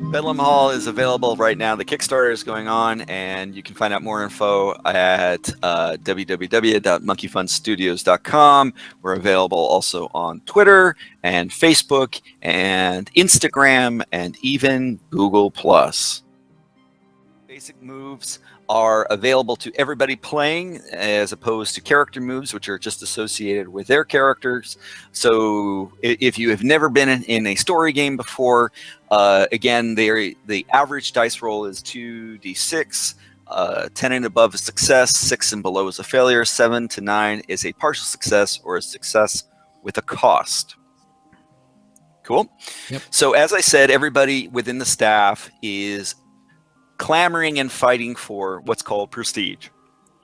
Bedlam Hall is available right now. The Kickstarter is going on, and you can find out more info at www.monkeyfunstudios.com. We're available also on Twitter and Facebook and Instagram and even Google+. Basic moves are available to everybody playing as opposed to character moves, which are just associated with their characters. So if you have never been in a story game before, again, the average dice roll is 2d6. 10 and above is success, 6 and below is a failure, 7 to 9 is a partial success or a success with a cost. Cool? Yep. So as I said, everybody within the staff is clamoring and fighting for what's called prestige.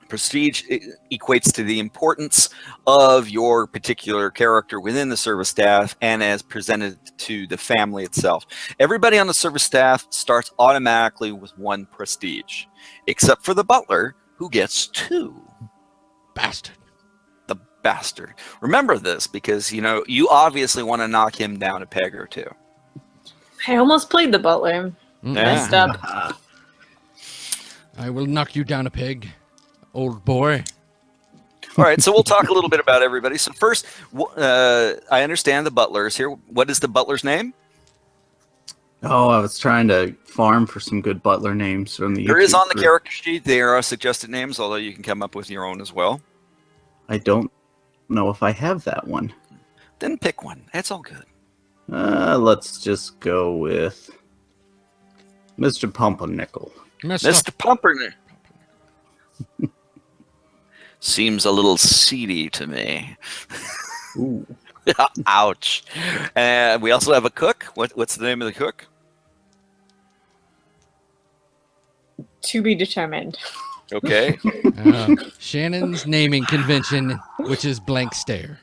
Prestige equates to the importance of your particular character within the service staff and as presented to the family itself. Everybody on the service staff starts automatically with 1 prestige, except for the butler, who gets 2. Bastard. The bastard. Remember this, because you obviously want to knock him down a peg or 2. I almost played the butler. Messed up. I will knock you down a peg, old boy. All right, so we'll talk a little bit about everybody. So first, I understand the butler is here. What is the butler's name? Oh, I was trying to farm for some good butler names from the There YouTube is on the group. character sheet. There are suggested names, although you can come up with your own as well. I don't know if I have that one. Then pick one. That's all good. Let's just go with Mr. Pumpernickel. Mr. Pumpernickel. Seems a little seedy to me. Ooh. Ouch. We also have a cook. What's the name of the cook? To be determined. Okay. Shannon's naming convention, which is blank stare.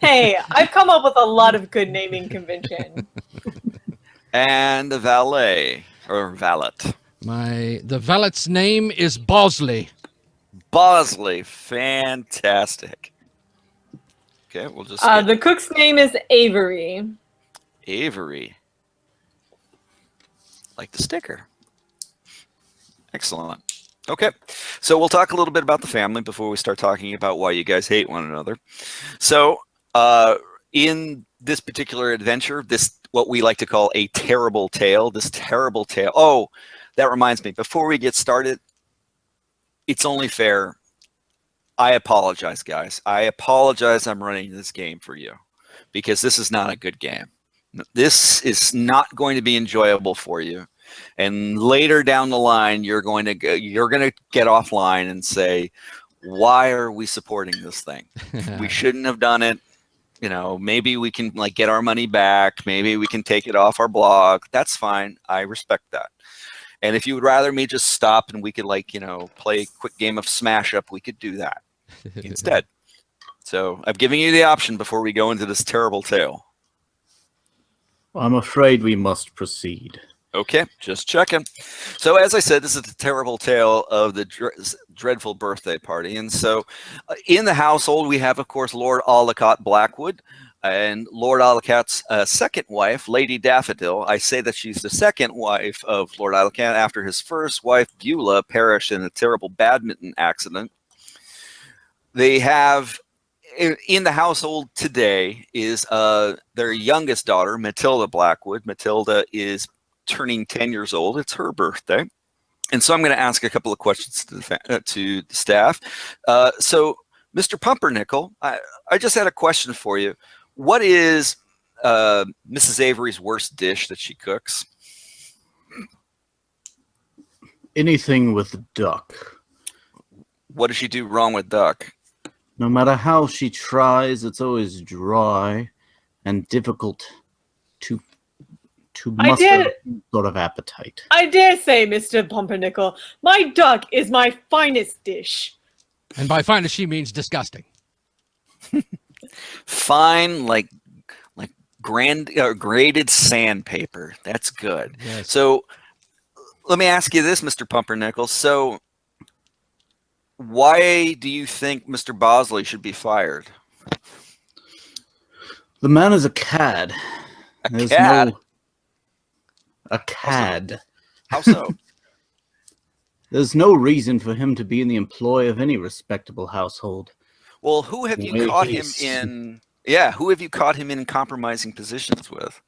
Hey, I've come up with a lot of good naming convention. And the valet. Or valet. The valet's name is Ausley. Bosley. Fantastic. Okay, we'll just the cook's name is Avery. Avery. Like the sticker. Excellent. Okay, so we'll talk a little bit about the family before we start talking about why you guys hate one another. So in this particular adventure, what we like to call a terrible tale, this terrible tale. Oh, that reminds me, before we get started, it's only fair. I apologize, guys. I apologize I'm running this game for you because this is not a good game. This is not going to be enjoyable for you. And later down the line, you're going to get offline and say, why are we supporting this thing? We shouldn't have done it. Maybe we can get our money back. Maybe we can take it off our blog. That's fine. I respect that. And if you would rather me just stop and we could play a quick game of Smash Up, we could do that instead. So I'm giving you the option before we go into this terrible tale. Well, I'm afraid we must proceed. Okay, just checking. So as I said, this is the terrible tale of the dreadful birthday party. And so in the household, we have, of course, Lord Aldecott Blackwood and Lord Aldecot's second wife, Lady Daffodil. I say that she's the second wife of Lord Aldecott after his first wife, Beulah, perished in a terrible badminton accident. They have, in the household today, is their youngest daughter, Matilda Blackwood. Matilda is turning 10 years old. It's her birthday. And so I'm going to ask a couple of questions to the staff. So, Mr. Pumpernickel, I just had a question for you. What is Mrs. Avery's worst dish that she cooks? Anything with duck. What does she do wrong with duck? No matter how she tries, it's always dry and difficult to muster some sort of appetite. I dare say, Mr. Pumpernickel, my duck is my finest dish. And by finest, she means disgusting. Fine, like graded sandpaper. That's good. Yes. So let me ask you this, Mr. Pumpernickel. So why do you think Mr. Bosley should be fired? The man is a cad. A There's cad? A cad. How so? There's no reason for him to be in the employ of any respectable household. Well, who have you Way caught he him is. in? Yeah, who have you caught him in compromising positions with?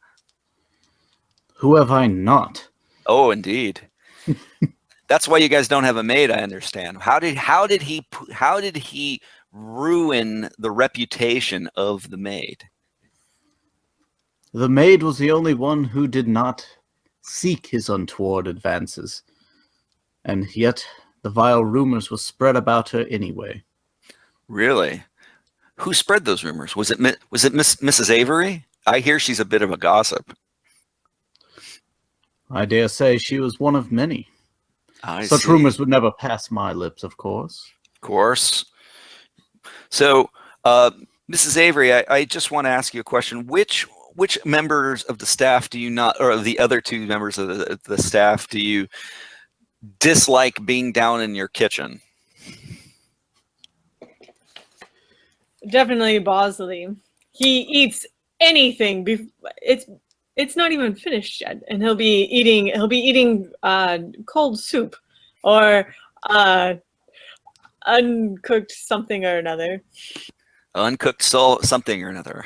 Who have I not? Oh, indeed. That's why you guys don't have a maid, I understand. How did he ruin the reputation of the maid? The maid was the only one who did not seek his untoward advances, and yet the vile rumors were spread about her anyway. Really? Who spread those rumors? Was it Mrs. Avery? I hear she's a bit of a gossip. I dare say she was one of many. I Such see. rumors would never pass my lips, of course. Of course. So, Mrs. Avery, I just want to ask you a question. Which members of the staff do you not, or the other two members of the staff, do you dislike being down in your kitchen? Definitely Bosley. He eats anything. It's not even finished yet, and he'll be eating cold soup or uncooked something or another. Uncooked something or another.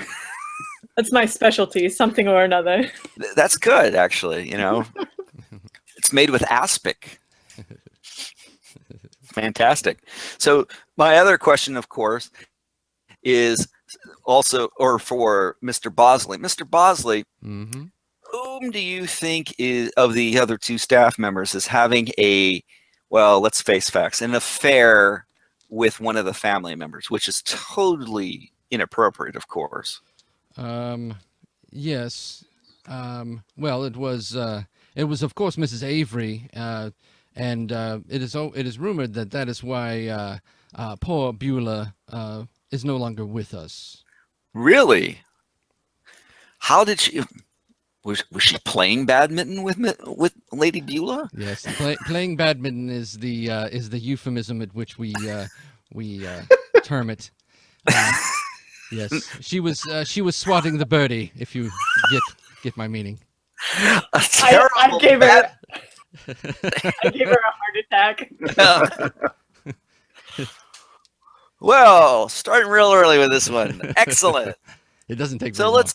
That's my specialty, something or another. That's good, actually. You know, it's made with aspic. Fantastic. So my other question, of course, is also, or for Mr. Bosley. Mr. Bosley, whom do you think is of the other two staff members is having well, let's face facts, an affair with one of the family members, which is totally inappropriate, of course. Yes. Well, it was of course Mrs. Avery, and it is rumored that is why poor Beulah is no longer with us. Really? How did she? Was she playing badminton with Lady Beulah? Yes, playing badminton is the euphemism at which we term it. Yes, she was swatting the birdie. If you get my meaning. I gave her a heart attack. Well, starting real early with this one. Excellent. It doesn't take. So let's.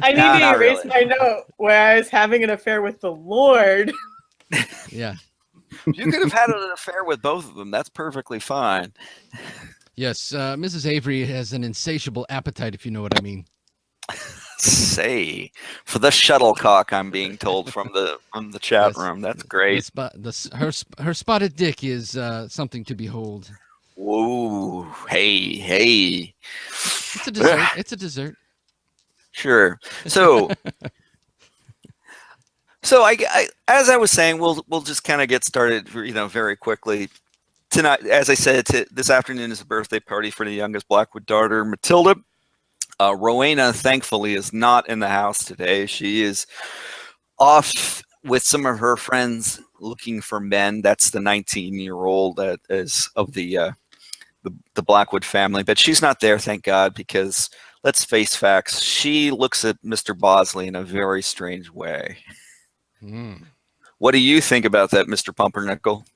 I need to erase my note where I was having an affair with the Lord. Yeah. You could have had an affair with both of them. That's perfectly fine. Yes, Mrs. Avery has an insatiable appetite, if you know what I mean. Say, for the shuttlecock, I'm being told from the chat room. That's great. Her spotted dick is something to behold. Whoa! Hey! It's a dessert. It's a dessert. Sure. So, I as I was saying, we'll just kind of get started, very quickly. Tonight, as I said, this afternoon is a birthday party for the youngest Blackwood daughter, Matilda. Rowena, thankfully, is not in the house today. She is off with some of her friends looking for men. That's the 19-year-old that is of the Blackwood family. But she's not there, thank God, because let's face facts. She looks at Mr. Bosley in a very strange way. What do you think about that, Mr. Pumpernickel?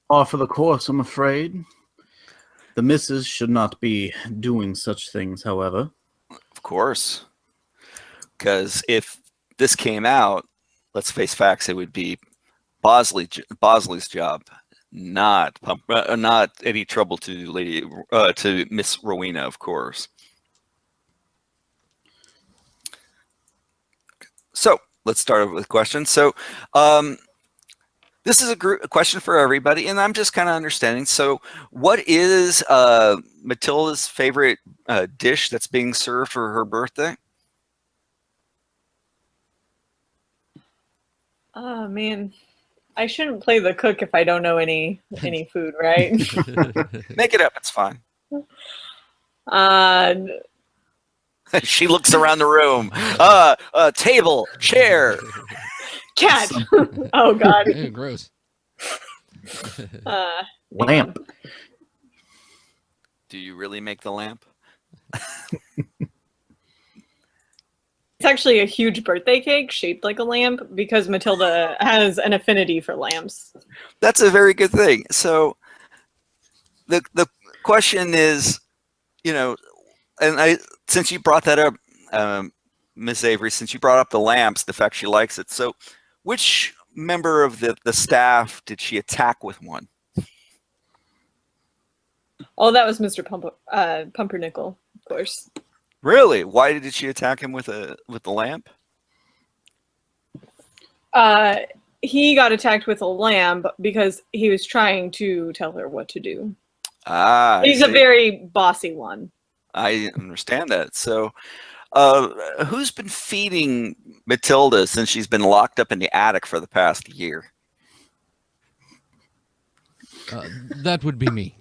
Par for the course, I'm afraid. The missus should not be doing such things, however. Of course. Because if this came out, let's face facts, it would be Bosley's job, not any trouble to Miss Rowena, of course. So let's start with questions. So this is a question for everybody, and I'm just kind of understanding. So what is Matilda's favorite dish that's being served for her birthday? Oh man, I shouldn't play the cook if I don't know any food, right? Make it up. It's fine. She looks around the room. Table, chair. Cat. Oh God. Ew, gross. Lamp. Do you really make the lamp? It's actually a huge birthday cake shaped like a lamp because Matilda has an affinity for lamps. That's a very good thing. So the question is, you know, and since you brought that up, Miss Avery, since you brought up the lamps, the fact she likes it. So which member of the staff did she attack with one? Oh, that was Mr. Pumpernickel, of course. Really? Why did she attack him with the lamp? He got attacked with a lamp because he was trying to tell her what to do. Ah, He's a very bossy one. I understand that. So, who's been feeding Matilda since she's been locked up in the attic for the past year? That would be me.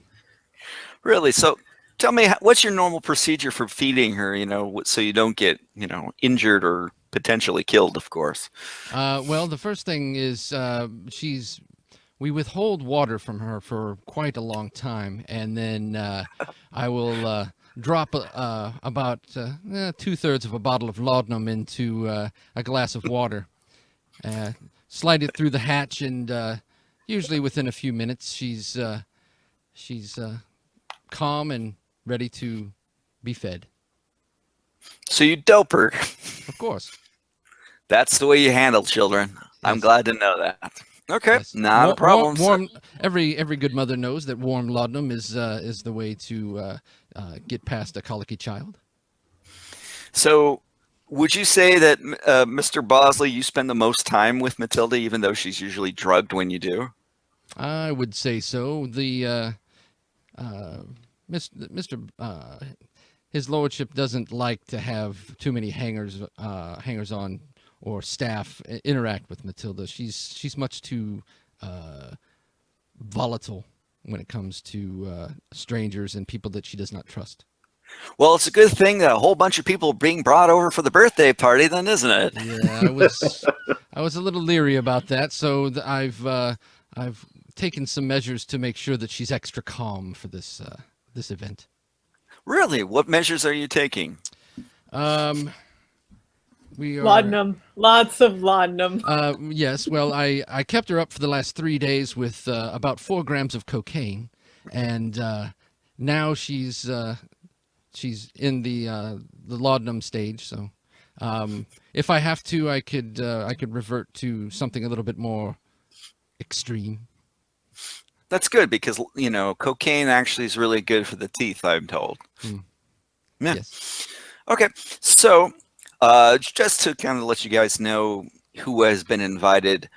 Really? So, tell me, what's your normal procedure for feeding her? You know, so you don't get, you know, injured or potentially killed, of course. Well, the first thing is we withhold water from her for quite a long time, and then I will drop about 2/3 of a bottle of laudanum into a glass of water, slide it through the hatch, and usually within a few minutes she's calm and ready to be fed. So you dope her. Of course. That's the way you handle children. Yes. I'm glad to know that. Okay, yes. Not a problem. Warm. Every good mother knows that warm laudanum is the way to get past a colicky child. So, would you say that Mr. Bosley, you spend the most time with Matilda, even though she's usually drugged when you do? I would say so. The Mr. His lordship doesn't like to have too many hangers on or staff interact with Matilda. She's much too volatile when it comes to strangers and people that she does not trust. Well, it's a good thing that a whole bunch of people are being brought over for the birthday party, then, isn't it? Yeah, I was a little leery about that, so I've taken some measures to make sure that she's extra calm for this event. Really? What measures are you taking? We are, laudanum, lots of laudanum. Yes, well, I kept her up for the last 3 days with about 4 grams of cocaine, and now she's in the laudanum stage. So, if I have to, I could revert to something a little bit more extreme. That's good because, you know, cocaine actually is really good for the teeth, I'm told. Mm. Yeah. Yes. Okay. So, just to kind of let you guys know who has been invited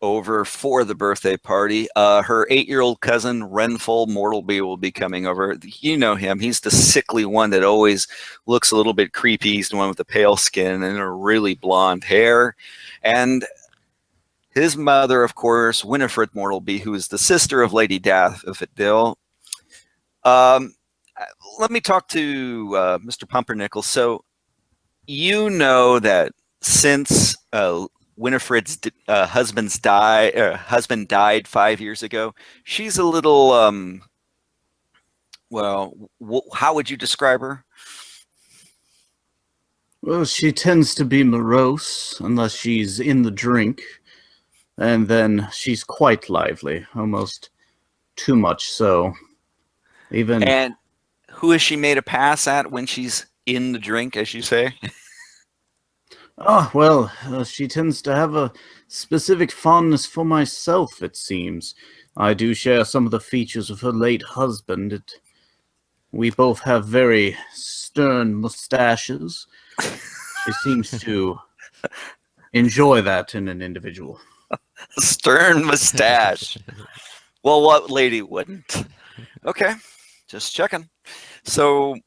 over for the birthday party, her 8-year-old cousin, Renful Mortalby, will be coming over. You know him. He's the sickly one that always looks a little bit creepy. He's the one with the pale skin and a really blonde hair. And his mother, of course, Winifred Mortalby, who is the sister of Lady Daffodil. Let me talk to Mr. Pumpernickel. So, you know that since Winifred's husband died 5 years ago, she's a little, well, how would you describe her? Well, she tends to be morose unless she's in the drink. And then she's quite lively, almost too much so. And who has she made a pass at when she's in the drink, as you say? Oh, well, she tends to have a specific fondness for myself, it seems. I do share some of the features of her late husband. We both have very stern mustaches. She seems to enjoy that in an individual. Stern mustache. Well, what lady wouldn't? Okay, just checking. So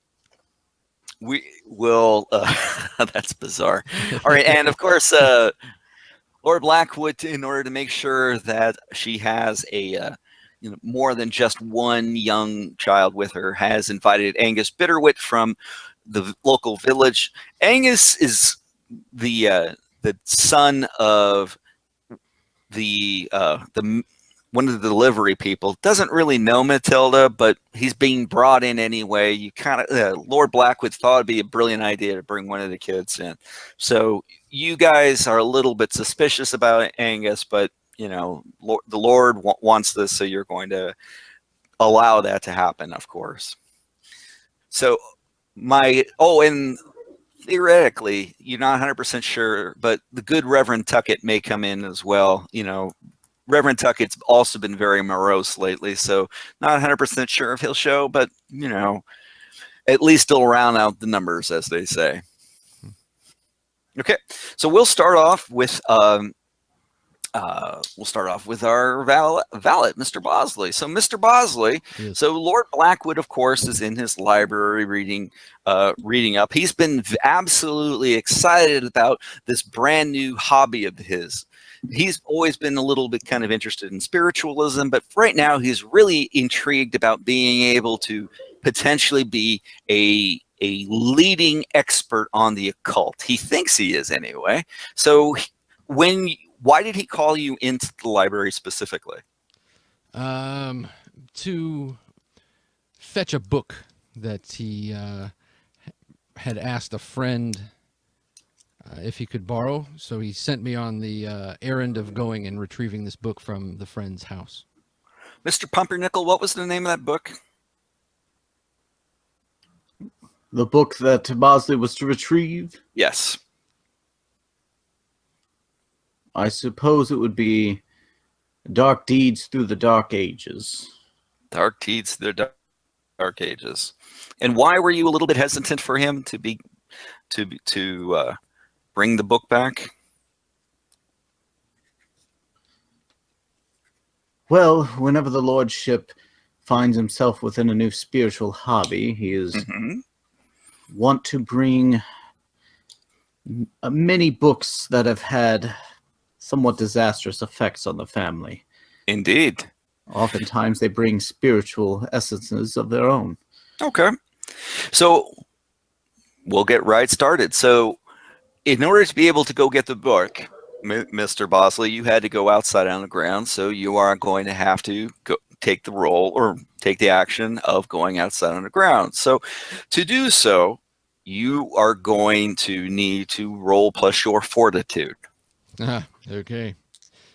we will. That's bizarre. All right, and of course, Lord Blackwood, in order to make sure that she has a more than just one young child with her, has invited Angus Bitterwit from the local village. Angus is the son of the one of the delivery people, doesn't really know Matilda, but he's being brought in anyway. You kind of Lord Blackwood thought it'd be a brilliant idea to bring one of the kids in. So you guys are a little bit suspicious about Angus, but you know the Lord wants this, so you're going to allow that to happen, of course. So and theoretically, you're not 100% sure, but the good Reverend Tuckett may come in as well. You know, Reverend Tuckett's also been very morose lately, so not 100% sure if he'll show, but, you know, at least he'll round out the numbers, as they say. Okay, so we'll start off with our valet, Mr. Bosley. So, Mr. Bosley, Yes. so Lord Blackwood, of course, is in his library reading up. He's been absolutely excited about this brand new hobby of his. He's always been a little bit kind of interested in spiritualism, but right now he's really intrigued about being able to potentially be a leading expert on the occult. He thinks he is anyway. So why did he call you into the library specifically? To fetch a book that he had asked a friend if he could borrow. So he sent me on the errand of going and retrieving this book from the friend's house. Mr. Pumpernickel, what was the name of that book? The book that Bosley was to retrieve? Yes. I suppose it would be Dark Deeds Through the Dark Ages. Dark Deeds Through the Dark Ages. And why were you a little bit hesitant for him to bring the book back? Well, whenever the Lordship finds himself within a new spiritual hobby, he is want to bring many books that have had somewhat disastrous effects on the family. Indeed. Oftentimes they bring spiritual essences of their own. Okay. So we'll get right started. So in order to be able to go get the book, Mr. Bosley, you had to go outside on the ground. So you are going to have to go take the role or take the action of going outside on the ground. So to do so, you are going to need to roll plus your fortitude. Okay.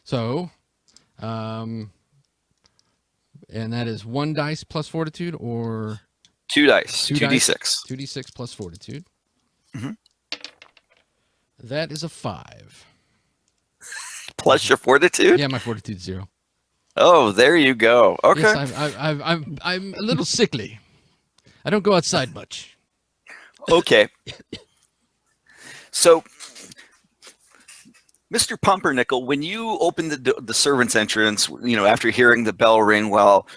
So, and that is 1 dice plus fortitude, or 2 dice, 2d6. 2d6 plus fortitude. Mm-hmm. That is a 5. Plus your fortitude? Yeah, my fortitude's 0. Oh, there you go. Okay. Yes, I'm a little sickly. I don't go outside much. Okay. So, Mr. Pumpernickel, when you opened the servant's entrance, you know, after hearing the bell ring, for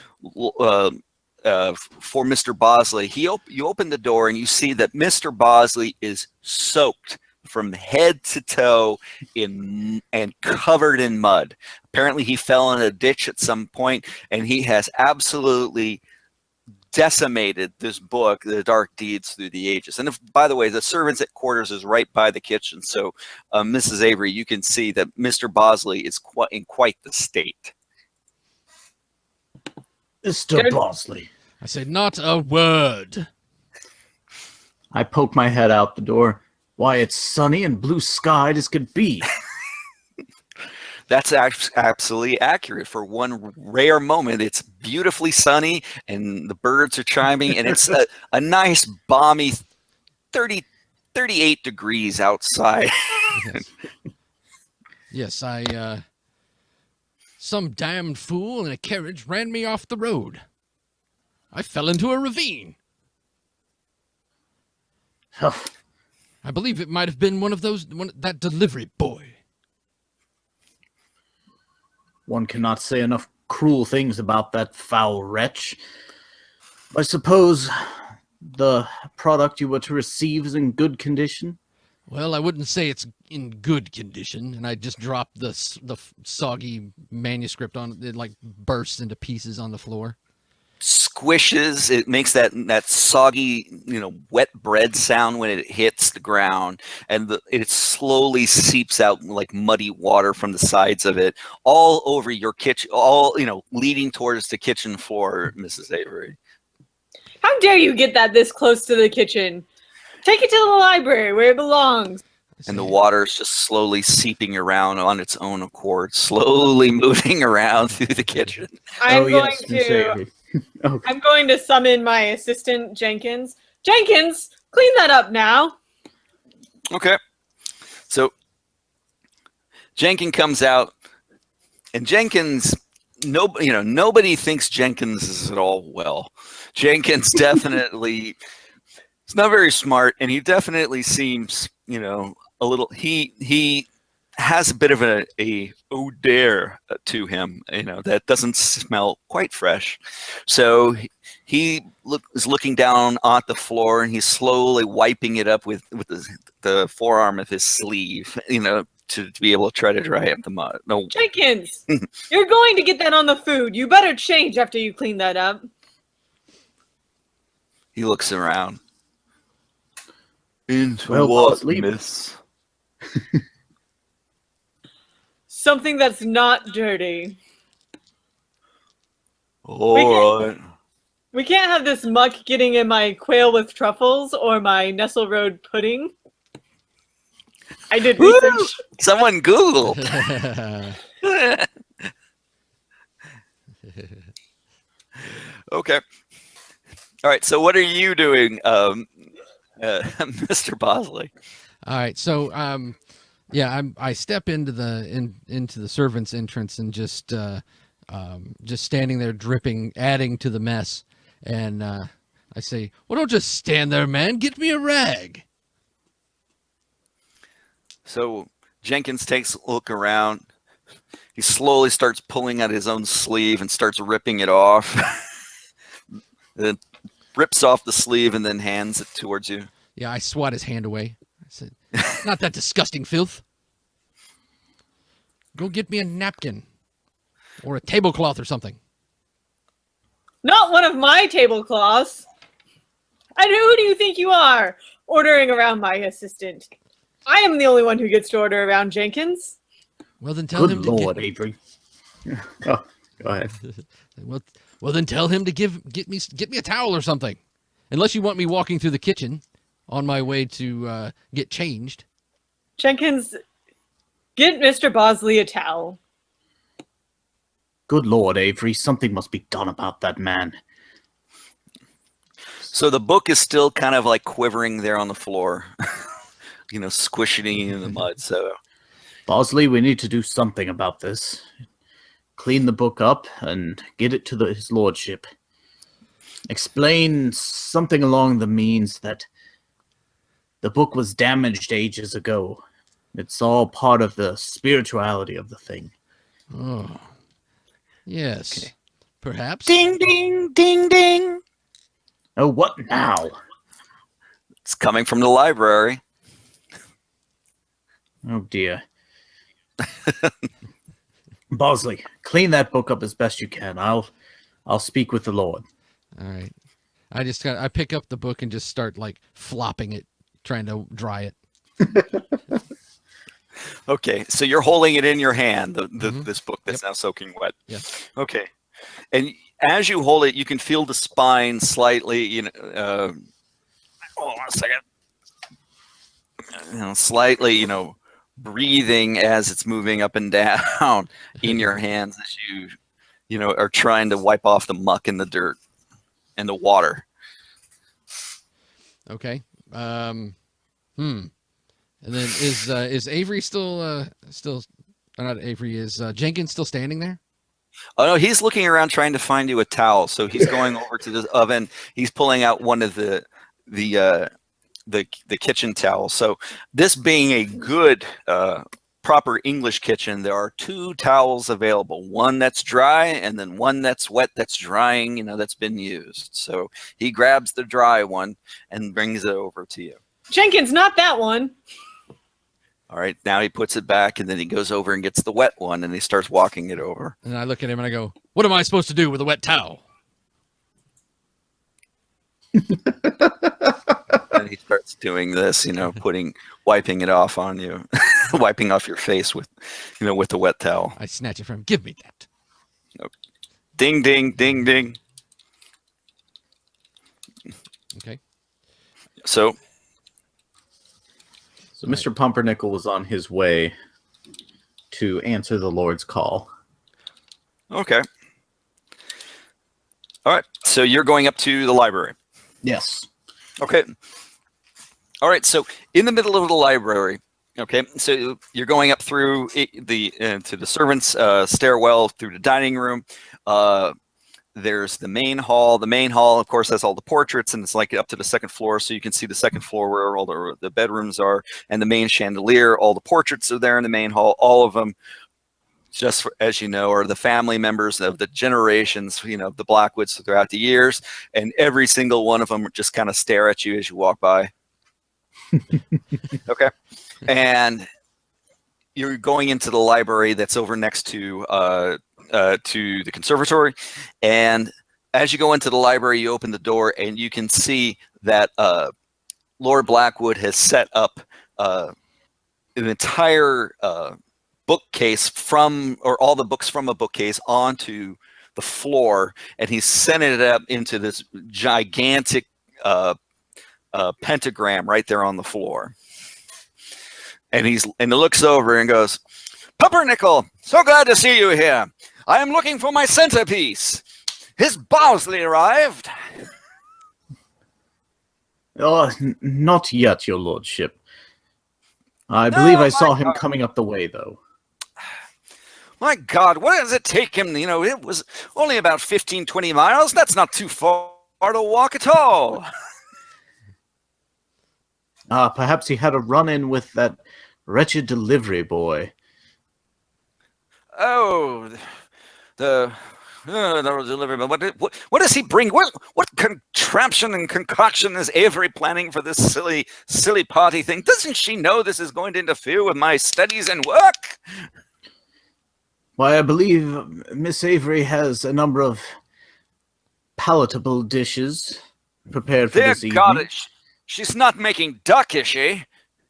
Mr. Bosley, you open the door and you see that Mr. Bosley is soaked from head to toe and covered in mud. Apparently, he fell in a ditch at some point, and he has absolutely decimated this book, The Dark Deeds Through the Ages. And by the way, the servants' quarters is right by the kitchen. So, Mrs. Avery, you can see that Mr. Bosley is in quite the state. Mr. Bosley. I say not a word. I poke my head out the door. Why, it's sunny and blue-skied as could be. That's absolutely accurate. For one rare moment, it's beautifully sunny and the birds are chiming, and it's a nice, balmy 38 degrees outside. Yes, some damned fool in a carriage ran me off the road. I fell into a ravine. I believe it might have been that delivery boy. One cannot say enough cruel things about that foul wretch. I suppose the product you were to receive is in good condition? Well, I wouldn't say it's in good condition, and I just dropped the soggy manuscript on it, like burst into pieces on the floor. squishes. It makes that soggy, wet bread sound when it hits the ground, and it slowly seeps out like muddy water from the sides of it, all over your kitchen, all leading towards the kitchen floor, Mrs. Avery. How dare you get that this close to the kitchen? Take it to the library where it belongs. And the water is just slowly seeping around on its own accord, slowly moving around through the kitchen. I'm Okay. going to summon my assistant, Jenkins. Jenkins, clean that up now. Okay. So Jenkins comes out, and Jenkins, nobody thinks Jenkins is at all well. Jenkins definitely, he's not very smart, and he definitely seems, a little, he has a bit of a odor to him, that doesn't smell quite fresh. So he is looking down at the floor, and he's slowly wiping it up with the forearm of his sleeve, to be able to try to dry up the mud. No, Jenkins, you're going to get that on the food. You better change after you clean that up. He looks around. Into Well, what, Ausley, miss? Something that's not dirty. All right. We can't have this muck getting in my quail with truffles or my Nestle Road pudding. I did Woo! research. Someone Google. Okay. All right. So what are you doing, Mr. Bosley? All right, so yeah, I step into the servants' entrance and just standing there dripping, adding to the mess, and I say, "Well, don't just stand there, man. Get me a rag." So Jenkins takes a look around. He slowly starts pulling out his own sleeve and starts ripping it off. Then rips off the sleeve and then hands it towards you. Yeah, I swat his hand away. I said, "Not that disgusting filth. Go get me a napkin or a tablecloth or something." Not one of my tablecloths. And who do you think you are, ordering around my assistant? I am the only one who gets to order around Jenkins. Well, then tell him Good to Lord, Avery. Oh, go ahead. Well, then tell him to get me a towel or something. Unless you want me walking through the kitchen on my way to get changed. Jenkins, get Mr. Bosley a towel. Good Lord, Avery. Something must be done about that man. So the book is still kind of like quivering there on the floor, squishing in the mud. So Bosley, we need to do something about this. Clean the book up and get it to his lordship. Explain something along the means that the book was damaged ages ago. It's all part of the spirituality of the thing. Oh, yes, okay. Perhaps. Ding, ding, ding, ding. Oh, what now? It's coming from the library. Oh, dear. Bosley, clean that book up as best you can. I'll speak with the Lord. All right. I pick up the book and just start like flopping it, trying to dry it. Okay, so you're holding it in your hand, Mm-hmm. this book that's now soaking wet. Yeah. Okay, and as you hold it, you can feel the spine slightly, hold on a second. Slightly, breathing as it's moving up and down in your hands as you are trying to wipe off the muck and the dirt and the water. Okay. And then is Avery still not Avery, is Jenkins still standing there? Oh no, he's looking around trying to find you a towel. So he's going over to the oven. He's pulling out one of the kitchen towels. So this being a good proper English kitchen, there are two towels available. One that's dry and then one that's wet that's drying, that's been used. So he grabs the dry one and brings it over to you. Jenkins, not that one. All right, now he puts it back and then he goes over and gets the wet one and he starts walking it over. And I look at him and I go, "What am I supposed to do with a wet towel?" And he starts doing this, wiping it off on you, wiping off your face with the wet towel. I snatch it from him. Give me that. Ding, ding, ding, ding. Okay. So Mr. Pumpernickel was on his way to answer the Lord's call. okay. All right. So you're going up to the library. Yes. Okay. All right. So in the middle of the library, okay. So you're going up through to the servants' stairwell, through the dining room. There's the main hall. The main hall, of course, has all the portraits, and it's like up to the second floor, so you can see the second floor where all the bedrooms are, and the main chandelier. All the portraits are there in the main hall. All of them, as you know, are the family members of the generations, the Blackwoods throughout the years, and every single one of them just kind of stare at you as you walk by. Okay, and you're going into the library that's over next to the conservatory, and as you go into the library, you open the door and you can see that Lord Blackwood has set up an entire bookcase or all the books from a bookcase onto the floor, and he's sending it up into this gigantic pentagram right there on the floor. And he looks over and goes, "Pumpernickel, so glad to see you here. I am looking for my centerpiece. Has Ausley arrived?" Oh, not yet, your lordship. I believe I saw him coming up the way, though. My God, what does it take him? It was only about 15, 20 miles. That's not too far to walk at all. Perhaps he had a run-in with that wretched delivery boy. Oh, the delivery boy. What does he bring? What contraption and concoction is Avery planning for this silly party thing? Doesn't she know this is going to interfere with my studies and work? Why, I believe Miss Avery has a number of palatable dishes prepared for this evening. God, she's not making duck, is she?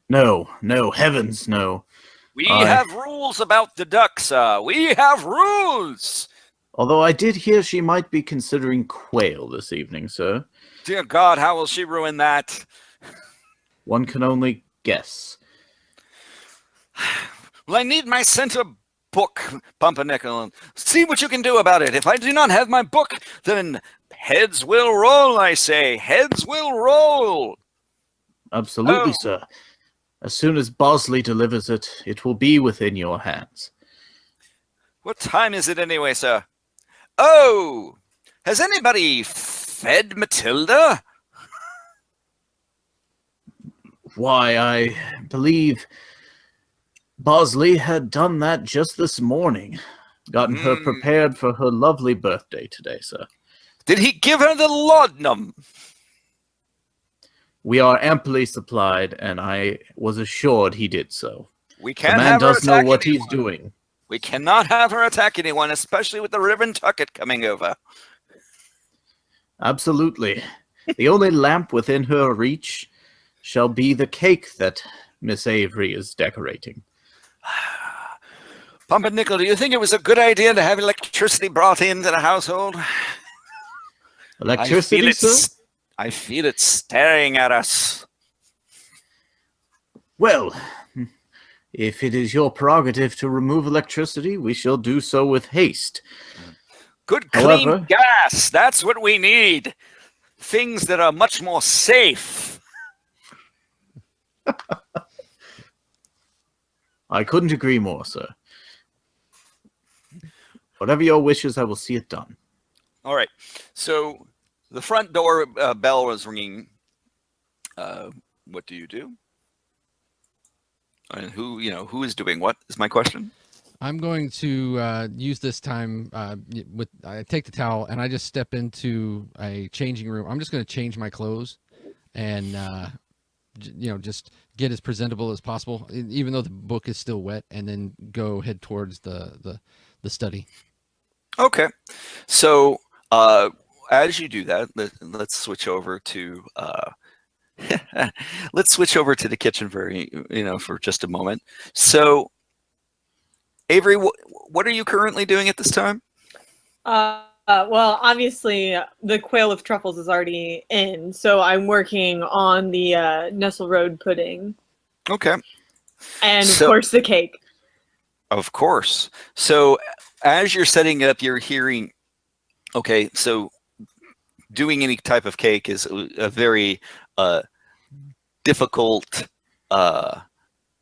No, heavens, no. We have rules about the duck, sir. We have rules. Although I did hear she might be considering quail this evening, sir. Dear God, how will she ruin that? One can only guess. Well, I need my center book, Pumpernickel. See what you can do about it. If I do not have my book, then heads will roll, I say. Heads will roll. Absolutely, sir. As soon as Bosley delivers it, it will be within your hands. What time is it anyway, sir? Oh, has anybody fed Matilda? Why, I believe Bosley had done that just this morning. Gotten her prepared for her lovely birthday today, sir. Did he give her the laudanum? We are amply supplied, and I was assured he did so. We can't the man have her does know attack what anyone. he's doing. We cannot have her attack anyone, especially with the Reverend Tuckett coming over. Absolutely. The only lamp within her reach shall be the cake that Miss Avery is decorating. Pumpernickel, do you think it was a good idea to have electricity brought into the household? Electricity, sir? I feel it staring at us. Well, if it is your prerogative to remove electricity, we shall do so with haste. Good clean gas. That's what we need. Things that are much more safe. I couldn't agree more, sir. Whatever your wishes, I will see it done. All right. So the front door bell was ringing. What do you do? And who is doing what is my question. I'm going to use this time I take the towel and I just step into a changing room. I'm just going to change my clothes and just get as presentable as possible, even though the book is still wet, and then head towards the study. Okay. So as you do that, let's switch over to let's switch over to the kitchen for just a moment. So, Avery, what are you currently doing at this time? Well, obviously, the quail of truffles is already in, so I'm working on the Nestle Road pudding. Okay. And, of course, the cake. Of course. So, as you're setting it up, you're hearing, okay, so doing any type of cake is a very difficult,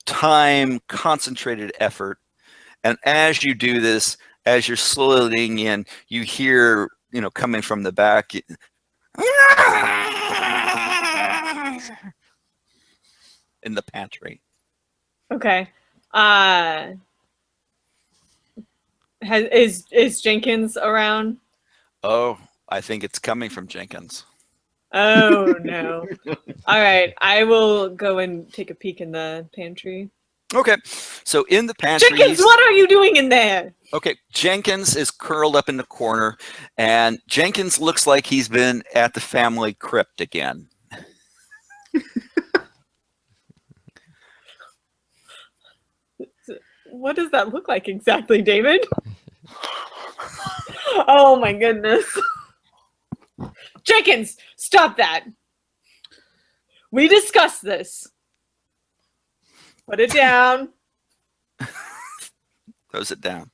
time-concentrated effort. And as you do this, as you're slowing in, you hear, coming from the back, in the pantry. Okay. Is Jenkins around? Oh, I think it's coming from Jenkins. Oh, no. All right. I will go and take a peek in the pantry. Okay. So in the pantry... Jenkins, what are you doing in there? Okay. Jenkins is curled up in the corner, and Jenkins looks like he's been at the family crypt again. What does that look like exactly, David? Oh, my goodness. Jenkins, stop that. We discussed this. Put it down. Throws it down.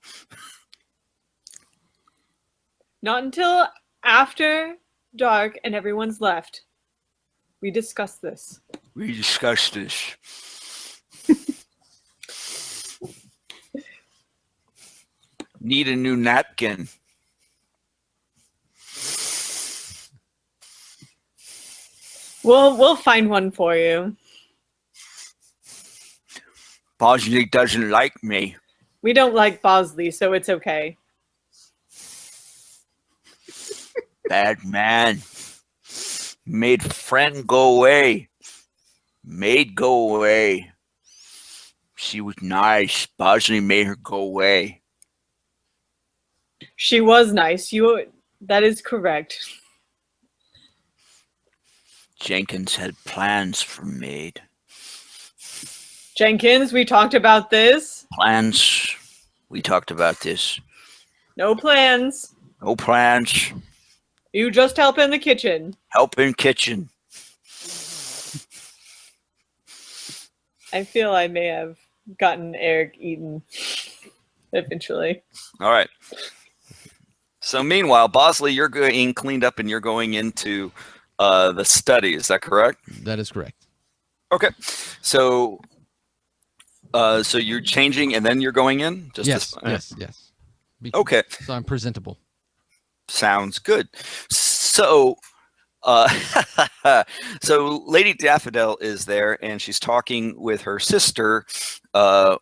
Not until after dark and everyone's left. We discussed this. We discussed this. Need a new napkin. We'll find one for you. Bosley doesn't like me. We don't like Bosley, so it's okay. Bad man. Made friend go away. Made go away. She was nice. Bosley made her go away. She was nice. That is correct. Jenkins had plans for Maid. Jenkins, we talked about this. Plans. We talked about this. No plans. No plans. You just help in the kitchen. Help in kitchen. I feel I may have gotten Eric eaten eventually. All right. So meanwhile, Bosley, you're getting cleaned up and you're going into the study. Is that correct? That is correct. Okay. So you're changing and then you're going in? Yes. Okay. So I'm presentable. Sounds good. So, so Lady Daffodil is there, and she's talking with her sister,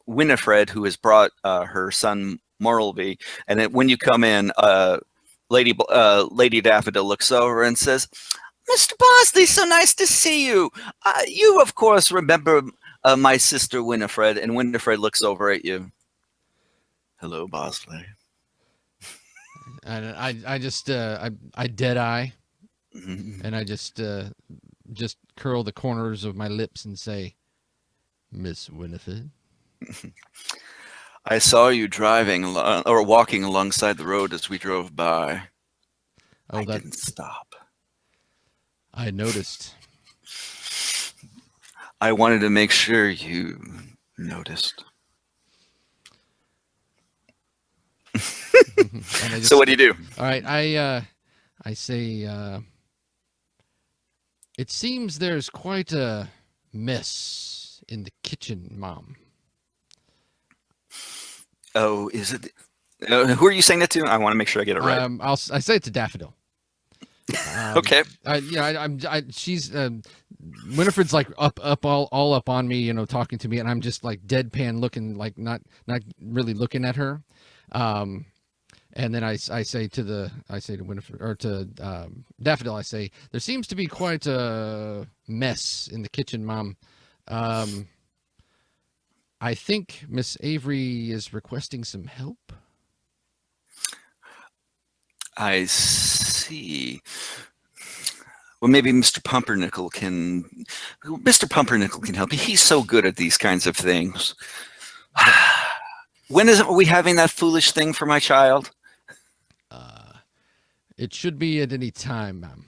Winifred, who has brought her son Morlby. And then when you come in, Lady Daffodil looks over and says, "Mr. Bosley, so nice to see you. You, of course, remember my sister Winifred." And Winifred looks over at you. "Hello, Bosley." And I just I dead eye, Mm-hmm. and I just curl the corners of my lips and say, "Miss Winifred." I saw you driving or walking alongside the road as we drove by. Oh, I didn't stop. I noticed. I wanted to make sure you noticed. So what do you do? All right, I say, it seems there's quite a mess in the kitchen, Mom. Oh, is it? Who are you saying that to? I want to make sure I get it right. I say it to Daffodil. Okay. She's Winifred's like all up on me, talking to me, and I'm just like deadpan looking, like not really looking at her. And then I say to Winifred, or to Daffodil, I say, there seems to be quite a mess in the kitchen, Mom. I think Miss Avery is requesting some help. I see. see. Well, maybe Mr. Pumpernickel can. Mr. Pumpernickel can help you. He's so good at these kinds of things. When are we having that foolish thing for my child? It should be at any time, ma'am.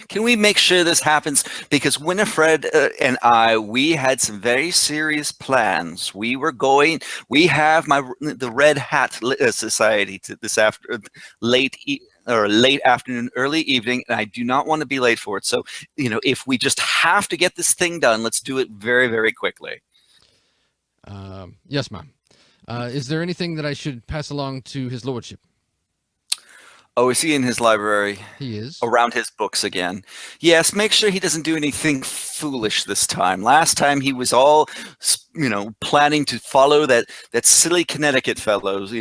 Can we make sure this happens? Because Winifred and I, we had some very serious plans. We have the Red Hat Society to this late afternoon, early evening, and I do not want to be late for it. So, if we just have to get this thing done, let's do it very, very quickly. Yes, ma'am. Is there anything that I should pass along to his lordship? Oh, is he in his library? He is. Around his books again. Yes, make sure he doesn't do anything foolish this time. Last time he was all, planning to follow that silly Connecticut fellow's,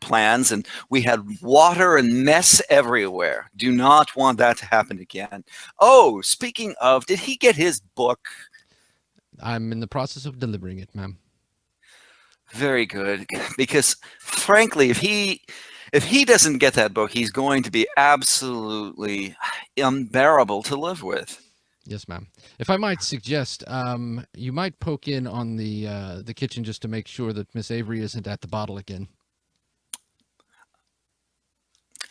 plans, and we had water and mess everywhere. Do not want that to happen again. Oh, speaking of, did he get his book? I'm in the process of delivering it, ma'am. Very good, because frankly, if he doesn't get that book, he's going to be absolutely unbearable to live with. Yes, ma'am. If I might suggest, you might poke in on the kitchen just to make sure that Miss Avery isn't at the bottle again.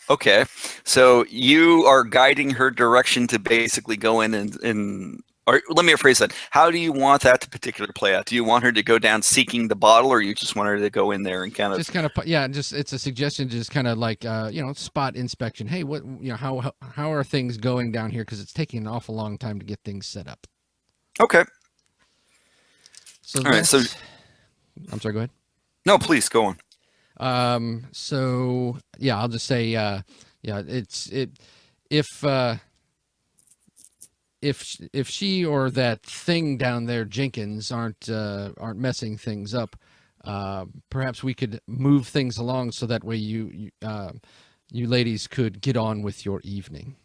Okay, so you are guiding her direction to basically go in and or let me rephrase that. How do you want that to particularly play out? Do you want her to go down seeking the bottle, or you just want her to go in there and kind of it's a suggestion, just kind of like spot inspection. Hey, what how are things going down here? Because it's taking an awful long time to get things set up. Okay. So all right. So I'm sorry. Go ahead. No, please go on. So yeah, I'll just say if she or that thing down there, Jenkins, aren't messing things up, perhaps we could move things along so that way you ladies could get on with your evening.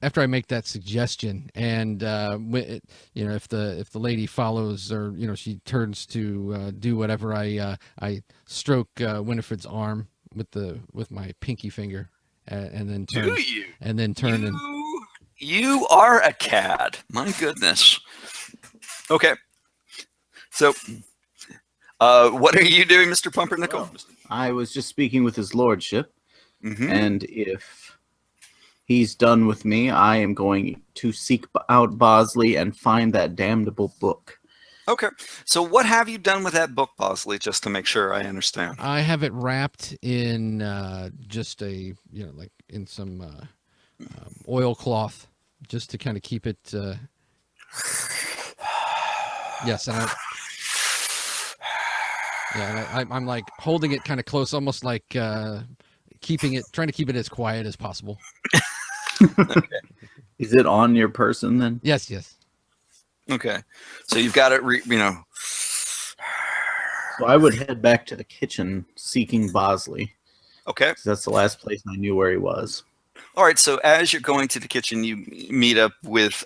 After I make that suggestion, and if the lady follows, or she turns to do whatever, I stroke Winifred's arm with my pinky finger, and then turn. Do you? And then turn and. You are a cad. My goodness. Okay. So, what are you doing, Mr. Pumpernickel? Well, I was just speaking with his lordship, and if he's done with me, I am going to seek out Bosley and find that damnable book. Okay. So what have you done with that book, Bosley, just to make sure I understand? I have it wrapped in just a, like in some... oilcloth, just to kind of keep it. Yes, and I'm like holding it kind of close, almost like trying to keep it as quiet as possible. Okay. Is it on your person then? Yes. Okay, so you've got it. So I would head back to the kitchen seeking Bosley. Okay. That's the last place I knew where he was. All right, so as you're going to the kitchen, you meet up with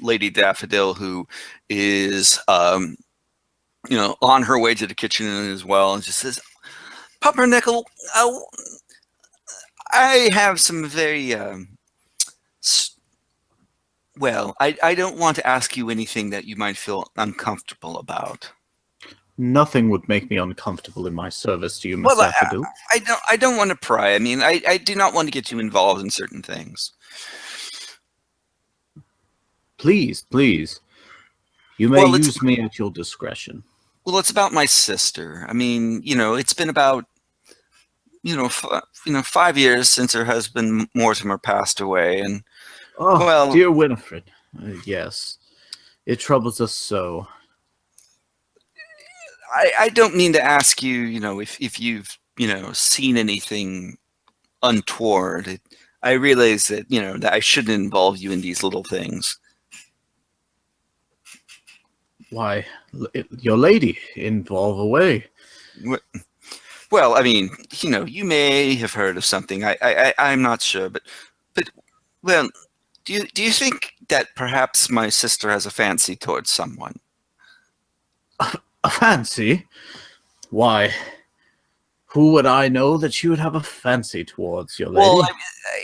Lady Daffodil, who is, on her way to the kitchen as well, and just says, Pumpernickel, I have some very, I don't want to ask you anything that you might feel uncomfortable about. Nothing would make me uncomfortable in my service to you, Miss Daffodil. I don't want to pry. I mean, I do not want to get you involved in certain things. Please. You may use me at your discretion. Well, it's about my sister. I mean, it's been about, 5 years since her husband Mortimer passed away, and dear Winifred, yes, it troubles us so. I don't mean to ask you, if you've, seen anything untoward. I realize that, that I shouldn't involve you in these little things. Why, your lady, involve away. Well, I mean, you may have heard of something. I'm not sure, but well, do you think that perhaps my sister has a fancy towards someone? A fancy? Why, Who would I know that you would have a fancy towards, your lady? Well,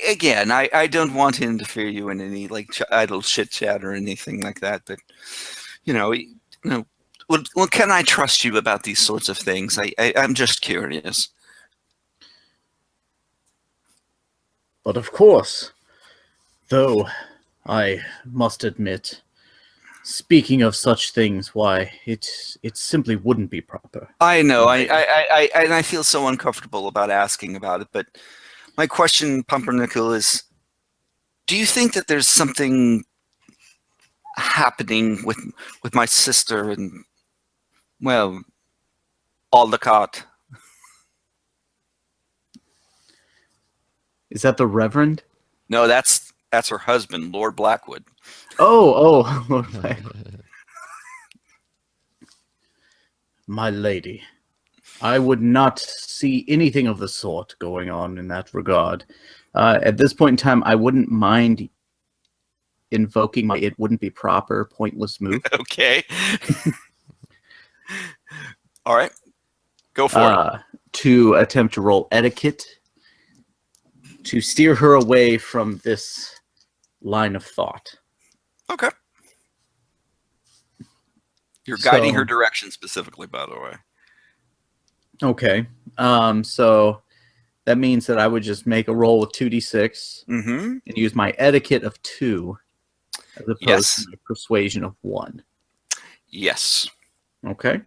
again, I don't want to interfere you in any like idle chit chat or anything like that. But well, can I trust you about these sorts of things? I'm just curious. But of course, though I must admit, speaking of such things, why it simply wouldn't be proper. I know. I feel so uncomfortable about asking about it, but my question, Pumpernickel, is: do you think that there's something happening with my sister and, well, Aldecott? Is that the Reverend? No, that's her husband, Lord Blackwood. Oh, Lord Blackwood. My lady, I would not see anything of the sort going on in that regard. At this point in time, I wouldn't mind invoking my "it wouldn't be proper" pointless move. Okay. All right. Go for it. To attempt to roll etiquette to steer her away from this line of thought. Okay. You're guiding her direction specifically, by the way. Okay. So that means that I would just make a roll with 2d6 and use my etiquette of 2 as opposed to my persuasion of 1. Yes. Okay.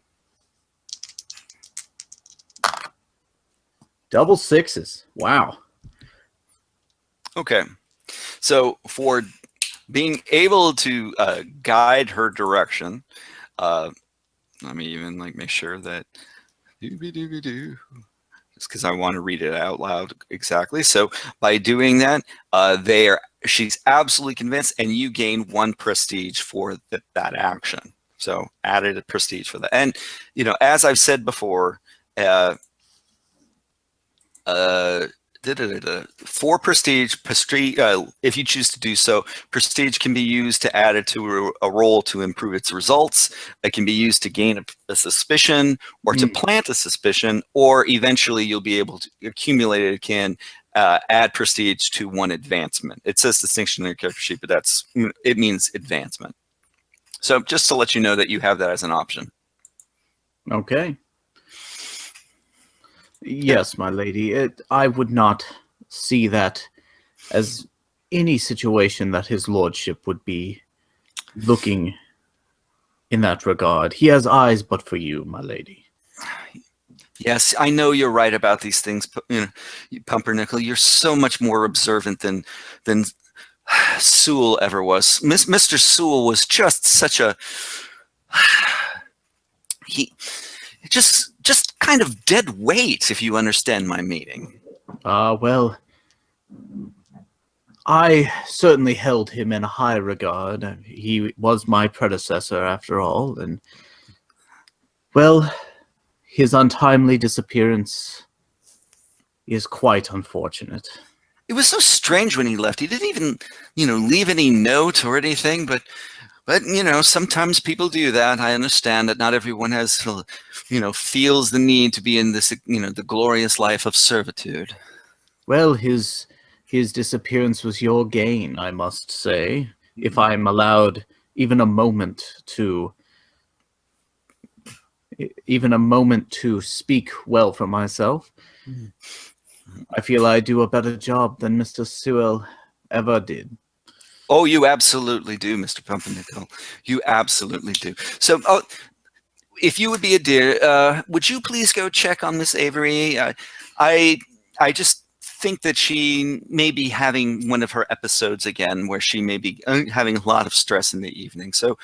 Double sixes. Wow. Okay. So for being able to guide her direction, let me even make sure that just because I want to read it out loud exactly. So by doing that, she's absolutely convinced, and you gain 1 prestige for that action. So added a prestige for that. And as I've said before, 4 prestige, if you choose to do so. Prestige can be used to add it to a roll to improve its results. It can be used to gain a suspicion or to plant a suspicion, or eventually you'll be able to accumulate it. It can add prestige to 1 advancement. It says distinction in your character sheet, but it means advancement. So just to let you know that you have that as an option. Okay. Yes, my lady. I would not see that as any situation that his lordship would be looking in that regard. He has eyes but for you, my lady. Yes, I know you're right about these things, Pumpernickel. You're so much more observant than Sewell ever was. Mr. Sewell was just such a just kind of dead weight, if you understand my meaning. Well, I certainly held him in a high regard. He was my predecessor, after all, and, well, his untimely disappearance is quite unfortunate. It was so strange when he left. He didn't even, leave any note or anything, but sometimes people do that. I understand that not everyone has, feels the need to be in this, the glorious life of servitude. Well, his disappearance was your gain, I must say. If I'm allowed even a moment to speak well for myself, I feel I do a better job than Mr. Sewell ever did. Oh, you absolutely do, Mr. Pumpernickel. You absolutely do. So, if you would be a dear, would you please go check on Miss Avery? I just think that she may be having one of her episodes again, where she may be having a lot of stress in the evening. So,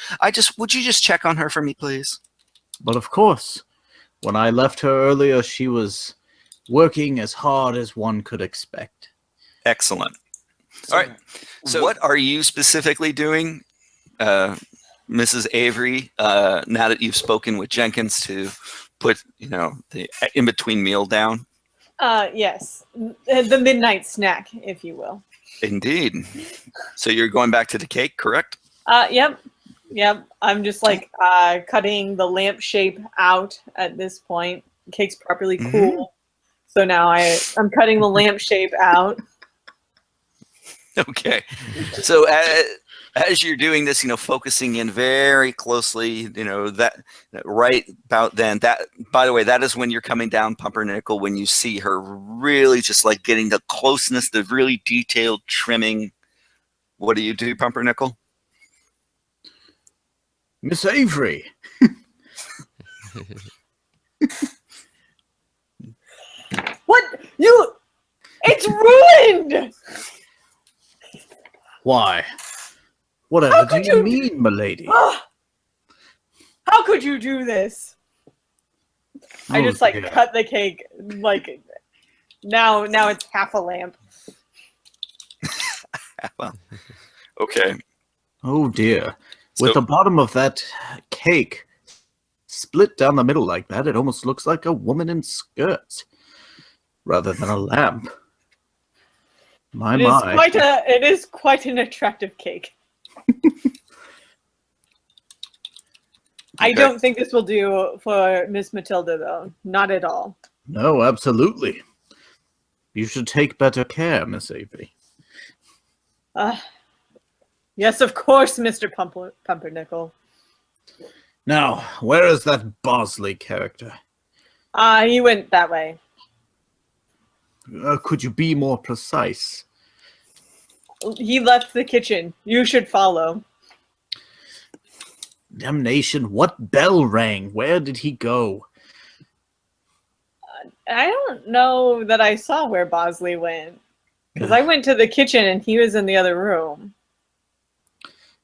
would you just check on her for me, please? But of course, when I left her earlier, she was working as hard as one could expect. Excellent. All right. So what are you specifically doing, Mrs. Avery, now that you've spoken with Jenkins to put, the in-between meal down? Yes. The midnight snack, if you will. Indeed. So you're going back to the cake, correct? Yep. I'm just cutting the lamp shape out at this point. The cake's properly cool. So now I'm cutting the lamp shape out. Okay. So as you're doing this, focusing in very closely, that right about then, that, by the way, that is when you're coming down Pumpernickel, when you see her really just like getting the closeness, the really detailed trimming. What do you do, Pumpernickel? Miss Avery. What? It's ruined! Why? Whatever do you mean, milady? How could you do this? I just dear. cut the cake, now it's half a lamp. Well, okay. Oh dear. So- With the bottom of that cake split down the middle like that, it almost looks like a woman in skirts rather than a lamp. My. It is quite an attractive cake. I don't think this will do for Miss Matilda, though. Not at all. No, absolutely. You should take better care, Miss Avery. Yes, of course, Mr. Pumpernickel. Now, where is that Bosley character? He went that way. Could you be more precise? He left the kitchen. You should follow. Damnation, what bell rang? Where did he go? I don't know that I saw where Bosley went. Because I went to the kitchen and he was in the other room.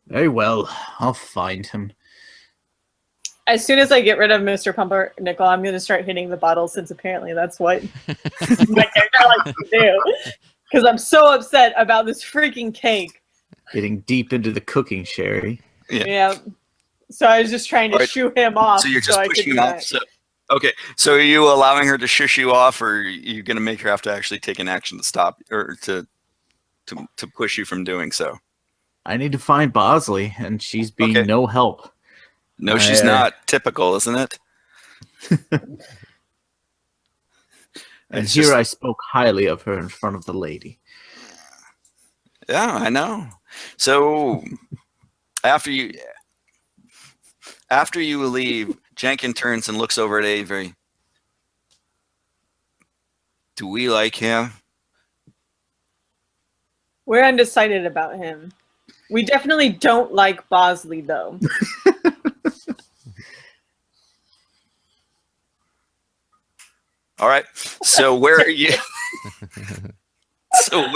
Very well, I'll find him. As soon as I get rid of Mr. Pumpernickel, I'm going to start hitting the bottle, since apparently that's what my character likes to do. Because I'm so upset about this freaking cake. Getting deep into the cooking, Sherry. Yeah. So I was just trying to shoo him off. So you're just pushing him off. So, okay. So are you allowing her to shush you off, or are you going to make her have to actually take an action to stop, or to push you from doing so? I need to find Bosley, and she's being no help. No, she's not. Typical, isn't it? And here I spoke highly of her in front of the lady. Yeah, I know. So after you leave, Jenkin turns and looks over at Avery. Do we like him? We're undecided about him. We definitely don't like Bosley, though. All right. So where are you? So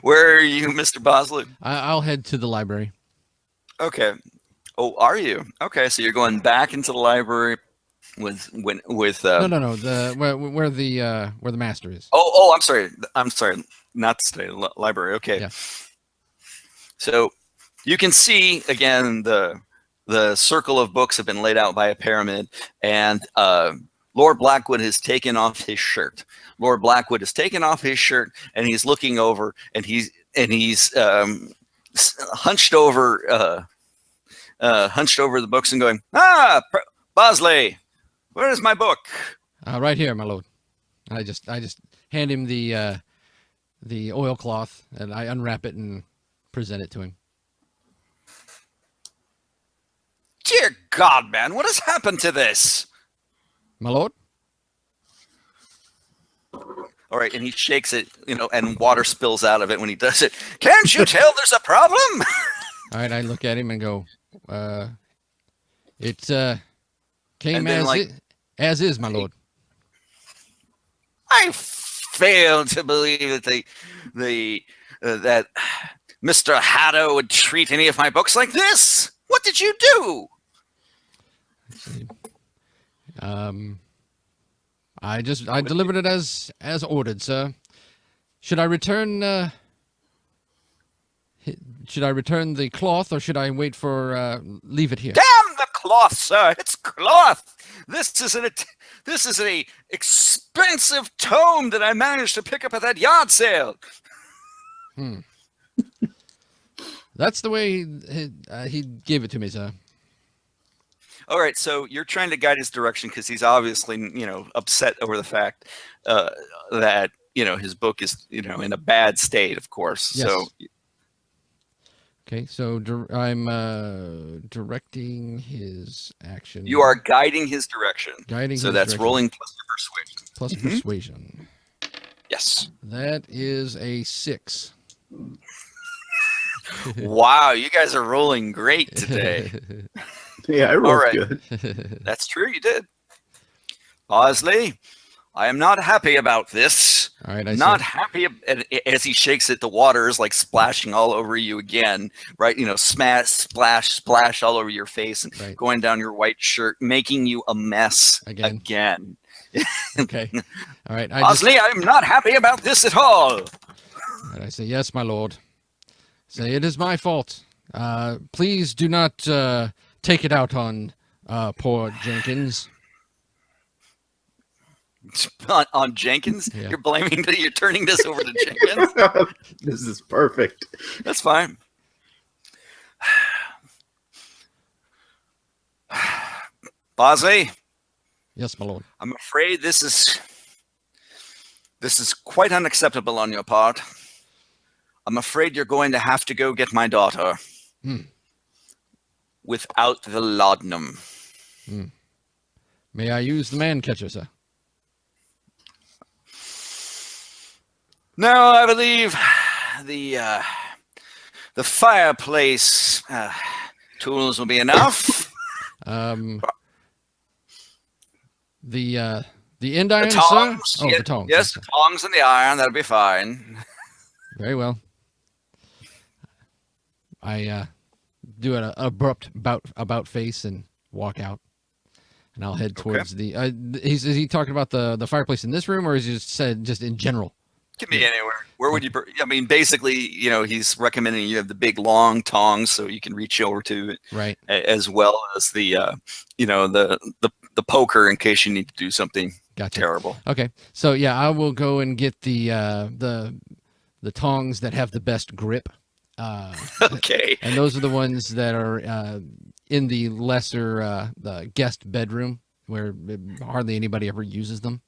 where are you, Mr. Bosley? I'll head to the library. Okay. Oh, are you? Okay, so you're going back into the library with No. Where the master is. Oh, I'm sorry. Not the library. Okay. Yeah. So you can see again the circle of books have been laid out by a pyramid, and Lord Blackwood has taken off his shirt. Lord Blackwood has taken off his shirt, and he's looking over, and he's hunched over the books and going, Bosley, where is my book? Right here, my lord. I just hand him the oilcloth, and I unwrap it and present it to him. Dear God, man, what has happened to this? My lord? All right, and he shakes it, and water spills out of it when he does it. Can't you tell there's a problem? All right, I look at him and go, it came as is, my lord. I fail to believe that that Mr. Haddo would treat any of my books like this. What did you do? I delivered it as ordered, sir. Should I return the cloth, or should I wait for leave it here? Damn the cloth, sir! It's cloth. This is an expensive tome that I managed to pick up at that yard sale. That's the way he gave it to me, sir. All right, so you're trying to guide his direction because he's obviously, upset over the fact that, his book is, in a bad state, of course. Yes. So, Okay, so I'm directing his action. you are guiding his direction. Guiding so his that's direction. rolling plus your persuasion. Plus persuasion. Yes. That is a 6. Wow, you guys are rolling great today. Yeah, I rolled right. good. That's true, you did. Ausley, I am not happy about this. All right, Not happy. And as he shakes it, the water is like splashing all over you again, right? Smash, splash, splash all over your face and Right. going down your white shirt, making you a mess again. Okay. All right. Ausley, I'm not happy about this at all. And I say, yes, my lord. Say, it is my fault. Please do not take it out on poor Jenkins. On Jenkins? Yeah. You're turning this over to Jenkins? This is perfect. That's fine. Ausley, Yes, my lord. I'm afraid this is quite unacceptable on your part. I'm afraid you're going to have to go get my daughter without the laudanum. May I use the man catcher, sir? No, I believe the fireplace tools will be enough. The endiron, The tongs. sir? Oh, the tongs. Yes, the tongs and the iron. That'll be fine. Very well. I do an abrupt about face and walk out, and I'll head towards the. Is he talking about the fireplace in this room, or is he just in general? Could be anywhere. Where would you? I mean, basically, he's recommending you have the big long tongs so you can reach over to it, Right. As well as the, the poker in case you need to do something terrible. Okay, so yeah, I will go and get the tongs that have the best grip. Okay. And those are the ones that are in the lesser the guest bedroom where hardly anybody ever uses them.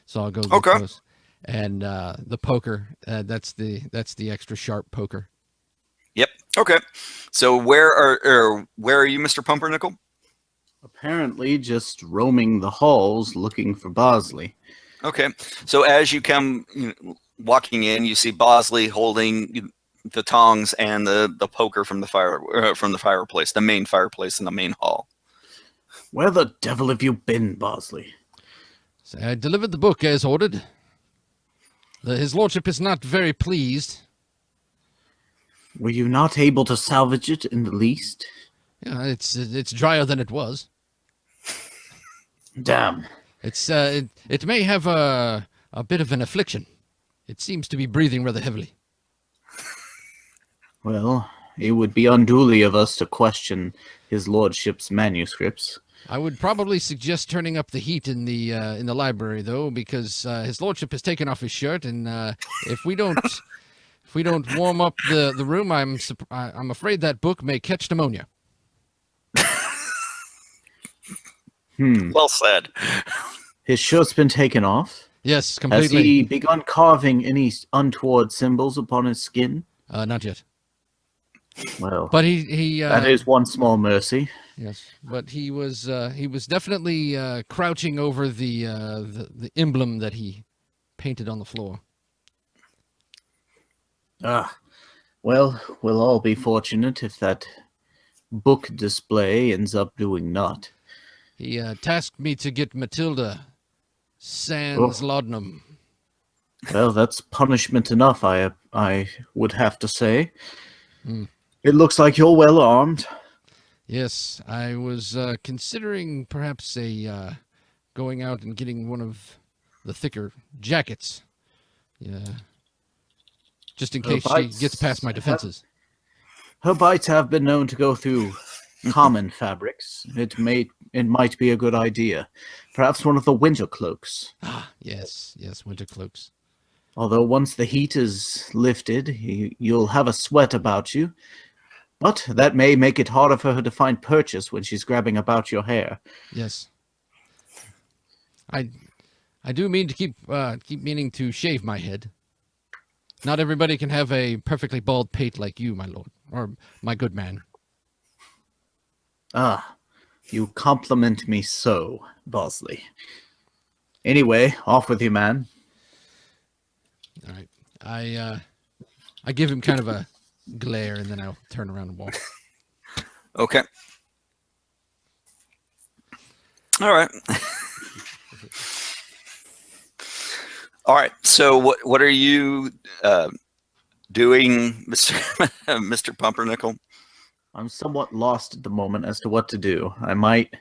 So I'll go get those. And the poker, that's the extra sharp poker. Yep. Okay. So where are you, Mr. Pumpernickel? Apparently just roaming the halls looking for Bosley. Okay. So as you come walking in, you see Bosley holding the tongs and the poker from the fireplace, the main fireplace in the main hall. Where the devil have you been, Bosley? So I delivered the book as ordered. His lordship is not very pleased. Were you not able to salvage it in the least? Yeah, it's drier than it was. Damn. It may have a bit of an affliction. It seems to be breathing rather heavily. Well, it would be unduly of us to question his lordship's manuscripts. I would probably suggest turning up the heat in the library, though, because his lordship has taken off his shirt, and if we don't warm up the room, I'm afraid that book may catch pneumonia. Well said. His shirt's been taken off? Yes, completely. Has he begun carving any untoward symbols upon his skin? Not yet. Well, but he that is one small mercy. Yes, but he was definitely crouching over the emblem that he painted on the floor. Well, we'll all be fortunate if that book display ends up doing naught. He tasked me to get Matilda sans laudanum. Well, that's punishment enough, I would have to say. It looks like you're well armed. Yes, I was considering perhaps going out and getting one of the thicker jackets. Yeah, just in case she gets past my defenses. Her bites have been known to go through common fabrics. It might be a good idea. Perhaps one of the winter cloaks. Ah, yes, winter cloaks. Although once the heat is lifted, you'll have a sweat about you. But that may make it harder for her to find purchase when she's grabbing about your hair. Yes. I do mean to keep meaning to shave my head. Not everybody can have a perfectly bald pate like you, my lord, or my good man. Ah, you compliment me so, Bosley. Anyway, off with you, man. All right. I give him kind of a glare, and then I'll turn around and walk. Okay. All right. All right. So what are you doing, Mr. Pumpernickel? I'm somewhat lost at the moment as to what to do. I might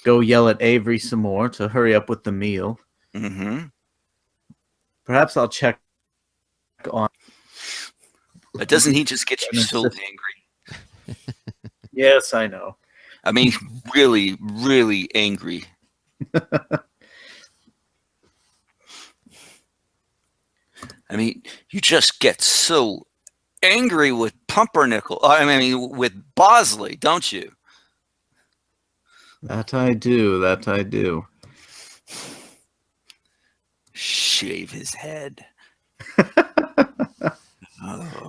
go yell at Avery some more to hurry up with the meal. Mm-hmm. Perhaps I'll check on... But doesn't he just get you so angry? Yes, I know. I mean, really, really angry. I mean, you just get so angry with Pumpernickel. I mean, with Bosley, don't you? That I do. That I do. Shave his head. Oh.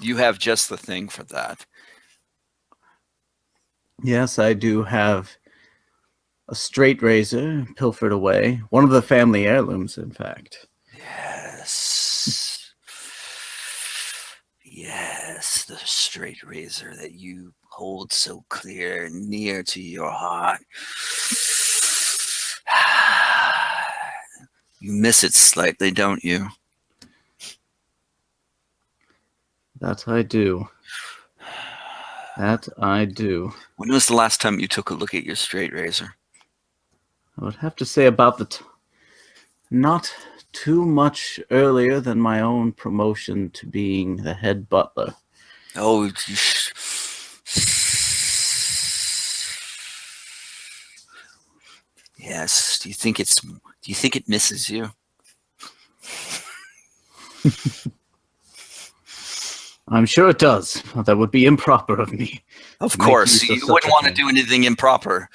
You have just the thing for that. Yes, I do have a straight razor pilfered away. One of the family heirlooms, in fact. Yes. Yes, the straight razor that you hold so clear and near to your heart. You miss it slightly, don't you? That I do. That I do. When was the last time you took a look at your straight razor? I would have to say about not too much earlier than my own promotion to being the head butler. Oh, yes. Do you think it misses you? I'm sure it does. That would be improper of me. Of course, you wouldn't want to do anything improper.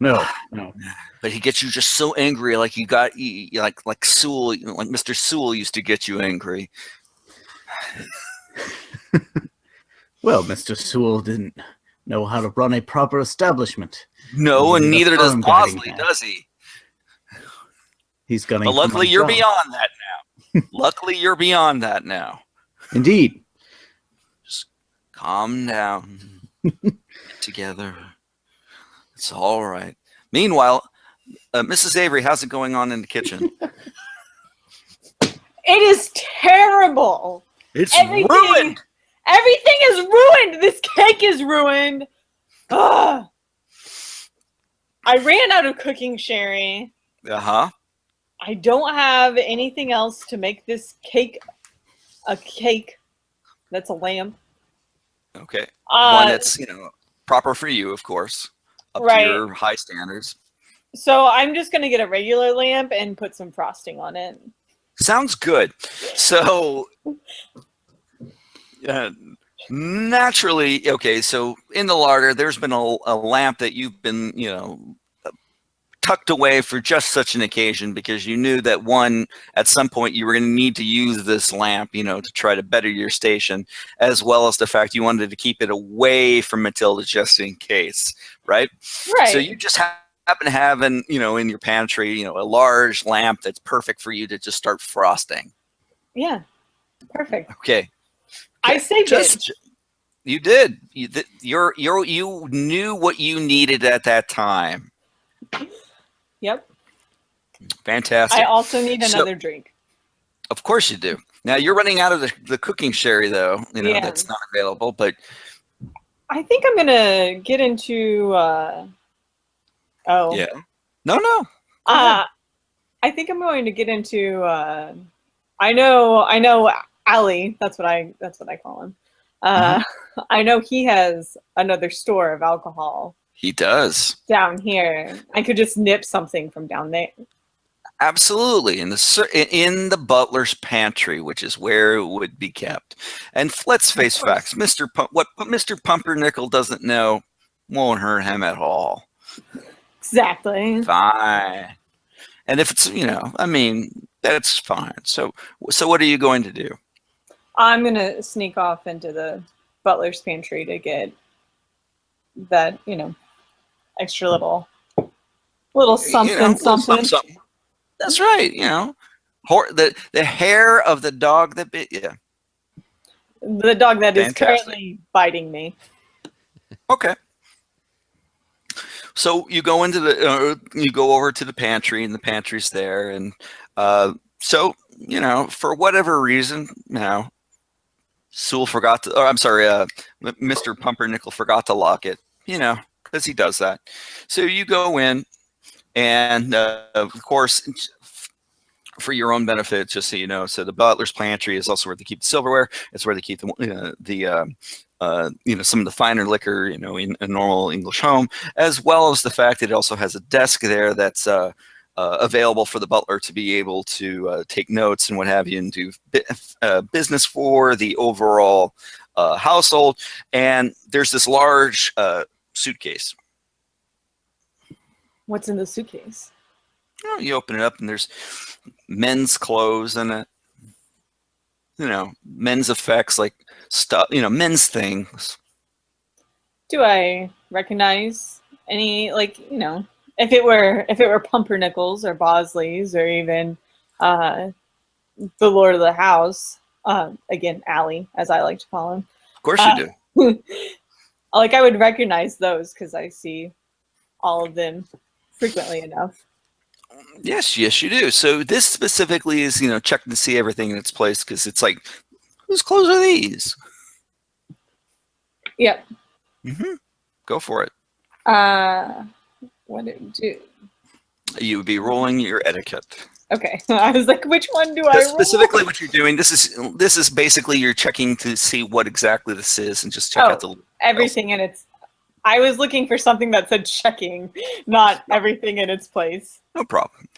No, no. But he gets you just so angry, like like Sewell, like Mr. Sewell used to get you angry. Well, Mr. Sewell didn't know how to run a proper establishment. No, and neither does Ausley, that. does he? He's gunning. But luckily, you're beyond that now. Luckily, you're beyond that now. Indeed. Just calm down. Get together. It's all right. Meanwhile, Mrs. Avery, how's it going on in the kitchen? It is terrible. It's ruined. Everything is ruined. This cake is ruined. Ugh. I ran out of cooking sherry. Uh-huh. I don't have anything else to make this cake a cake that's a lamp. Okay. One that's, proper for you, of course. Up to your high standards. So I'm just going to get a regular lamp and put some frosting on it. Sounds good. So naturally, okay, so in the larder, there's been a lamp that you've been, tucked away for just such an occasion because you knew that at some point you were going to need to use this lamp, to try to better your station, as well as the fact you wanted to keep it away from Matilda just in case, right? Right. So you just happen to have in your pantry, a large lamp that's perfect for you to just start frosting. Yeah. Perfect. Okay. I saved it. You did. You knew what you needed at that time. Yep. Fantastic. I also need another drink. Of course you do. Now you're running out of the cooking sherry, though. That's not available. But I think I'm gonna get into. Yeah. No. I think I'm going to get into. I know. Ali. That's what I call him. I know he has another store of alcohol. He does. Down here. I could just nip something from down there. Absolutely, in the butler's pantry, which is where it would be kept. And let's face facts, what Mr. Pumpernickel doesn't know won't hurt him at all. Exactly. Fine. And if it's, I mean, that's fine. So what are you going to do? I'm gonna sneak off into the butler's pantry to get that, extra little something, something. That's right. The hair of the dog that bit you. The dog that is Fantastic. currently biting me. Okay. So you go you go over to the pantry, and the pantry's there, and so for whatever reason, Sewell forgot to, or I'm sorry, Mr. Pumpernickel forgot to lock it, because he does that. So you go in, and of course, for your own benefit, just so you know, so the butler's pantry is also where they keep the silverware. It's where they keep some of the finer liquor, in a normal English home, as well as the fact that it also has a desk there that's available for the butler to be able to take notes and what have you, and do business for the overall household. And there's this large suitcase. What's in the suitcase? You open it up, and there's men's clothes in it. Men's effects, like stuff, men's things. Do I recognize any, if it were Pumpernickel's or Bosley's or even the Lord of the House, again, Allie, as I like to call him. Of course you do. I would recognize those because I see all of them frequently enough. Yes, you do. So this specifically is, checking to see everything in its place, because it's like, whose clothes are these? Yep. Mm-hmm. Go for it. What do you do? You would be rolling your etiquette. Okay. I was like, which one do I roll? Specifically what you're doing, this is basically you're checking to see what exactly this is, and just check out the everything in its. I was looking for something that said checking, not everything in its place. No problem.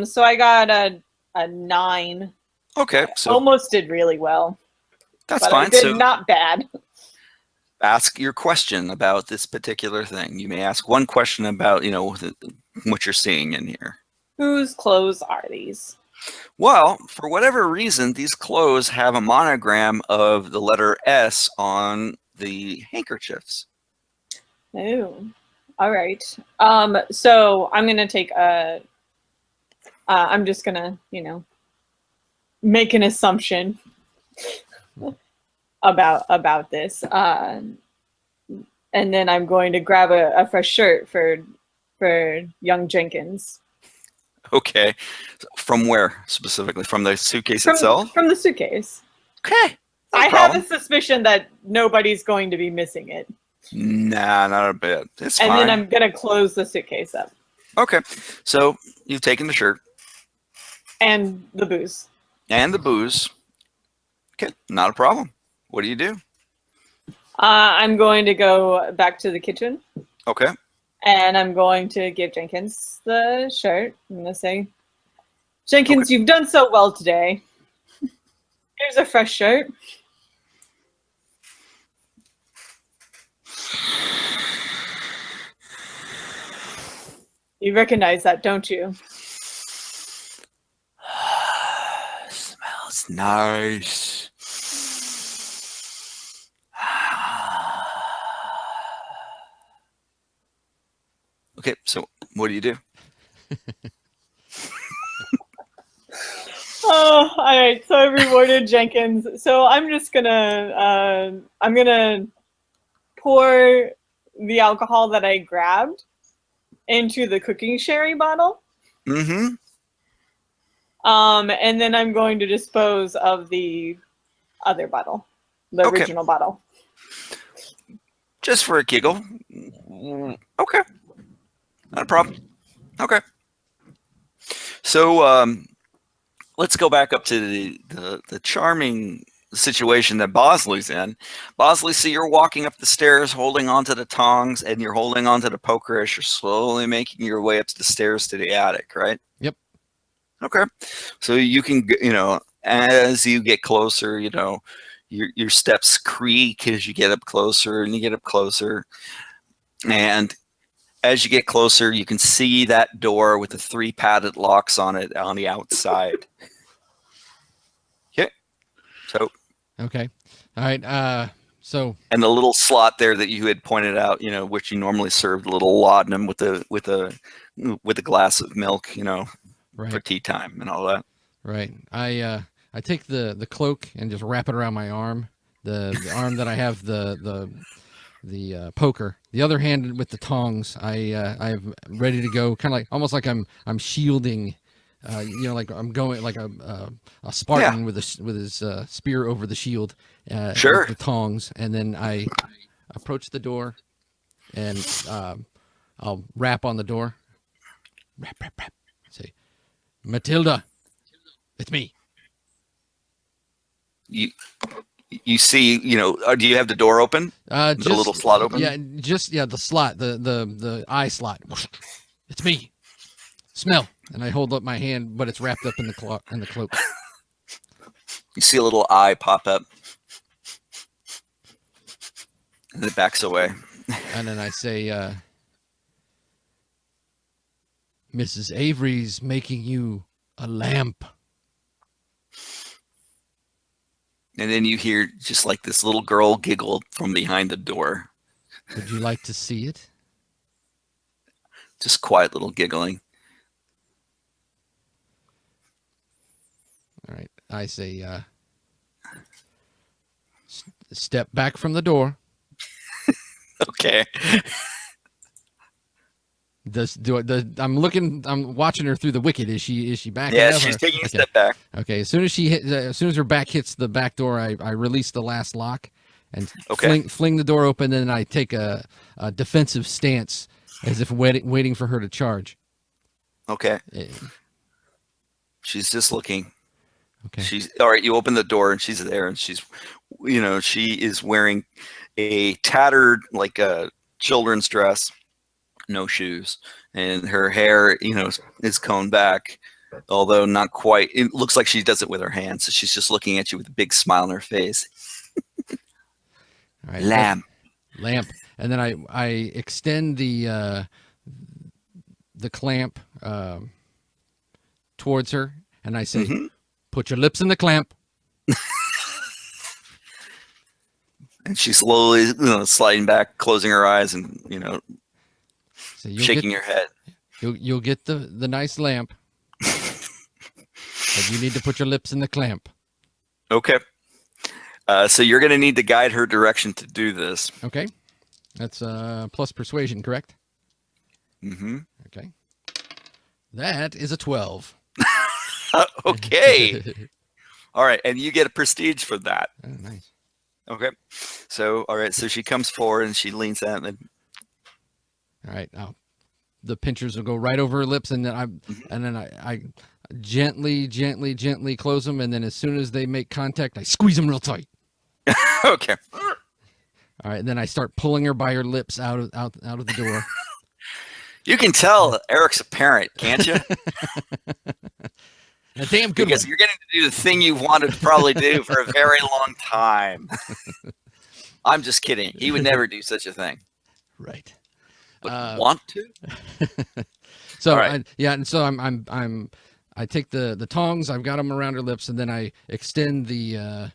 So I got a 9. Okay, so almost did really well. That's but fine. I did So not bad. ask your question about this particular thing. You may ask one question about, what you're seeing in here. Whose clothes are these? Well, for whatever reason, these clothes have a monogram of the letter S on the handkerchiefs. Oh, all right. So I'm gonna take I'm just gonna, make an assumption about this, and then I'm going to grab a fresh shirt for young Jenkins. Okay, from where specifically? From the suitcase itself? From the suitcase. Okay. I have a suspicion that nobody's going to be missing it. Nah, not a bit. It's fine. And then I'm gonna close the suitcase up. Okay, so you've taken the shirt. And the booze. And the booze. Okay, not a problem. What do you do? I'm going to go back to the kitchen. Okay. And I'm going to give Jenkins the shirt. I'm going to say, Jenkins, you've done so well today. Here's a fresh shirt. You recognize that, don't you? Smells nice. Okay, so what do you do? Oh, all right. So I rewarded Jenkins. So I'm just gonna pour the alcohol that I grabbed into the cooking sherry bottle. Mm-hmm. And then I'm going to dispose of the other bottle, the original bottle. Just for a giggle. Okay. Not a problem. Okay. So let's go back up to the charming situation that Bosley's in. Bosley, so you're walking up the stairs holding onto the tongs, and you're holding onto the poker as you're slowly making your way up the stairs to the attic, right? Yep. Okay. So you can, as you get closer, your steps creak as you get up closer and you get up closer. And as you get closer, you can see that door with the 3 padded locks on it on the outside. Okay. So. Okay. All right. So. And the little slot there that you had pointed out, which you normally served a little laudanum with a glass of milk, Right. for tea time and all that. Right. I take the cloak and just wrap it around my arm, the arm that I have the poker. The other hand with the tongs, I'm ready to go, kind of like almost like I'm shielding, like I'm going like a Spartan with his spear over the shield, Sure. with the tongs, and then I approach the door, and I'll rap on the door, rap, say, Matilda, it's me. You see, do you have the door open? The little slot open? Yeah, the slot, the eye slot. It's me. Smell. And I hold up my hand, but it's wrapped up in the cloak. You see a little eye pop up, and it backs away. And then I say, Mrs. Avery's making you a lamp. And then you hear just like this little girl giggle from behind the door. Would you like to see it? Just quiet little giggling. All right. I say, step back from the door. Okay. I'm watching her through the wicket. Is she back? Yeah, she's taking a step back. Okay. As soon as her back hits the back door, I release the last lock and fling the door open. Then I take a defensive stance as if waiting for her to charge. Okay. She's just looking. Okay. She's all right. You open the door and she's there, and she's, she is wearing a tattered like a children's dress. No shoes, and her hair, is combed back, although not quite. It looks like she does it with her hands. So she's just looking at you with a big smile on her face. All right, lamp, and then I extend the clamp towards her, and I say, "Put your lips in the clamp." And she's slowly, sliding back, closing her eyes, and So shaking your head. You'll get the nice lamp, but you need to put your lips in the clamp. Okay. So you're going to need to guide her direction to do this. Okay. That's plus persuasion, correct? Mm-hmm. Okay. That is a 12. Okay. All right, and you get a prestige for that. Oh, nice. Okay. So, all right, so she comes forward and she leans out and all right, now the pinchers will go right over her lips, and then I gently close them, and then as soon as they make contact, I squeeze them real tight. Okay. All right, and then I start pulling her by her lips out of the door. You can tell Eric's a parent, can't you? A damn good because one. You're getting to do the thing you've wanted to probably do for a very long time. I'm just kidding. He would never do such a thing. Right. But want to? So right. I take the tongs. I've got them around her lips, and then I extend the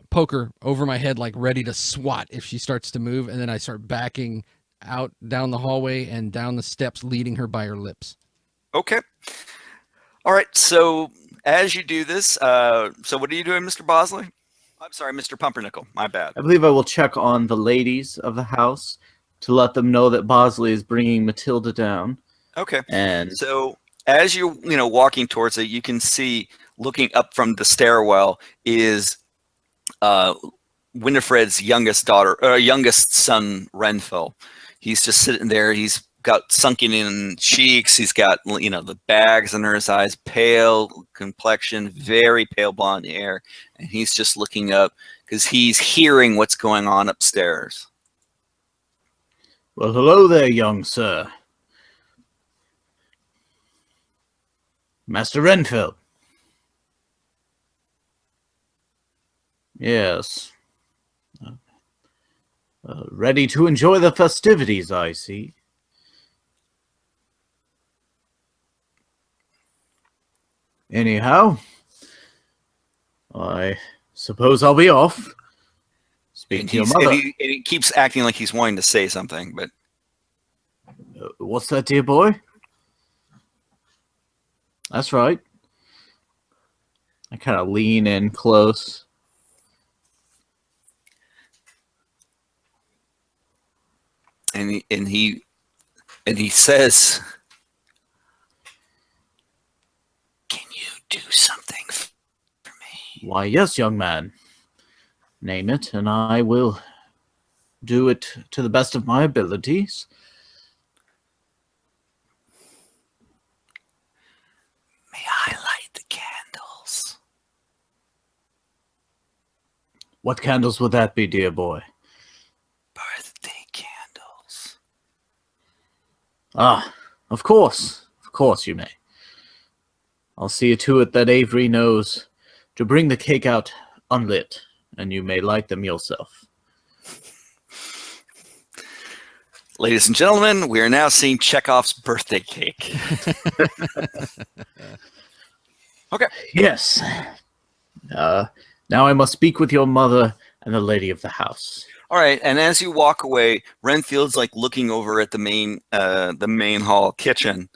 poker over my head, like ready to swat if she starts to move, and then I start backing out down the hallway and down the steps, leading her by her lips. Okay. All right. So as you do this, so what are you doing, Mr. Bosley? I'm sorry, Mr. Pumpernickel. My bad. I believe I will check on the ladies of the house to let them know that Bosley is bringing Matilda down. Okay. And so as you're, walking towards it, you can see looking up from the stairwell is Winifred's youngest son, Renfell. He's just sitting there. He's got sunken in cheeks. He's got, the bags under his eyes, pale complexion, very pale blonde hair. And he's just looking up because he's hearing what's going on upstairs. well, hello there, young sir. Master Renfield. Yes. Ready to enjoy the festivities, I see. Anyhow, I suppose I'll be off. Speak to your mother. And he keeps acting like he's wanting to say something, but... What's that, dear boy? That's right. I kind of lean in close. And he says, "Can you do something for me?" Why, yes, young man. Name it, and I will do it to the best of my abilities. May I light the candles? What candles would that be, dear boy? Birthday candles. Ah, of course. Of course you may. I'll see to it that Avery knows to bring the cake out unlit, and you may light them yourself. Ladies and gentlemen, we are now seeing Chekhov's birthday cake. Okay. Yes. Now I must speak with your mother and the lady of the house. All right, and as you walk away, Renfield's like looking over at the main hall kitchen,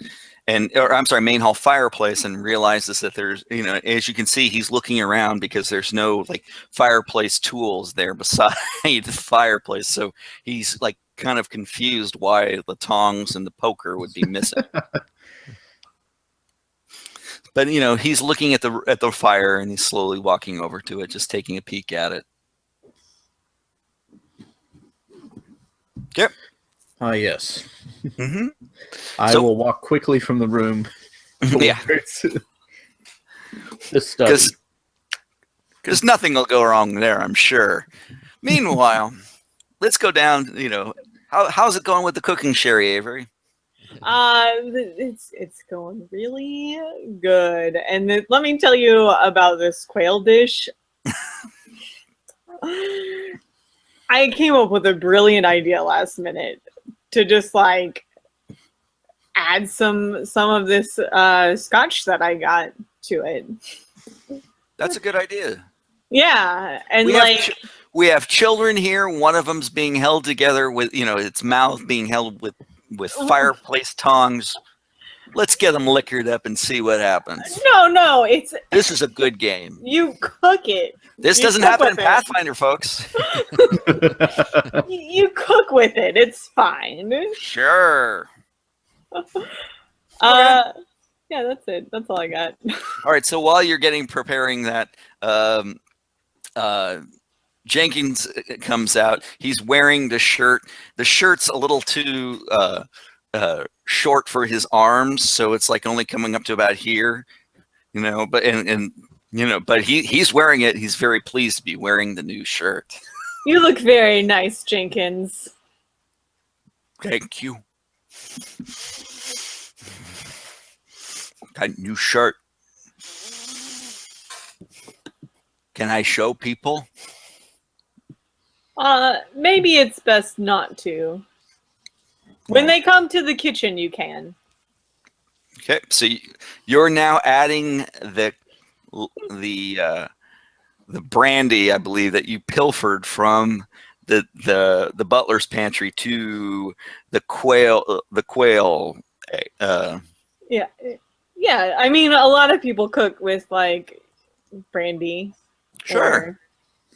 main hall fireplace, and realizes that there's, as you can see, he's looking around because there's no like fireplace tools there beside the fireplace. So he's like kind of confused why the tongs and the poker would be missing. But he's looking at the fire, and he's slowly walking over to it, just taking a peek at it. Yep. Ah, yes. Mm-hmm. I will walk quickly from the room. Yeah. The study. Because nothing will go wrong there, I'm sure. Meanwhile, let's go down. How's it going with the cooking, Sherry Avery? It's going really good, and let me tell you about this quail dish. I came up with a brilliant idea last minute to just like add some of this scotch that I got to it. That's a good idea. Yeah, and we have children here. One of them's being held together with its mouth being held with fireplace tongs. Let's get them liquored up and see what happens. No, This is a good game. You cook it. This doesn't happen in Pathfinder, folks. You cook with it. It's fine. Sure. Yeah, that's it. That's all I got. All right. So while you're preparing that, Jenkins comes out. He's wearing the shirt. The shirt's a little too short for his arms, so it's like only coming up to about here. But but he's wearing it. He's very pleased to be wearing the new shirt. You look very nice, Jenkins. Thank you. That new shirt. Can I show people? Maybe it's best not to. When they come to the kitchen, you can. Okay, so you're now adding the brandy, I believe, that you pilfered from the butler's pantry to the quail. Yeah. I mean, a lot of people cook with like brandy, sure,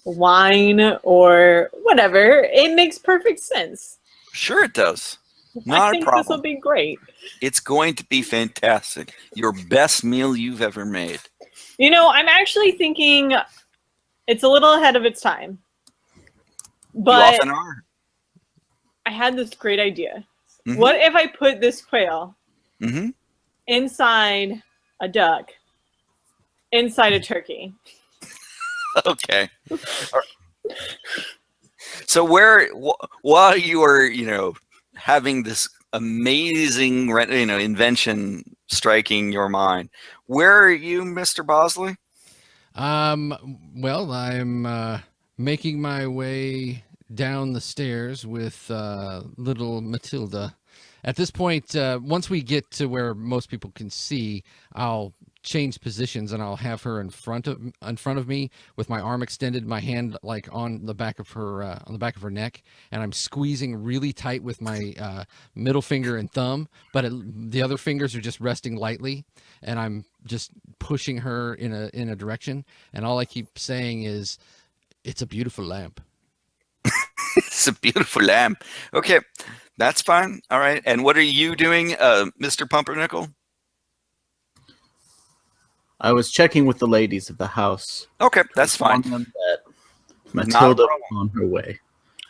or wine, or whatever. It makes perfect sense. Sure, it does. Not a problem. This will be great. It's going to be fantastic. Your best meal you've ever made. I'm actually thinking it's a little ahead of its time. But you often are. I had this great idea. Mm-hmm. What if I put this quail mm-hmm. inside a duck, inside a turkey? Okay. So while you are, having this amazing, invention striking your mind. Where are you, Mr. Bosley? Well, I'm making my way down the stairs with little Matilda. At this point, once we get to where most people can see, I'll change positions and I'll have her in front of me with my arm extended, my hand like on the back of her neck, and I'm squeezing really tight with my middle finger and thumb, but the other fingers are just resting lightly, and I'm just pushing her in a direction, and all I keep saying is, "It's a beautiful lamp." It's a beautiful lamp. Okay, that's fine. All right. And what are you doing, Mr. Pumpernickel? I was checking with the ladies of the house. Okay, that's fine. Informed them that Matilda was on her way.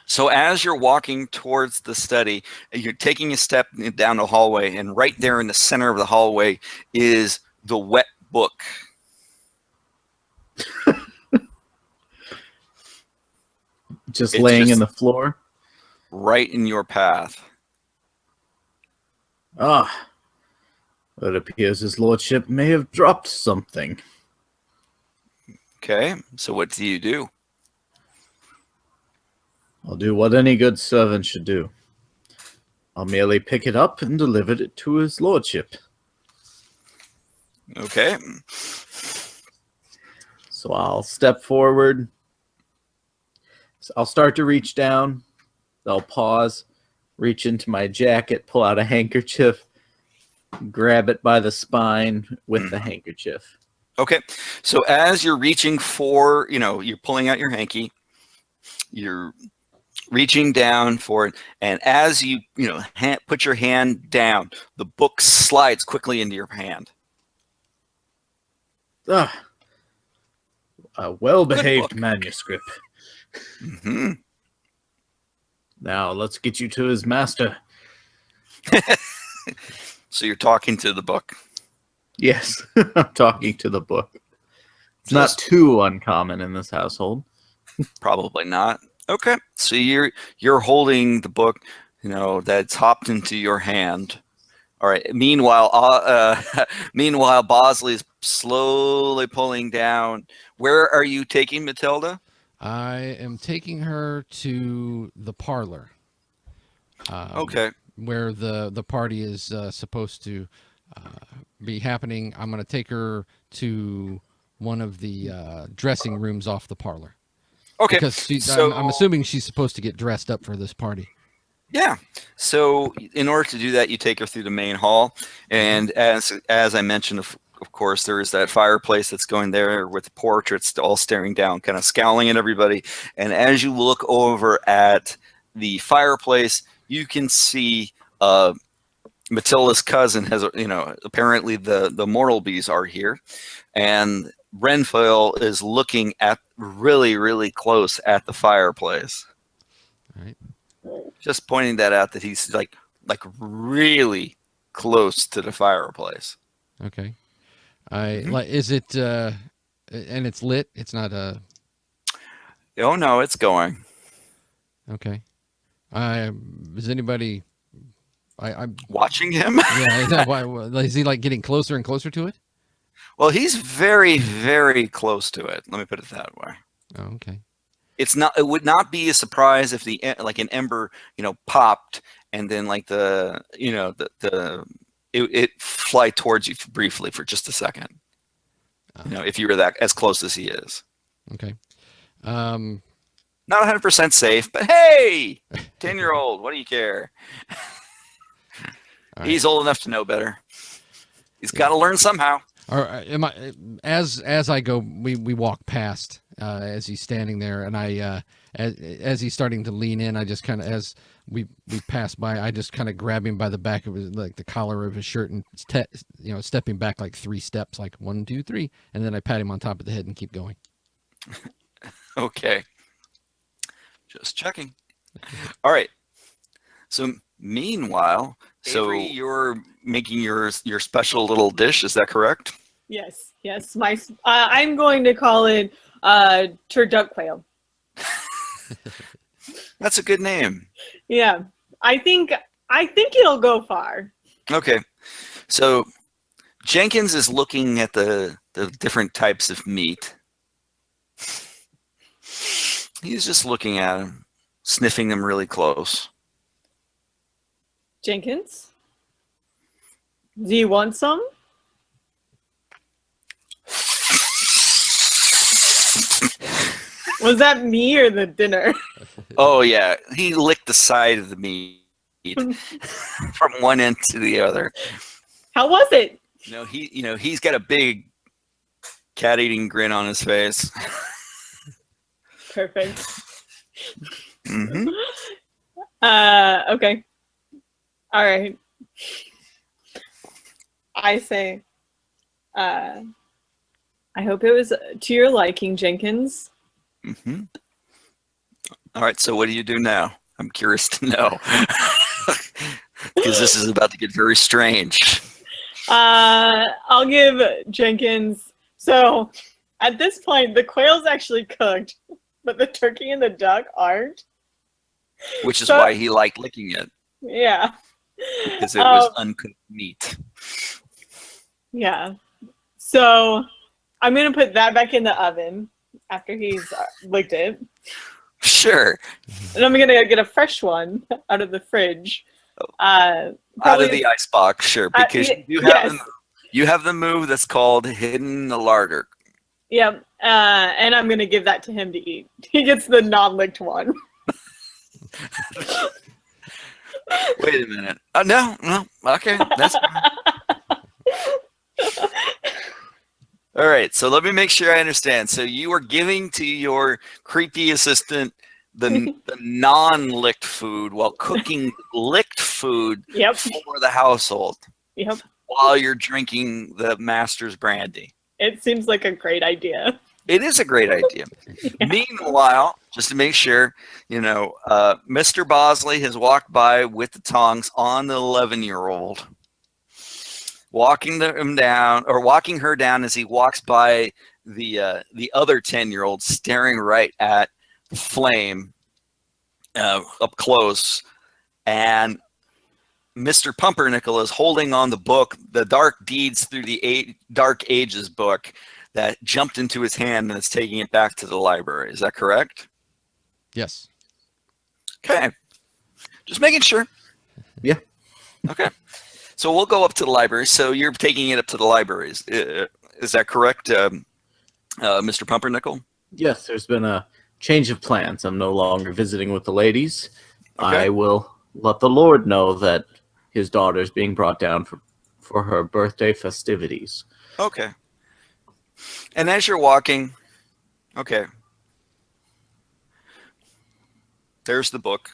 So as you're walking towards the study, you're taking a step down the hallway, and right there in the center of the hallway is the wet book. Just laying in the floor? Right in your path. Ah. It appears his lordship may have dropped something. Okay, so what do you do? I'll do what any good servant should do. I'll merely pick it up and deliver it to his lordship. Okay. So I'll step forward. So I'll start to reach down. I'll pause, reach into my jacket, pull out a handkerchief, grab it by the spine with the handkerchief. Okay, so as you're reaching for, you're pulling out your hanky, you're reaching down for it, and as you, put your hand down, the book slides quickly into your hand. Ah, a well-behaved manuscript. Mm-hmm. Now let's get you to his master. So you're talking to the book. Yes, I'm talking to the book. It's not too uncommon in this household. Probably not. Okay, so you're holding the book, that's hopped into your hand. All right. Meanwhile, Bosley's slowly pulling down. Where are you taking Matilda? I am taking her to the parlor. Okay. Where the party is supposed to be happening. I'm going to take her to one of the dressing rooms off the parlor. Okay. Because I'm assuming she's supposed to get dressed up for this party. Yeah. So in order to do that, you take her through the main hall, and as I mentioned, of course, there is that fireplace that's going there with portraits all staring down, kind of scowling at everybody. And as you look over at the fireplace, you can see Matilda's cousin has, apparently the Mortalbys are here, and Renfield is looking at really, really close at the fireplace. All right. Just pointing that out, that he's like really close to the fireplace. Okay. Is it and it's lit? It's not a. Oh no, it's going. Okay. Is anybody? I'm watching him. Yeah. Is that why? Is he like getting closer and closer to it? Well, he's very, very close to it. Let me put it that way. Oh, okay. It's not. It would not be a surprise if an ember, popped, and then it fly towards you briefly for just a second. If you were that as close as he is. Okay. Not 100% safe, but hey, 10-year-old, what do you care? Right. He's old enough to know better. He's got to learn somehow. Or as I go, we walk past as he's standing there, and I as he's starting to lean in, I just kind of, as we pass by, I just kind of grab him by the back of his, like the collar of his shirt, and stepping back like 3 steps, like 1, 2, 3, and then I pat him on top of the head and keep going. Okay. Just checking. All right. So meanwhile, Avery, you're making your special little dish. Is that correct? Yes. I'm going to call it turduck quail. That's a good name. Yeah, I think I think it'll go far. Okay. So Jenkins is looking at the different types of meat. He's just looking at them, sniffing them really close. Jenkins? Do you want some? Was that me or the dinner? Oh yeah, he licked the side of the meat from one end to the other. How was it? He's got a big cat-eating grin on his face. Perfect. Mm-hmm. Okay. All right. I say, I hope it was to your liking, Jenkins. Mm-hmm. All right, so what do you do now? I'm curious to know. Because this is about to get very strange. I'll give Jenkins. So at this point, the quail's actually cooked, but the turkey and the duck aren't. Which is why he liked licking it. Yeah. Because it was uncooked meat. Yeah. So I'm going to put that back in the oven after he's licked it. Sure. And I'm going to get a fresh one out of the fridge. Out of the icebox, sure. Because you have the move that's called hidden in the larder. Yep. And I'm going to give that to him to eat. He gets the non-licked one. Wait a minute. No. Okay, that's fine. All right, so let me make sure I understand. So you are giving to your creepy assistant the non-licked food while cooking licked food for the household. Yep. While you're drinking the master's brandy. It seems like a great idea. It is a great idea. Yeah. Meanwhile, just to make sure, Mr. Bosley has walked by with the tongs on the 11-year-old, walking her down as he walks by the other 10-year-old, staring right at the flame up close, and Mr. Pumpernickel is holding on the book, the Dark Deeds Through the Dark Ages book, that jumped into his hand and is taking it back to the library. Is that correct? Yes. Okay. Just making sure. Yeah. Okay. So we'll go up to the library. So you're taking it up to the libraries. Is that correct, Mr. Pumpernickel? Yes, there's been a change of plans. I'm no longer visiting with the ladies. Okay. I will let the Lord know that his daughter's being brought down for her birthday festivities. Okay. And as you're walking, okay, there's the book.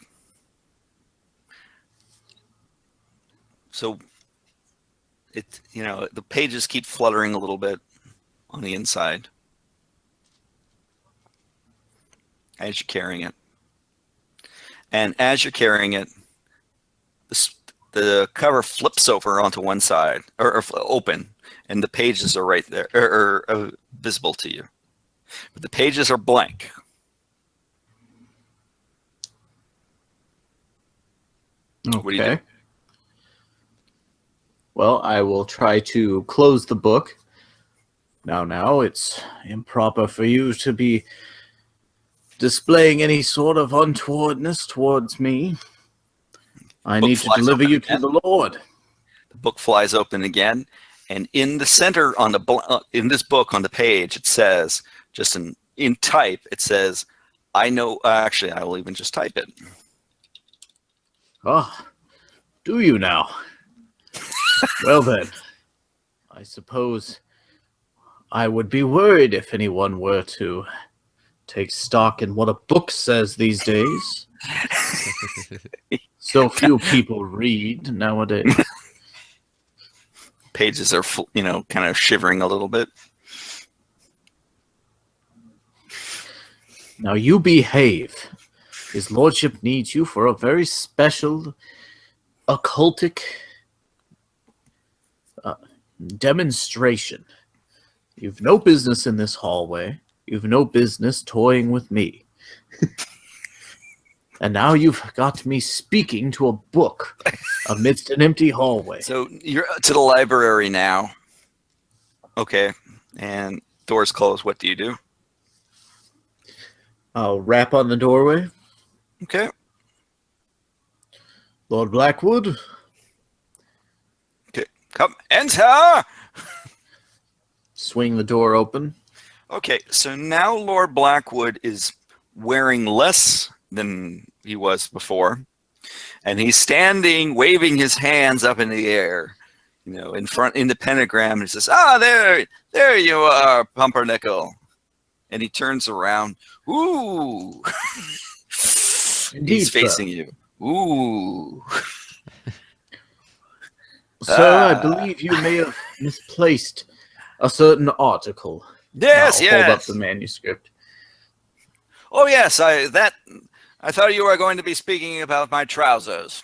So the pages keep fluttering a little bit on the inside as you're carrying it. And as you're carrying it, the cover flips over onto one side, or open, and the pages are right there, or visible to you. But the pages are blank. Okay. What do you do? Well, I will try to close the book. Now, it's improper for you to be displaying any sort of untowardness towards me. I need to deliver you to the Lord. The book flies open again, and in the center in this book on the page, it says, just in type, it says, I know, actually, I will even just type it. Oh, do you now? Well then, I suppose I would be worried if anyone were to take stock in what a book says these days. So few people read nowadays. Pages are, kind of shivering a little bit. Now you behave. His lordship needs you for a very special occultic demonstration. You've no business in this hallway. You've no business toying with me. And now you've got me speaking to a book amidst an empty hallway. So you're to the library now. Okay. And doors closed. What do you do? I'll rap on the doorway. Okay. Lord Blackwood. Okay. Come enter. Swing the door open. Okay. So now Lord Blackwood is wearing less than he was before, and he's standing waving his hands up in the air, in front in the pentagram, and he says, there you are, Pumpernickel. And he turns around. Ooh. Indeed, He's facing you. Ooh. Sir, I believe you may have misplaced a certain article. Yes, I'll hold up the manuscript. Oh yes, I thought you were going to be speaking about my trousers.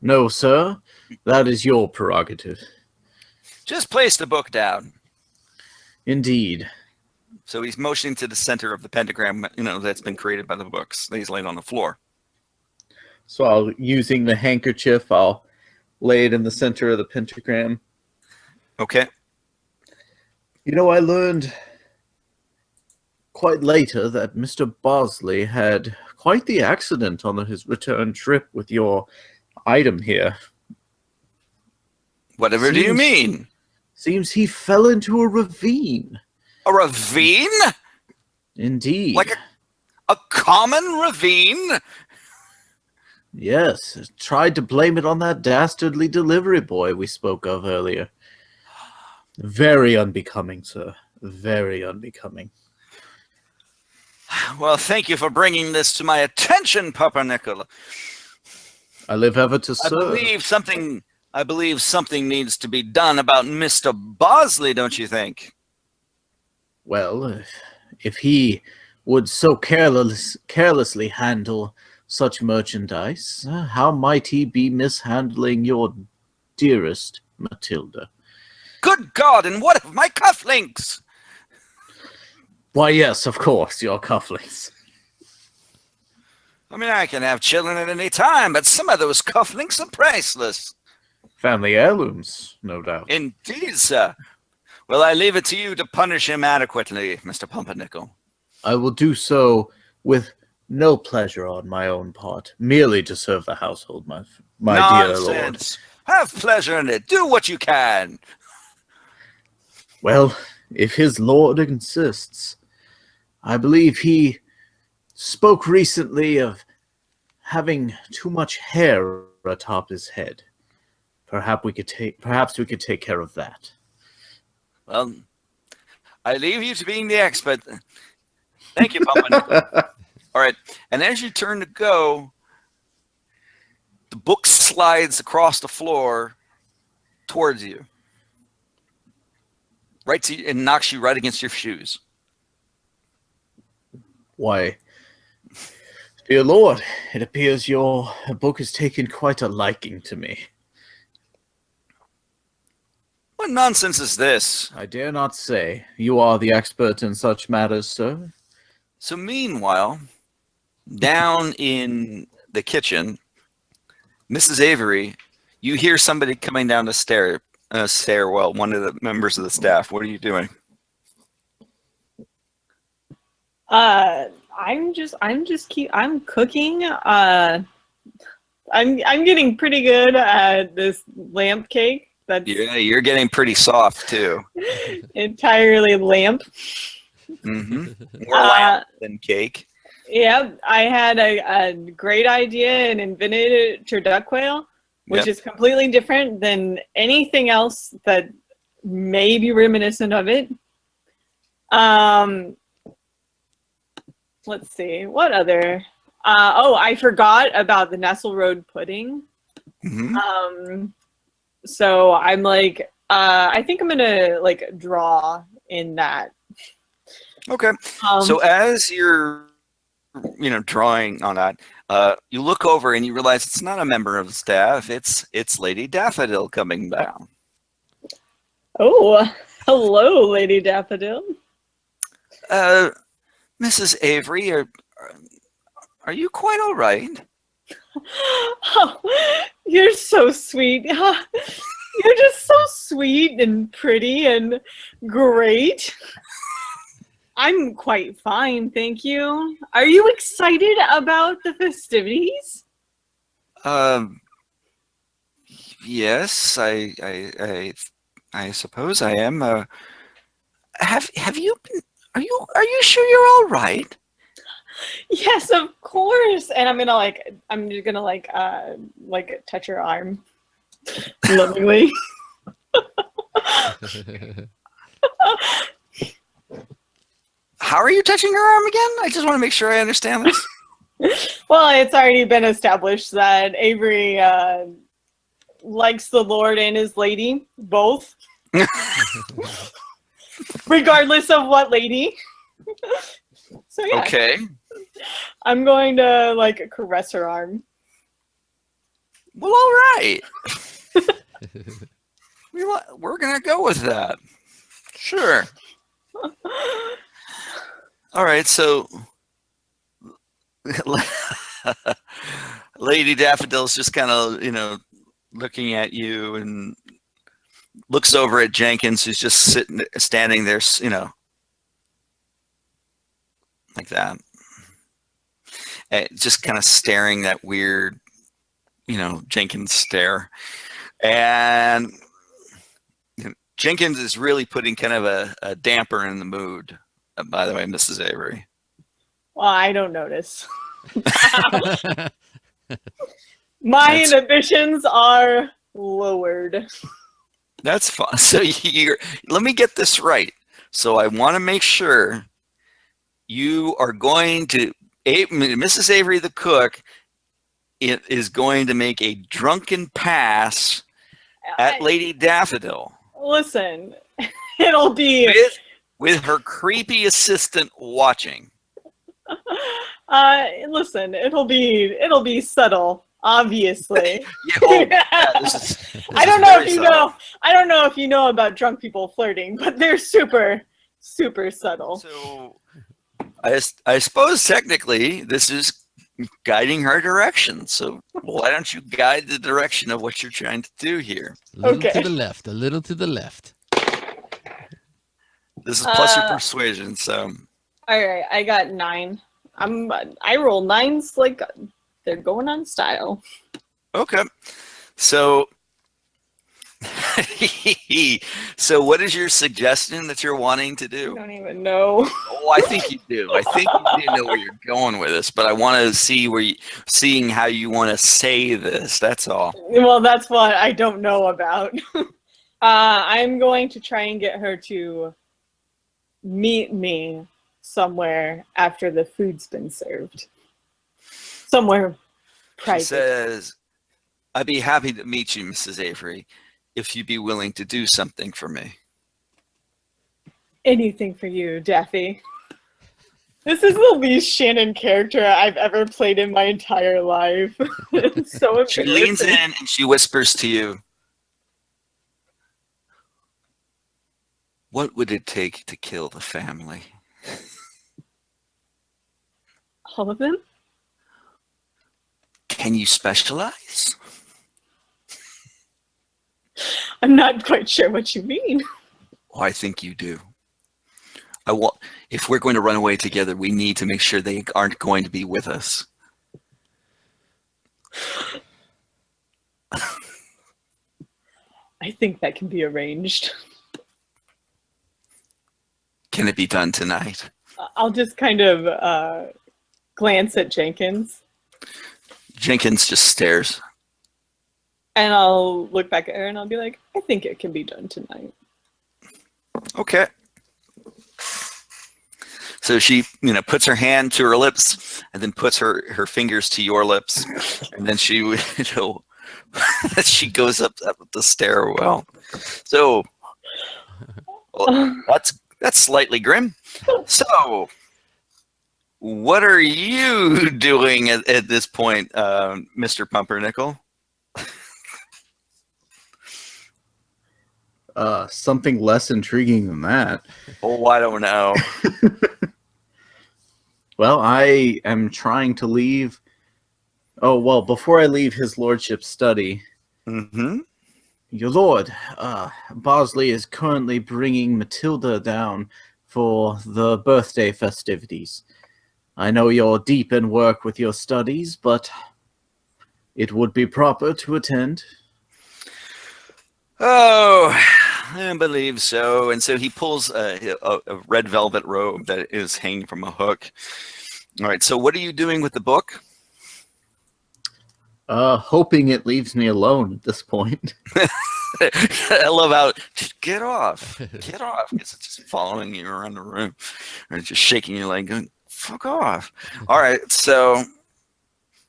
No, sir. That is your prerogative. Just place the book down. Indeed. So he's motioning to the center of the pentagram, that's been created by the books that he's laid on the floor. So using the handkerchief, I'll lay it in the center of the pentagram. Okay. I learned quite later that Mr. Bosley had quite the accident on his return trip with your item here. Whatever do you mean? Seems he fell into a ravine. A ravine? Indeed. Like a common ravine? Yes, tried to blame it on that dastardly delivery boy we spoke of earlier. Very unbecoming, sir. Very unbecoming. Well, thank you for bringing this to my attention, Pumpernickel. I live ever to serve. I believe something needs to be done about Mr. Bosley, don't you think? Well, if he would so carelessly handle such merchandise, how might he be mishandling your dearest Matilda? Good God, and what of my cufflinks? Why, yes, of course, your cufflinks. I mean, I can have children at any time, but some of those cufflinks are priceless. Family heirlooms, no doubt. Indeed, sir. Well, I leave it to you to punish him adequately, Mr. Pumpernickel. I will do so with no pleasure on my own part, merely to serve the household, my dear lord. Nonsense. Have pleasure in it. Do what you can. Well, if his lord insists. I believe he spoke recently of having too much hair atop his head. Perhaps we could take care of that. Well, I leave you to being the expert. Thank you, Pumpernickel. All right, and as you turn to go, the book slides across the floor towards you, right to you, and knocks you right against your shoes. Why, dear lord, it appears your book has taken quite a liking to me. What nonsense is this? I dare not say. You are the expert in such matters, sir. So meanwhile, down in the kitchen, Mrs. Avery, you hear somebody coming down the stairwell, one of the members of the staff. What are you doing? I'm cooking. I'm getting pretty good at this lamp cake. That's You're getting pretty soft too. entirely lamp. Mm-hmm. More lamp than cake. Yeah, I had a great idea and invented a turducken, which is completely different than anything else that may be reminiscent of it. Let's see, what other? I forgot about the Nestle Road pudding. Mm-hmm. So I'm like, I think I'm gonna like draw in that. Okay. So as you're, drawing on that, you look over and you realize it's not a member of the staff. It's Lady Daffodil coming down. Oh, hello, Lady Daffodil. Mrs. Avery, Are you quite all right? Oh, you're so sweet. You're just so sweet and pretty and great. I'm quite fine, thank you. Are you excited about the festivities? Um, yes, I suppose I am. Have you been? Are you sure you're all right? Yes, of course. And I'm just gonna touch her arm lovingly. How are you touching her arm again? I just want to make sure I understand this. Well, it's already been established that Avery likes the Lord and his lady, both. Regardless of what lady. So yeah. Okay. I'm going to caress her arm. Well, all right. We're gonna go with that. Sure. All right. So, Lady Daffodil's just kind of, looking at you and looks over at Jenkins, who's just standing there, like that, just kind of staring that weird, Jenkins stare. And Jenkins is really putting kind of a damper in the mood, by the way, Mrs. Avery. Well, I don't notice. My inhibitions are lowered. That's fine. So let me get this right. So I want to make sure you are going to, Mrs. Avery the cook is going to make a drunken pass at Lady Daffodil. Listen, it'll be with her creepy assistant watching. Listen, it'll be subtle, obviously. I don't know if you know about drunk people flirting, but they're super, super subtle. So I suppose technically this is guiding her direction. So why don't you guide the direction of what you're trying to do here? A little to the left, a little to the left. This is plus your persuasion, so. All right, I got 9. I roll 9s like they're going on style. Okay, so so what is your suggestion that you're wanting to do? I don't even know. Oh, I think you do. I think you do know where you're going with this, but I want to see seeing how you want to say this. That's all. Well, that's what I don't know about. I'm going to try and get her to meet me somewhere after the food's been served. Somewhere private. She says, I'd be happy to meet you, Mrs. Avery, if you'd be willing to do something for me. Anything for you, Daffy. This is the least Shannon character I've ever played in my entire life. It's so embarrassing. She leans in and she whispers to you, what would it take to kill the family? All of them? Can you specialize? I'm not quite sure what you mean. Oh, I think you do. If we're going to run away together, we need to make sure they aren't going to be with us. I think that can be arranged. Can it be done tonight? I'll just kind of glance at Jenkins. Jenkins just stares. And I'll look back at her and I'll be like, I think it can be done tonight. Okay. So she, puts her hand to her lips and then puts her fingers to your lips. And then she, she goes up the stairwell. So that's slightly grim. So what are you doing at this point, Mr. Pumpernickel? Something less intriguing than that. Oh, I don't know. Well, I am trying to leave. Oh, well, before I leave his lordship's study, Mm-hmm. your lord, Bosley is currently bringing Matilda down for the birthday festivities. I know you're deep in work with your studies, but it would be proper to attend. Oh, I believe so. And so he pulls a red velvet robe that is hanging from a hook. All right. So what are you doing with the book? Hoping it leaves me alone at this point. I love how just get off, because it's just following you around the room, or just shaking your leg, going, "Fuck off!" All right, so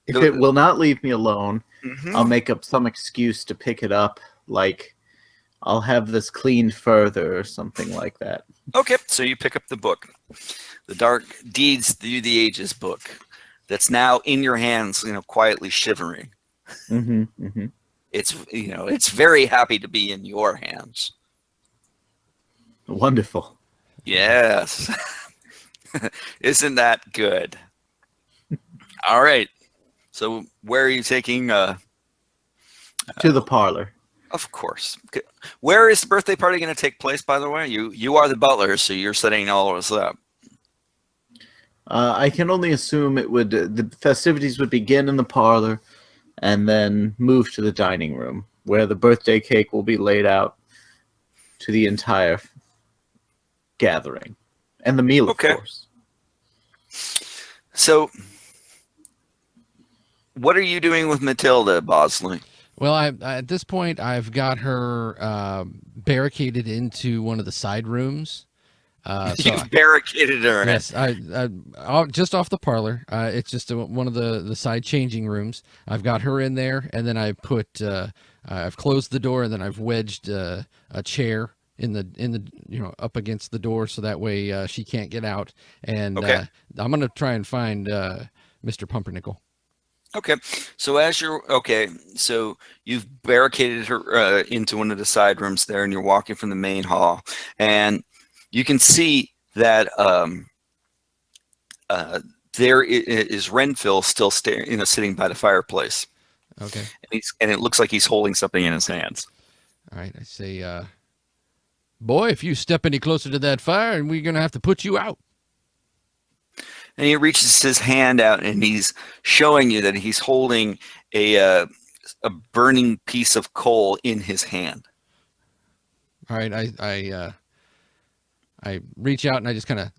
If it will not leave me alone, Mhm. I'll make up some excuse to pick it up, like I'll have this cleaned further or something like that. Okay, so you pick up the book, the Dark Deeds Through the Ages book, that's now in your hands, quietly shivering. Mm-hmm, mm-hmm. It's very happy to be in your hands. Wonderful. Yes. Isn't that good? All right. So where are you taking? To the parlor. Of course. Where is the birthday party going to take place, by the way? You are the butler, so you're setting all of us up. I can only assume the festivities would begin in the parlor and then move to the dining room, where the birthday cake will be laid out to the entire gathering. And the meal, Okay. of course. So what are you doing with Matilda, Bosley? Well, at this point, I've got her barricaded into one of the side rooms. You've barricaded her in it. Yes, just off the parlor. It's just one of the side changing rooms. I've got her in there, and then I've closed the door, and then I've wedged a chair in the up against the door, so that way she can't get out. And Okay. I'm gonna try and find Mr. Pumpernickel. Okay, so you've barricaded her into one of the side rooms there, and you're walking from the main hall, and you can see that there is Renfill still sitting by the fireplace. Okay. And it looks like he's holding something in his hands. All right. I say, boy, if you step any closer to that fire, and we're gonna have to put you out. And he reaches his hand out, and he's showing you that he's holding a burning piece of coal in his hand. All right. I reach out and I just kind of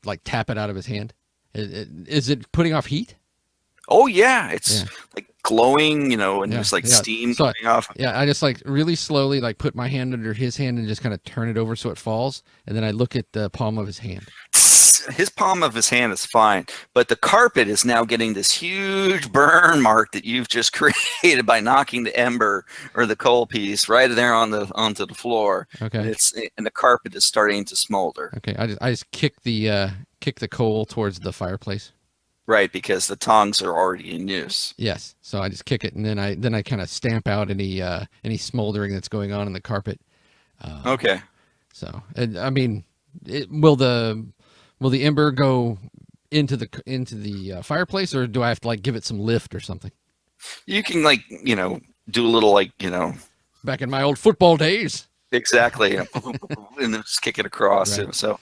like tap it out of his hand. Is it putting off heat? Oh yeah, it's like glowing, and there's like steam So coming off. Yeah, I just like really slowly like put my hand under his hand and just kind of turn it over so it falls, and then I look at the palm of his hand. His palm of his hand is fine, but the carpet is now getting this huge burn mark that you've just created by knocking the ember or the coal piece right there onto the floor. Okay. And the carpet is starting to smolder. Okay, I just kick the coal towards the fireplace. Right, because the tongs are already in use. Yes, so I just kick it, and then I kind of stamp out any smoldering that's going on in the carpet. Okay. So, I mean, will the ember go into the fireplace, or do I have to like give it some lift or something? You can do a little Back in my old football days. Exactly, and then just kick it across. Right. So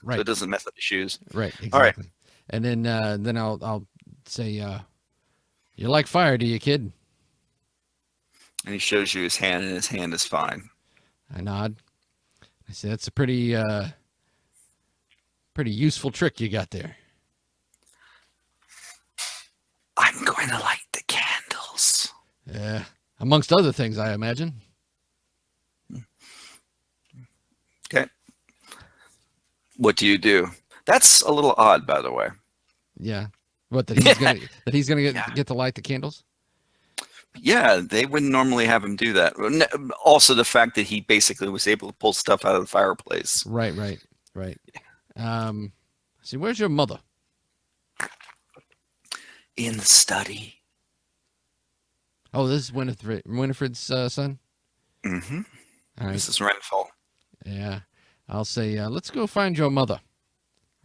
Right. so it doesn't mess up the shoes. Right. Exactly. All right. And then I'll say, you like fire, do you, kid? And he shows you his hand, and his hand is fine. I nod. I say, that's a pretty useful trick you got there. I'm going to light the candles. Yeah, amongst other things, I imagine. Okay. What do you do? That's a little odd, by the way. Yeah. What, that he's gonna get to light the candles? Yeah, they wouldn't normally have him do that. Also, the fact that he basically was able to pull stuff out of the fireplace. Right. See, where's your mother? In the study. Oh, this is Winifred's son? Mm-hmm. All right. This is Renfall. Yeah. I'll say, let's go find your mother.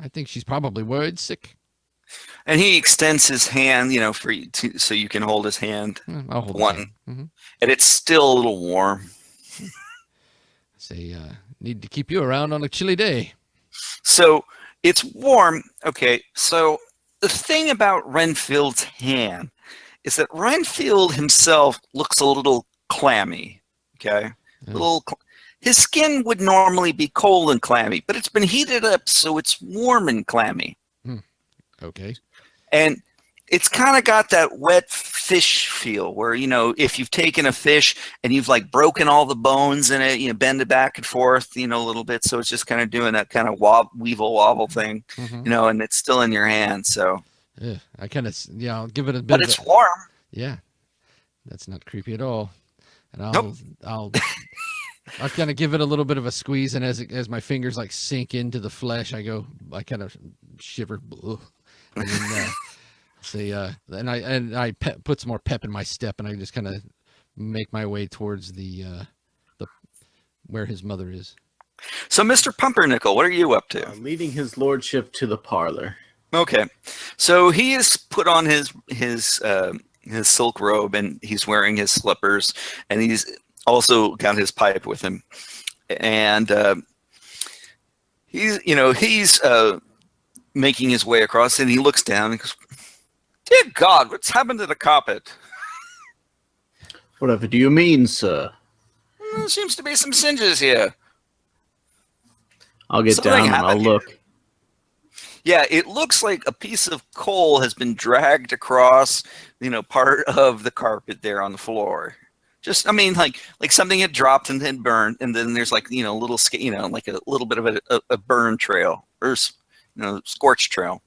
I think she's probably worried sick. And he extends his hand, for you so you can hold his hand. I'll hold One. his hand. And it's still a little warm. Say, need to keep you around on a chilly day. So it's warm. Okay, so the thing about Renfield's hand is that Renfield himself looks a little clammy. Okay, his skin would normally be cold and clammy, but it's been heated up, so it's warm and clammy. Okay. And it's kind of got that wet fish feel where, if you've taken a fish and you've like broken all the bones in it, bend it back and forth, a little bit. So it's just kind of doing that kind of weevil wobble thing, and it's still in your hand. So I kind of, I'll give it a bit. But it's warm. Yeah. That's not creepy at all. And I'll kind of give it a little bit of a squeeze. And as my fingers like sink into the flesh, I kind of shiver. And then, and I put some more pep in my step, and I just kind of make my way towards the where his mother is. So, Mr. Pumpernickel, what are you up to? Leading his lordship to the parlor. Okay, so he has put on his silk robe, and he's wearing his slippers, and he's also got his pipe with him, and he's making his way across, and he looks down and goes, "Dear God, what's happened to the carpet?" Whatever do you mean, sir? There seems to be some singes here. I'll get down and I'll look. Yeah, it looks like a piece of coal has been dragged across, part of the carpet there on the floor. Just, like something had dropped and then burned, and then there's like, a little, like a little bit of a burn trail or, scorch trail.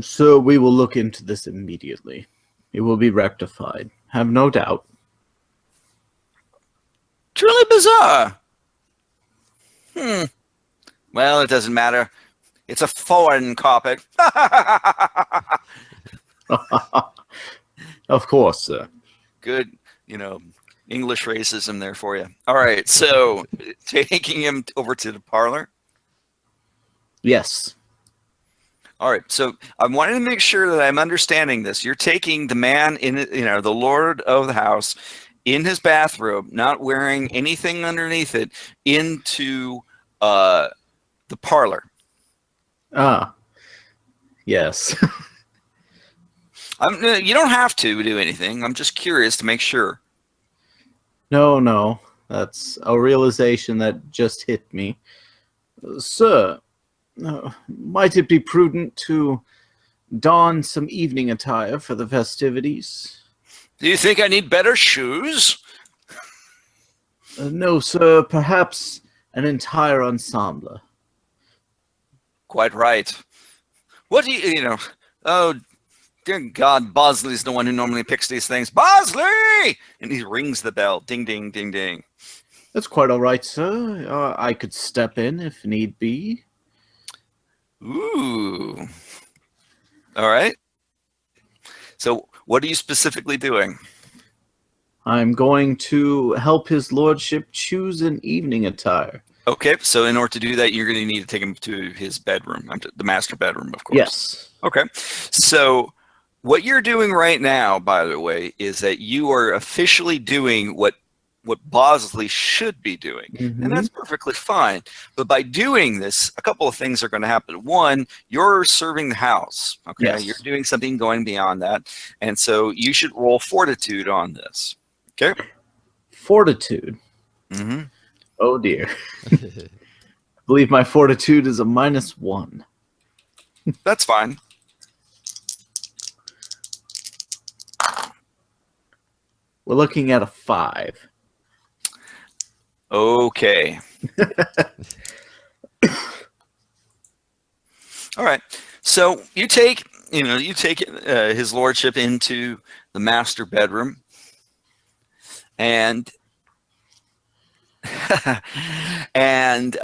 So we will look into this immediately. It will be rectified. Have no doubt. Truly bizarre. Well, it doesn't matter. It's a foreign carpet. Of course, sir. Good, English racism there for you. All right, so taking him over to the parlor. Yes. All right, so I wanted to make sure that I'm understanding this. You're taking the man in, the lord of the house in his bathrobe, not wearing anything underneath it, into the parlor. Ah, yes. You don't have to do anything. I'm just curious to make sure. No. That's a realization that just hit me. Sir, might it be prudent to don some evening attire for the festivities? Do you think I need better shoes? No, sir. Perhaps an entire ensemble. Quite right. What do you, oh, dear God, Bosley's the one who normally picks these things. Bosley! And he rings the bell. Ding, ding, ding, ding. That's quite all right, sir. I could step in if need be. Ooh. All right. So what are you specifically doing? I'm going to help his lordship choose an evening attire. Okay, so in order to do that, you're going to need to take him to his bedroom, the master bedroom, of course. Yes. Okay, so what you're doing right now, by the way, is that you are officially doing what Bosley should be doing, and that's perfectly fine. But by doing this, a couple of things are going to happen. One, you're serving the house. Okay, Yes. You're doing something going beyond that, and so you should roll fortitude on this. Okay. Fortitude. Mm-hmm. Oh dear. I believe my fortitude is a -1. That's fine. We're looking at a 5. Okay. All right. So you take his lordship into the master bedroom, and and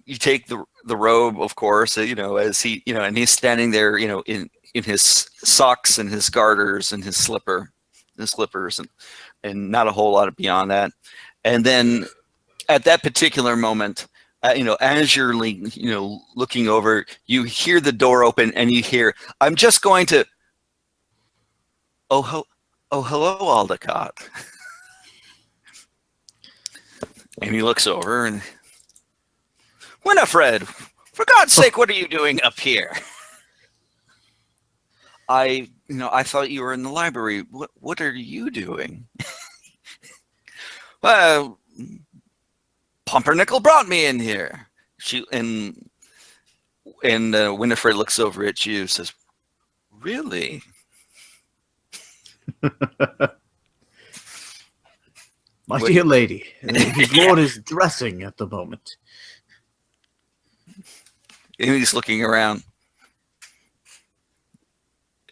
you take the robe, of course, as he, and he's standing there, in his socks and his garters and his slippers, and not a whole lot beyond that. And then at that particular moment, as you're looking over, you hear the door open and you hear, "I'm just going to." Oh, hello, Aldecott. And he looks over and, "Winifred, for God's sake, what are you doing up here?" I thought you were in the library. What are you doing?" "Well, Pumpernickel brought me in here." Winifred looks over at you and says, "Really?" My dear lady, his lord is dressing at the moment. And he's looking around.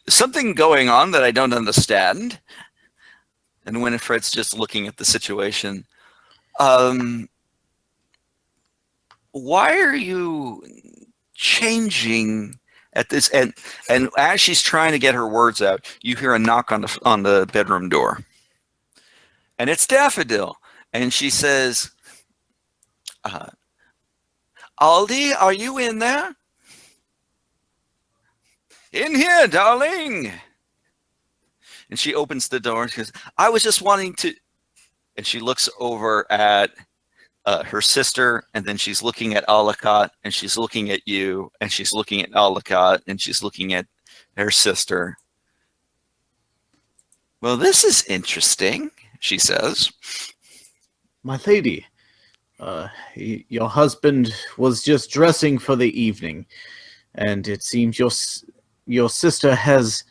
"Something going on that I don't understand." And Winifred's just looking at the situation. Why are you changing at this? And as she's trying to get her words out, you hear a knock on the bedroom door. And it's Daffodil. And she says, "Aldi, are you in there?" "In here, darling." And she opens the door and she goes, "I was just wanting to," and she looks over at her sister, and then she's looking at Aldecott, and she's looking at you, and she's looking at Aldecott, and she's looking at her sister. "Well, this is interesting," she says. My lady, your husband was just dressing for the evening, and it seems your sister has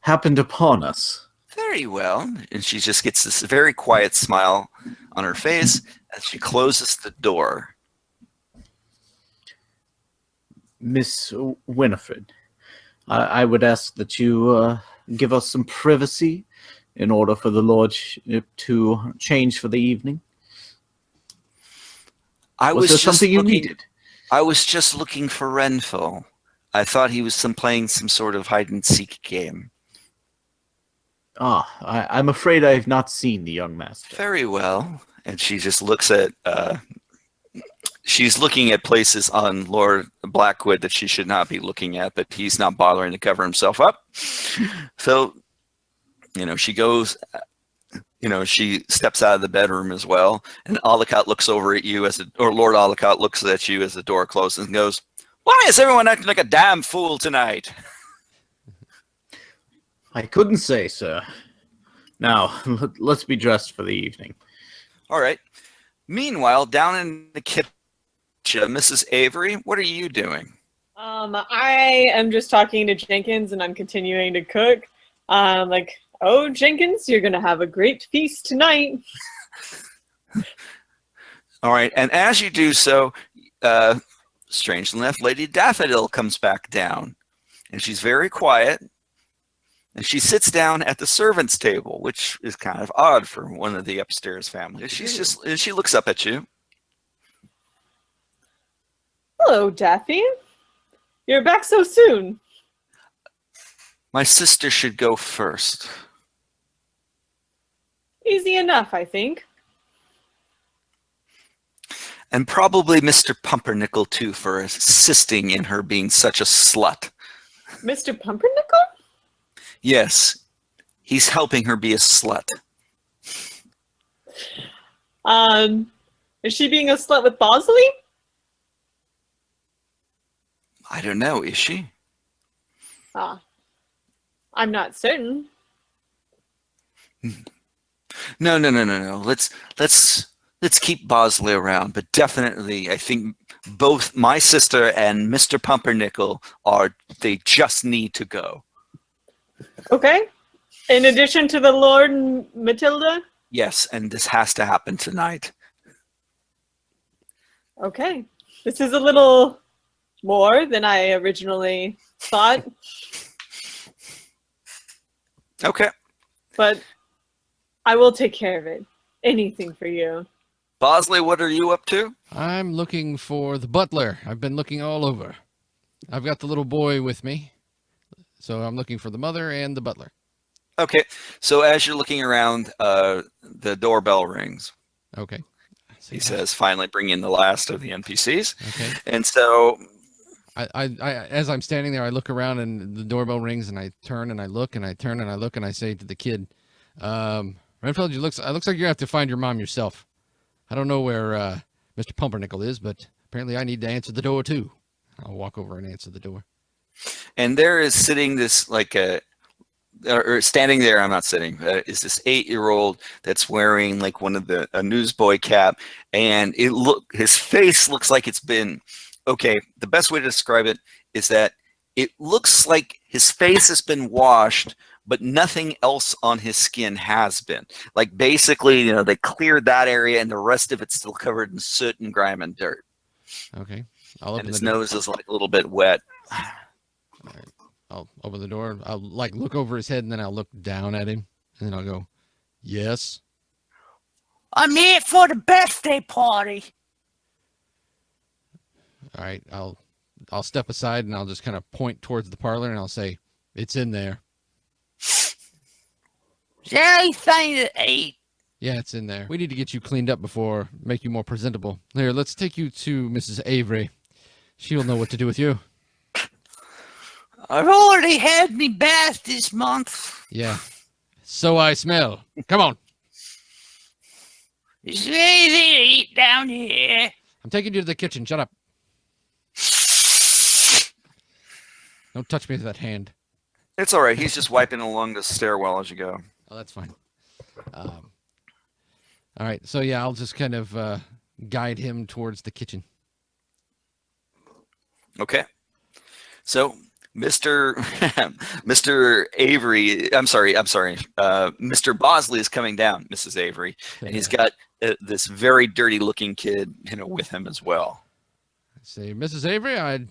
happened upon us. "Very well." And she just gets this very quiet smile on her face as she closes the door. Miss Winifred, I would ask that you give us some privacy in order for the lordship to change for the evening. Was there something you needed? I was just looking for Renfo. I thought he was playing some sort of hide-and-seek game. I'm afraid I have not seen the young master. "Very well." And she just looks at, she's looking at places on Lord Blackwood that she should not be looking at, but he's not bothering to cover himself up. So, she goes, she steps out of the bedroom as well. And Aldecott looks over at you or Lord Aldecott looks at you as the door closes and goes, "Why is everyone acting like a damn fool tonight?" I couldn't say, sir. Now, let's be dressed for the evening. All right. Meanwhile, down in the kitchen, Mrs. Avery, what are you doing? I am just talking to Jenkins, and I'm continuing to cook. Like, "Oh, Jenkins, you're gonna have a great feast tonight." All right. And as you do so, strangely enough, Lady Daffodil comes back down, and she's very quiet. And she sits down at the servants' table, which is kind of odd for one of the upstairs families. She looks up at you. "Hello, Daffy. You're back so soon." "My sister should go first." "Easy enough, I think." "And probably Mr. Pumpernickel, too, for assisting in her being such a slut." "Mr. Pumpernickel?" "Yes, he's helping her be a slut." Is she being a slut with Ausley? "I don't know, is she?" I'm not certain. No. Let's keep Bosley around, but definitely I think both my sister and Mr. Pumpernickel they just need to go. Okay. In addition to the Lord and Matilda? Yes, and this has to happen tonight. Okay. This is a little more than I originally thought. Okay. But I will take care of it. Anything for you. Bosley, what are you up to? I'm looking for the butler. I've been looking all over. I've got the little boy with me. So I'm looking for the mother and the butler. Okay. So as you're looking around, the doorbell rings. Okay. he says, finally bringing the last of the NPCs. Okay. And so I as I'm standing there, I look around and the doorbell rings, and I turn and I look and I turn and I look and I say to the kid, Renfield, it looks like you have to find your mom yourself. I don't know where Mr. Pumpernickel is, but apparently I need to answer the door too. I'll walk over and answer the door. And there is sitting this or standing there, I'm not sitting, is this 8-year-old that's wearing like a newsboy cap, and his face looks like it's been, okay, the best way to describe it is that it looks like his face has been washed, but nothing else on his skin has been. Like basically, they cleared that area and the rest of it's still covered in soot and grime and dirt. Okay. And his nose is like a little bit wet. All right. I'll open the door. I'll like look over his head and then I'll look down at him and then I'll go, yes. I'm here for the birthday party. All right. I'll step aside and I'll just kind of point towards the parlor and I'll say, it's in there. Is there anything to eat? Yeah, it's in there. We need to get you cleaned up before make you more presentable. Here, let's take you to Mrs. Avery. She'll know what to do with you. I've already had me bath this month. Yeah. So I smell. Come on. Is there anything to eat down here? I'm taking you to the kitchen. Shut up. Don't touch me with that hand. It's all right. He's just wiping along the stairwell as you go. Oh, that's fine. All right. So, yeah, I'll just kind of guide him towards the kitchen. Okay. So, Mr. Avery, I'm sorry. Mr. Bosley is coming down, Mrs. Avery, and he's got this very dirty-looking kid, with him as well. I say, Mrs. Avery, I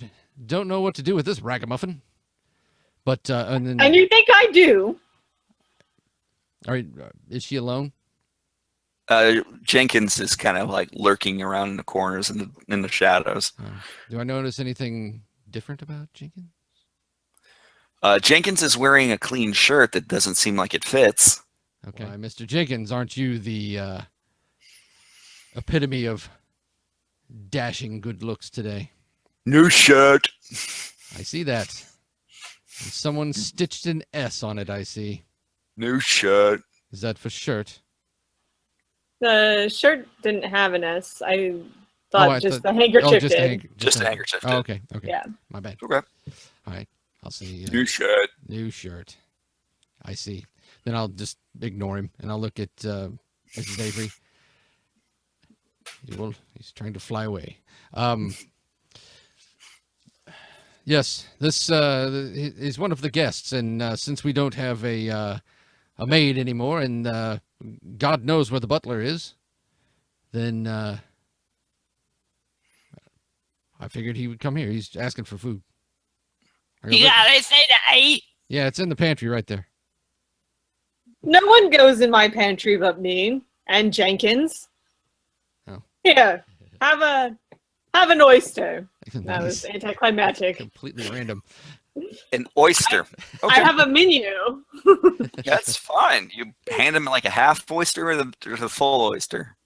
don't know what to do with this ragamuffin. But and you think I do? All right, is she alone? Jenkins is kind of like lurking around in the corners and in the shadows. Do I notice anything different about Jenkins? Jenkins is wearing a clean shirt that doesn't seem like it fits. Okay, Mr. Jenkins, aren't you the epitome of dashing good looks today? New shirt. I see that. And someone stitched an S on it, I see. New shirt. Is that for shirt? The shirt didn't have an S. I thought the handkerchief did. Just a handkerchief. Oh, okay. Yeah. My bad. Okay. All right. I'll see. New shirt. New shirt. I see. Then I'll just ignore him and I'll look at Mrs. Avery. He's trying to fly away. Yes, this is one of the guests, and since we don't have a maid anymore, and God knows where the butler is, then I figured he would come here. He's asking for food. You got anything to eat? Yeah, it's in the pantry right there. No one goes in my pantry but me and Jenkins. Oh. Here, have an oyster. Nice. That was anticlimactic. Completely random. An oyster. Okay. I have a menu. That's fine. You hand him like a half oyster or the full oyster.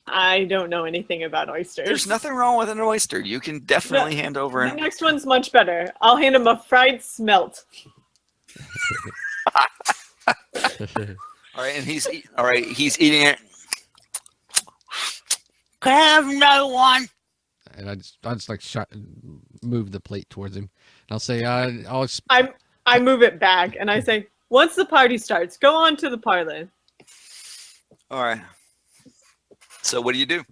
I don't know anything about oysters. There's nothing wrong with an oyster. You can definitely hand over The next one's much better. I'll hand him a fried smelt. All right, and he's eating it. Could I have no one? And I just like move the plate towards him. And I'll say, I move it back and I say, once the party starts, go on to the parlor. All right. So what do you do?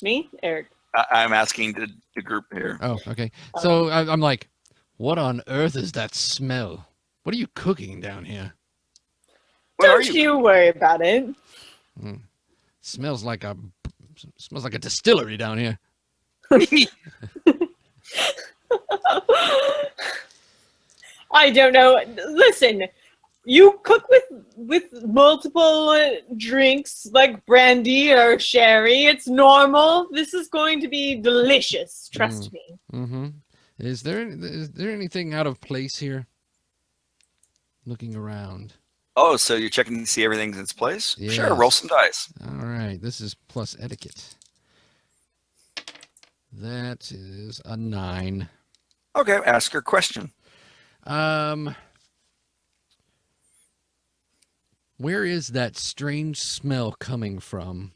Me? Eric. I'm asking the group here. Oh, okay. So I'm like, what on earth is that smell? What are you cooking down here? Don't you worry about it. Smells like a distillery down here. I don't know. Listen, you cook with multiple drinks like brandy or sherry. It's normal. This is going to be delicious. Trust me. Mm-hmm. Is there anything out of place here? Looking around. Oh, so you're checking to see everything's in its place? Sure, roll Yes. some dice. All right, this is plus etiquette. That is a 9. Okay, ask your question. Where is that strange smell coming from?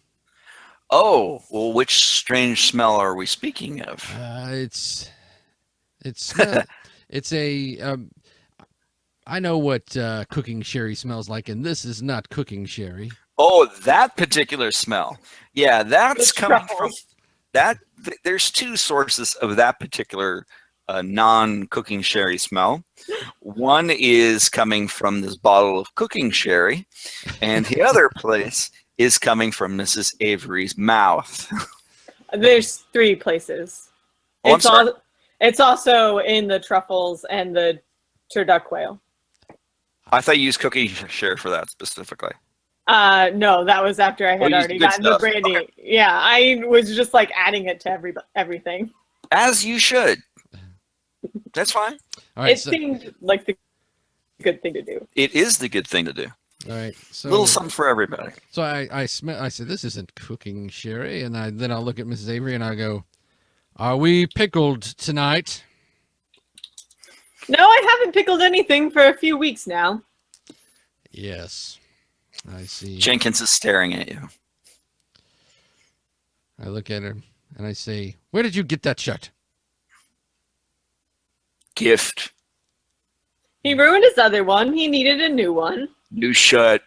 Oh, well, which strange smell are we speaking of? It's smell. It's a. I know what cooking sherry smells like, and this is not cooking sherry. Oh, that particular smell. Yeah, that's The coming from truffles. that. There's two sources of that particular non-cooking sherry smell. One is coming from this bottle of cooking sherry, and the other place is coming from Mrs. Avery's mouth. There's 3 places. Oh, I'm sorry. It's also in the truffles and the turducken. I thought you used cooking sherry for that specifically. No, that was after I had you used already good gotten the stuff. brandy. Okay. Yeah, I was just like adding it to everything. As you should. That's fine. All right, It seemed like the good thing to do. It is the good thing to do. all right. So A little something for everybody. So I said, this isn't cooking sherry, and then I'll look at Mrs. Avery and I go, are we pickled tonight? No, I haven't pickled anything for a few weeks now. Yes, I see. Jenkins is staring at you. I look at her and I say, where did you get that shirt? Gift. He ruined his other one. He needed a new one. You shut.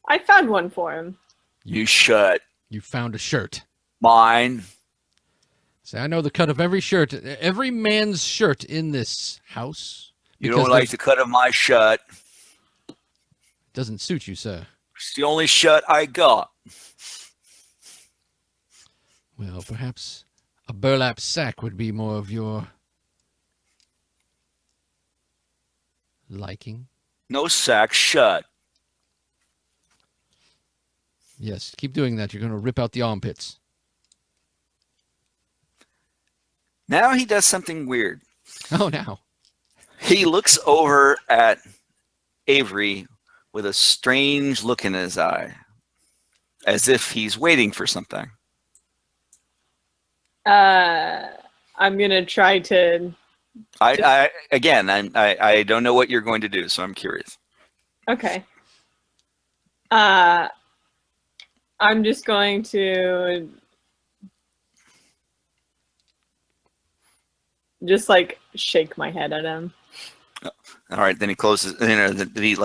I found one for him. You shut. You found a shirt. Mine. Say, I know the cut of every shirt, every man's shirt in this house. You because don't like the cut of my shut. Doesn't suit you, sir. It's the only shut I got. Well, perhaps a burlap sack would be more of your liking. No sack shut. Yes, keep doing that. You're going to rip out the armpits. Now he does something weird. Oh, now. He looks over at Avery with a strange look in his eye, as if he's waiting for something. I'm gonna try to. I don't know what you're going to do, so I'm curious. Okay. I'm just going to just like shake my head at him. All right, then he closes. He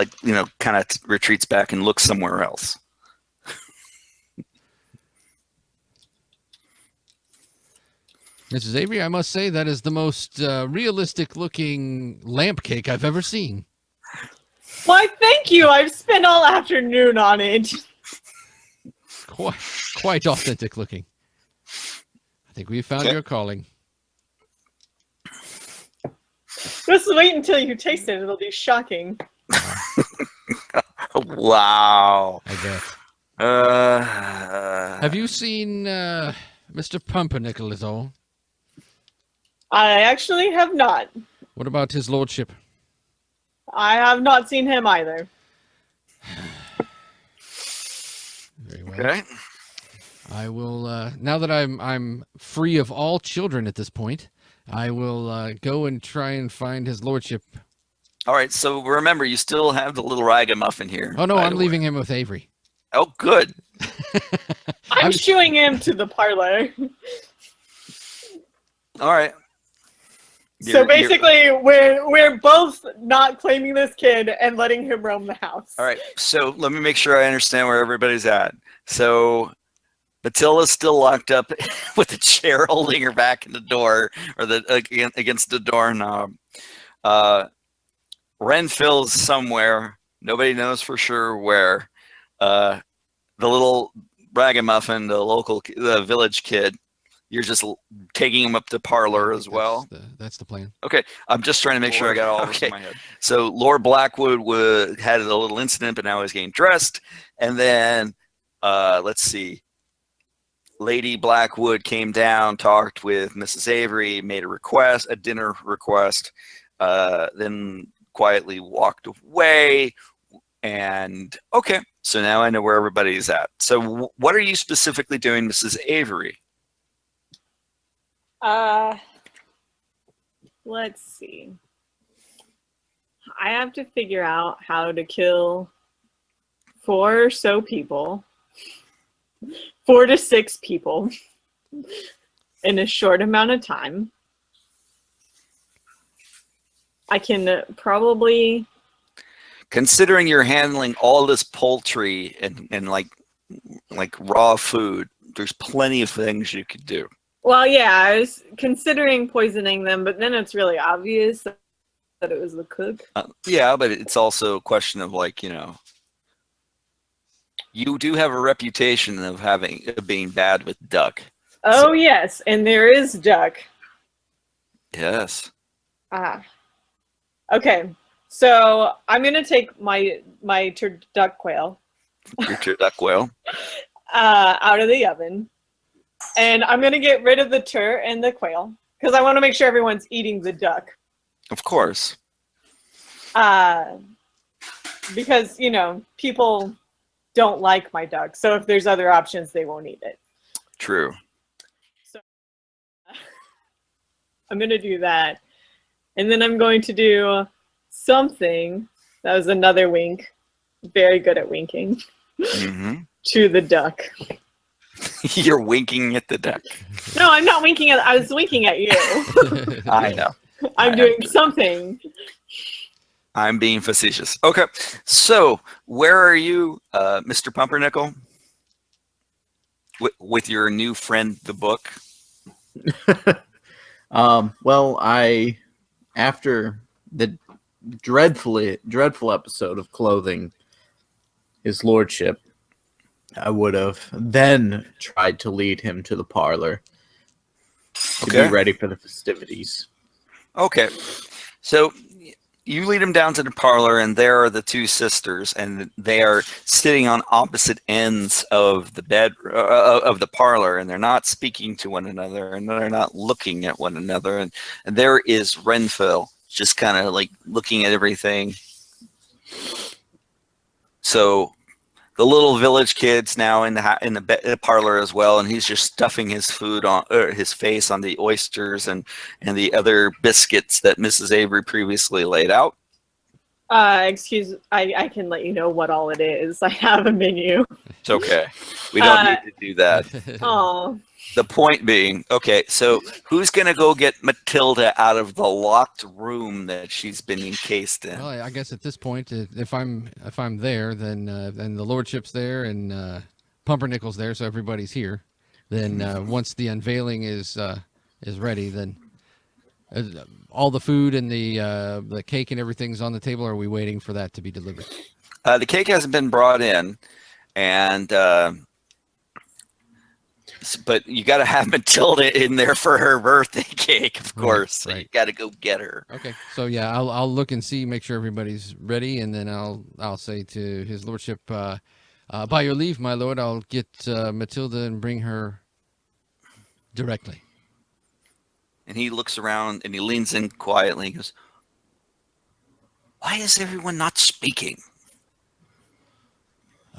kind of retreats back and looks somewhere else. Mrs. Avery, I must say that is the most realistic-looking lamp cake I've ever seen. Why, thank you. I've spent all afternoon on it. Quite authentic-looking. I think we found your calling. Just wait until you taste it. It'll be shocking. Wow. I bet. Have you seen Mr. Pumpernickel at all? I actually have not. What about his lordship? I have not seen him either. Very well. Okay. I will. Now that I'm free of all children at this point, I will go and try and find his lordship. All right. So remember, you still have the little ragamuffin here. Oh no, by I'm the way. leaving him with Avery. Oh, good. I'm shooing him to the parlor. All right. So basically, we're both not claiming this kid and letting him roam the house. All right. So let me make sure I understand where everybody's at. So Matilda's still locked up with the chair holding her back in the door, or against the doorknob. Renfield's somewhere. Nobody knows for sure where. The little ragamuffin, the village kid, you're just taking him up to parlor as well. That's the plan. Okay, I'm just trying to make sure I got all this in my head. So Lord Blackwood had a little incident, but now he's getting dressed. And then, let's see, Lady Blackwood came down, talked with Mrs. Avery, made a dinner request. Then quietly walked away. And okay, so now I know where everybody's at. So what are you specifically doing, Mrs. Avery? Let's see. I have to figure out how to kill 4 or so people, 4 to 6 people in a short amount of time. I can probably... Considering you're handling all this poultry and like raw food, there's plenty of things you could do. Well, yeah, I was considering poisoning them, but then it's really obvious that it was the cook. Yeah, but it's also a question of, like, you know, you do have a reputation of being bad with duck. Oh, so, yes, and there is duck. Yes. Okay, so I'm gonna take my turduck quail. Your turduck quail. Out of the oven. And I'm going to get rid of the tur and the quail because I want to make sure everyone's eating the duck. Of course. Because, you know, people don't like my duck. So if there's other options, they won't eat it. True. So I'm going to do that. And then I'm going to do something. That was another wink. Very good at winking. To the duck. You're winking at the duck. No, I'm not winking at. I was winking at you. I know. I'm doing something. I'm being facetious. Okay, so where are you, Mr. Pumpernickel? With your new friend, the book? Well, after the dreadful episode of clothing his lordship, I would have then tried to lead him to the parlor to be ready for the festivities. Okay, so you lead him down to the parlor, and there are the 2 sisters, and they are sitting on opposite ends of the bed of the parlor, and they're not speaking to one another, and they're not looking at one another, and there is Renfell just kind of like looking at everything. So the little village kid's now in the parlor as well, and he's just stuffing his food on his face on the oysters and the other biscuits that Mrs. Avery previously laid out. Excuse, I can let you know what all it is. I have a menu. It's okay. We don't need to do that. Oh. The point being, okay, so who's gonna go get Matilda out of the locked room that she's been encased in? Well, I guess at this point, if I'm there, then the lordship's there and Pumpernickel's there, so everybody's here. Then once the unveiling is ready, then all the food and the cake and everything's on the table. Or are we waiting for that to be delivered? The cake hasn't been brought in, and but you got to have Matilda in there for her birthday cake, of course. So you got to go get her. Okay, so yeah, I'll look and see, make sure everybody's ready, and then I'll say to his lordship, by your leave, my lord, I'll get Matilda and bring her directly. And he looks around and he leans in quietly and goes, "Why is everyone not speaking?"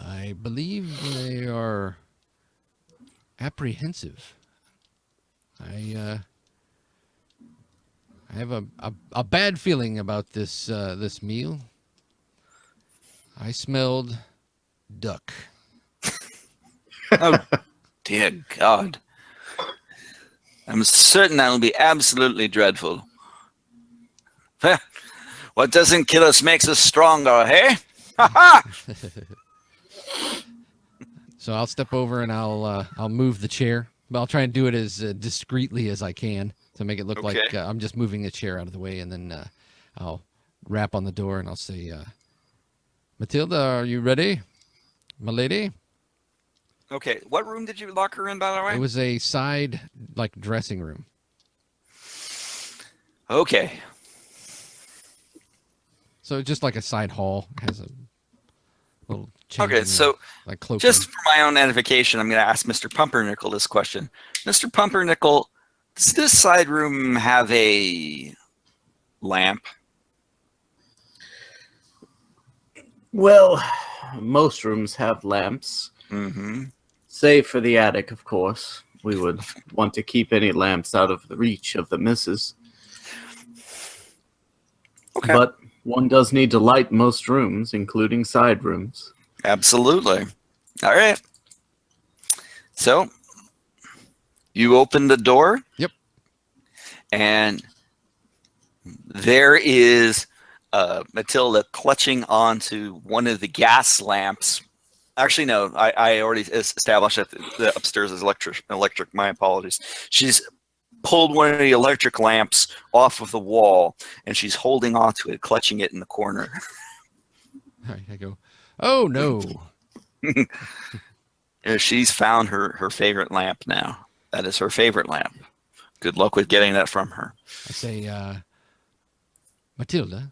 I believe they are apprehensive. I have a bad feeling about this this meal. I smelled duck. Oh, dear God. I'm certain that'll be absolutely dreadful. What doesn't kill us makes us stronger, hey? Ha ha! So I'll step over and I'll move the chair, but I'll try and do it as discreetly as I can to make it look like I'm just moving the chair out of the way, and then I'll rap on the door and I'll say, "Matilda, are you ready, my lady?" Okay, what room did you lock her in, by the way? It was a side, like, dressing room. Okay. So just like a side hall, has a little changing Okay, so like cloakroom. Just for my own edification, I'm going to ask Mr. Pumpernickel this question. Mr. Pumpernickel, does this side room have a lamp? Well, most rooms have lamps, Mm-hmm. save for the attic, of course. We would want to keep any lamps out of the reach of the missus. Okay. But one does need to light most rooms, including side rooms. Absolutely. All right. So you open the door. Yep. And there is Matilda clutching onto one of the gas lamps. Actually, no, I already established that the upstairs is electric. My apologies. She's pulled one of the electric lamps off of the wall, and she's holding onto it, clutching it in the corner. All right, I go, oh no. She's found her favorite lamp now. That is her favorite lamp. Good luck with getting that from her. I say, Matilda,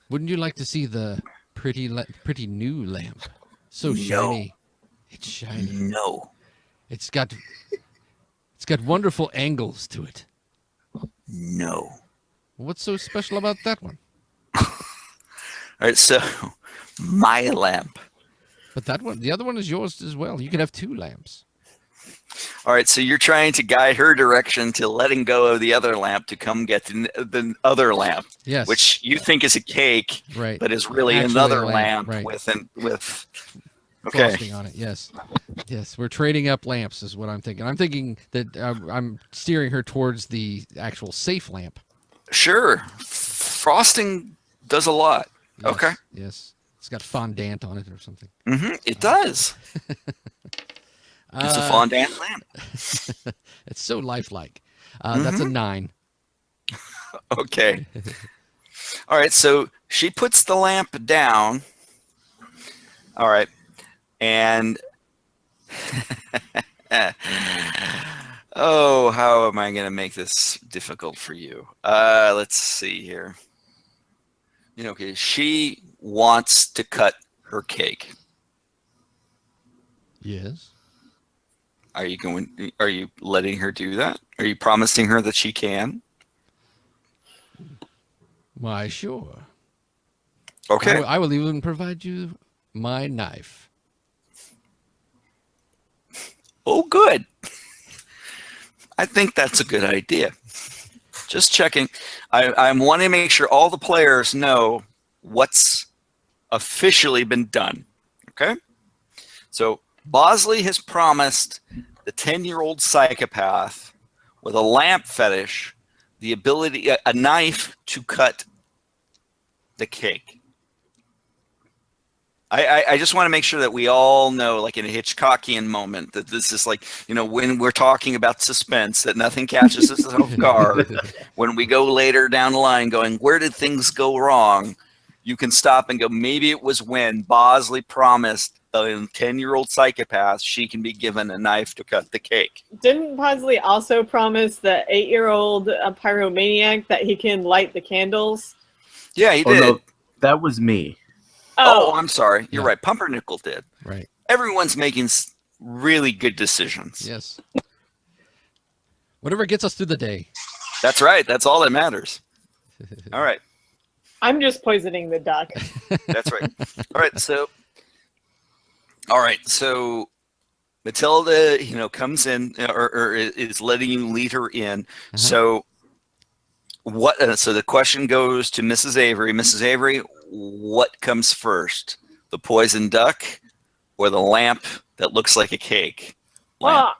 wouldn't you like to see the pretty new lamp? So No. shiny. It's shiny. No. It's got wonderful angles to it. No. What's so special about that one? All right, so my lamp. But that one, the other one is yours as well. You can have 2 lamps. All right, so you're trying to guide her direction to letting go of the other lamp to come get the other lamp, Yes. which you think is a cake, Right. but is really Actually another a lamp right. with okay. Frosting on it. Yes. Yes. We're trading up lamps is what I'm thinking. I'm thinking that I'm steering her towards the actual safe lamp. Sure. Frosting does a lot. Yes, Okay. Yes. It's got fondant on it or something. It does. It's a fondant lamp. It's so lifelike. That's a 9. Okay. All right, so she puts the lamp down. All right. And oh, how am I going to make this difficult for you? Let's see here. Okay, she wants to cut her cake. Yes. Are you letting her do that? Are you promising her that she can? Why, sure. Okay. I will even provide you my knife. Oh, good. I think that's a good idea. Just checking. I'm wanting to make sure all the players know what's officially been done. Okay? So Bosley has promised the 10-year-old psychopath with a lamp fetish the ability, a knife to cut the cake. I just want to make sure that we all know, like in a Hitchcockian moment, that this is like, when we're talking about suspense, that nothing catches us off guard. When we go later down the line going, where did things go wrong? You can stop and go, maybe it was when Bosley promised a 10-year-old psychopath she can be given a knife to cut the cake. Didn't Bosley also promise the 8-year-old pyromaniac that he can light the candles? Yeah, he did. No, that was me. Oh, I'm sorry. You're Yeah. right. Pumpernickel did. Right. Everyone's making really good decisions. Yes. Whatever gets us through the day. That's right. That's all that matters. All right. I'm just poisoning the duck. That's right. All right. So Matilda, comes in or is letting you lead her in. So what? So the question goes to Mrs. Avery. Mrs. Avery, what comes first? The poisoned duck or the lamp that looks like a cake? Well,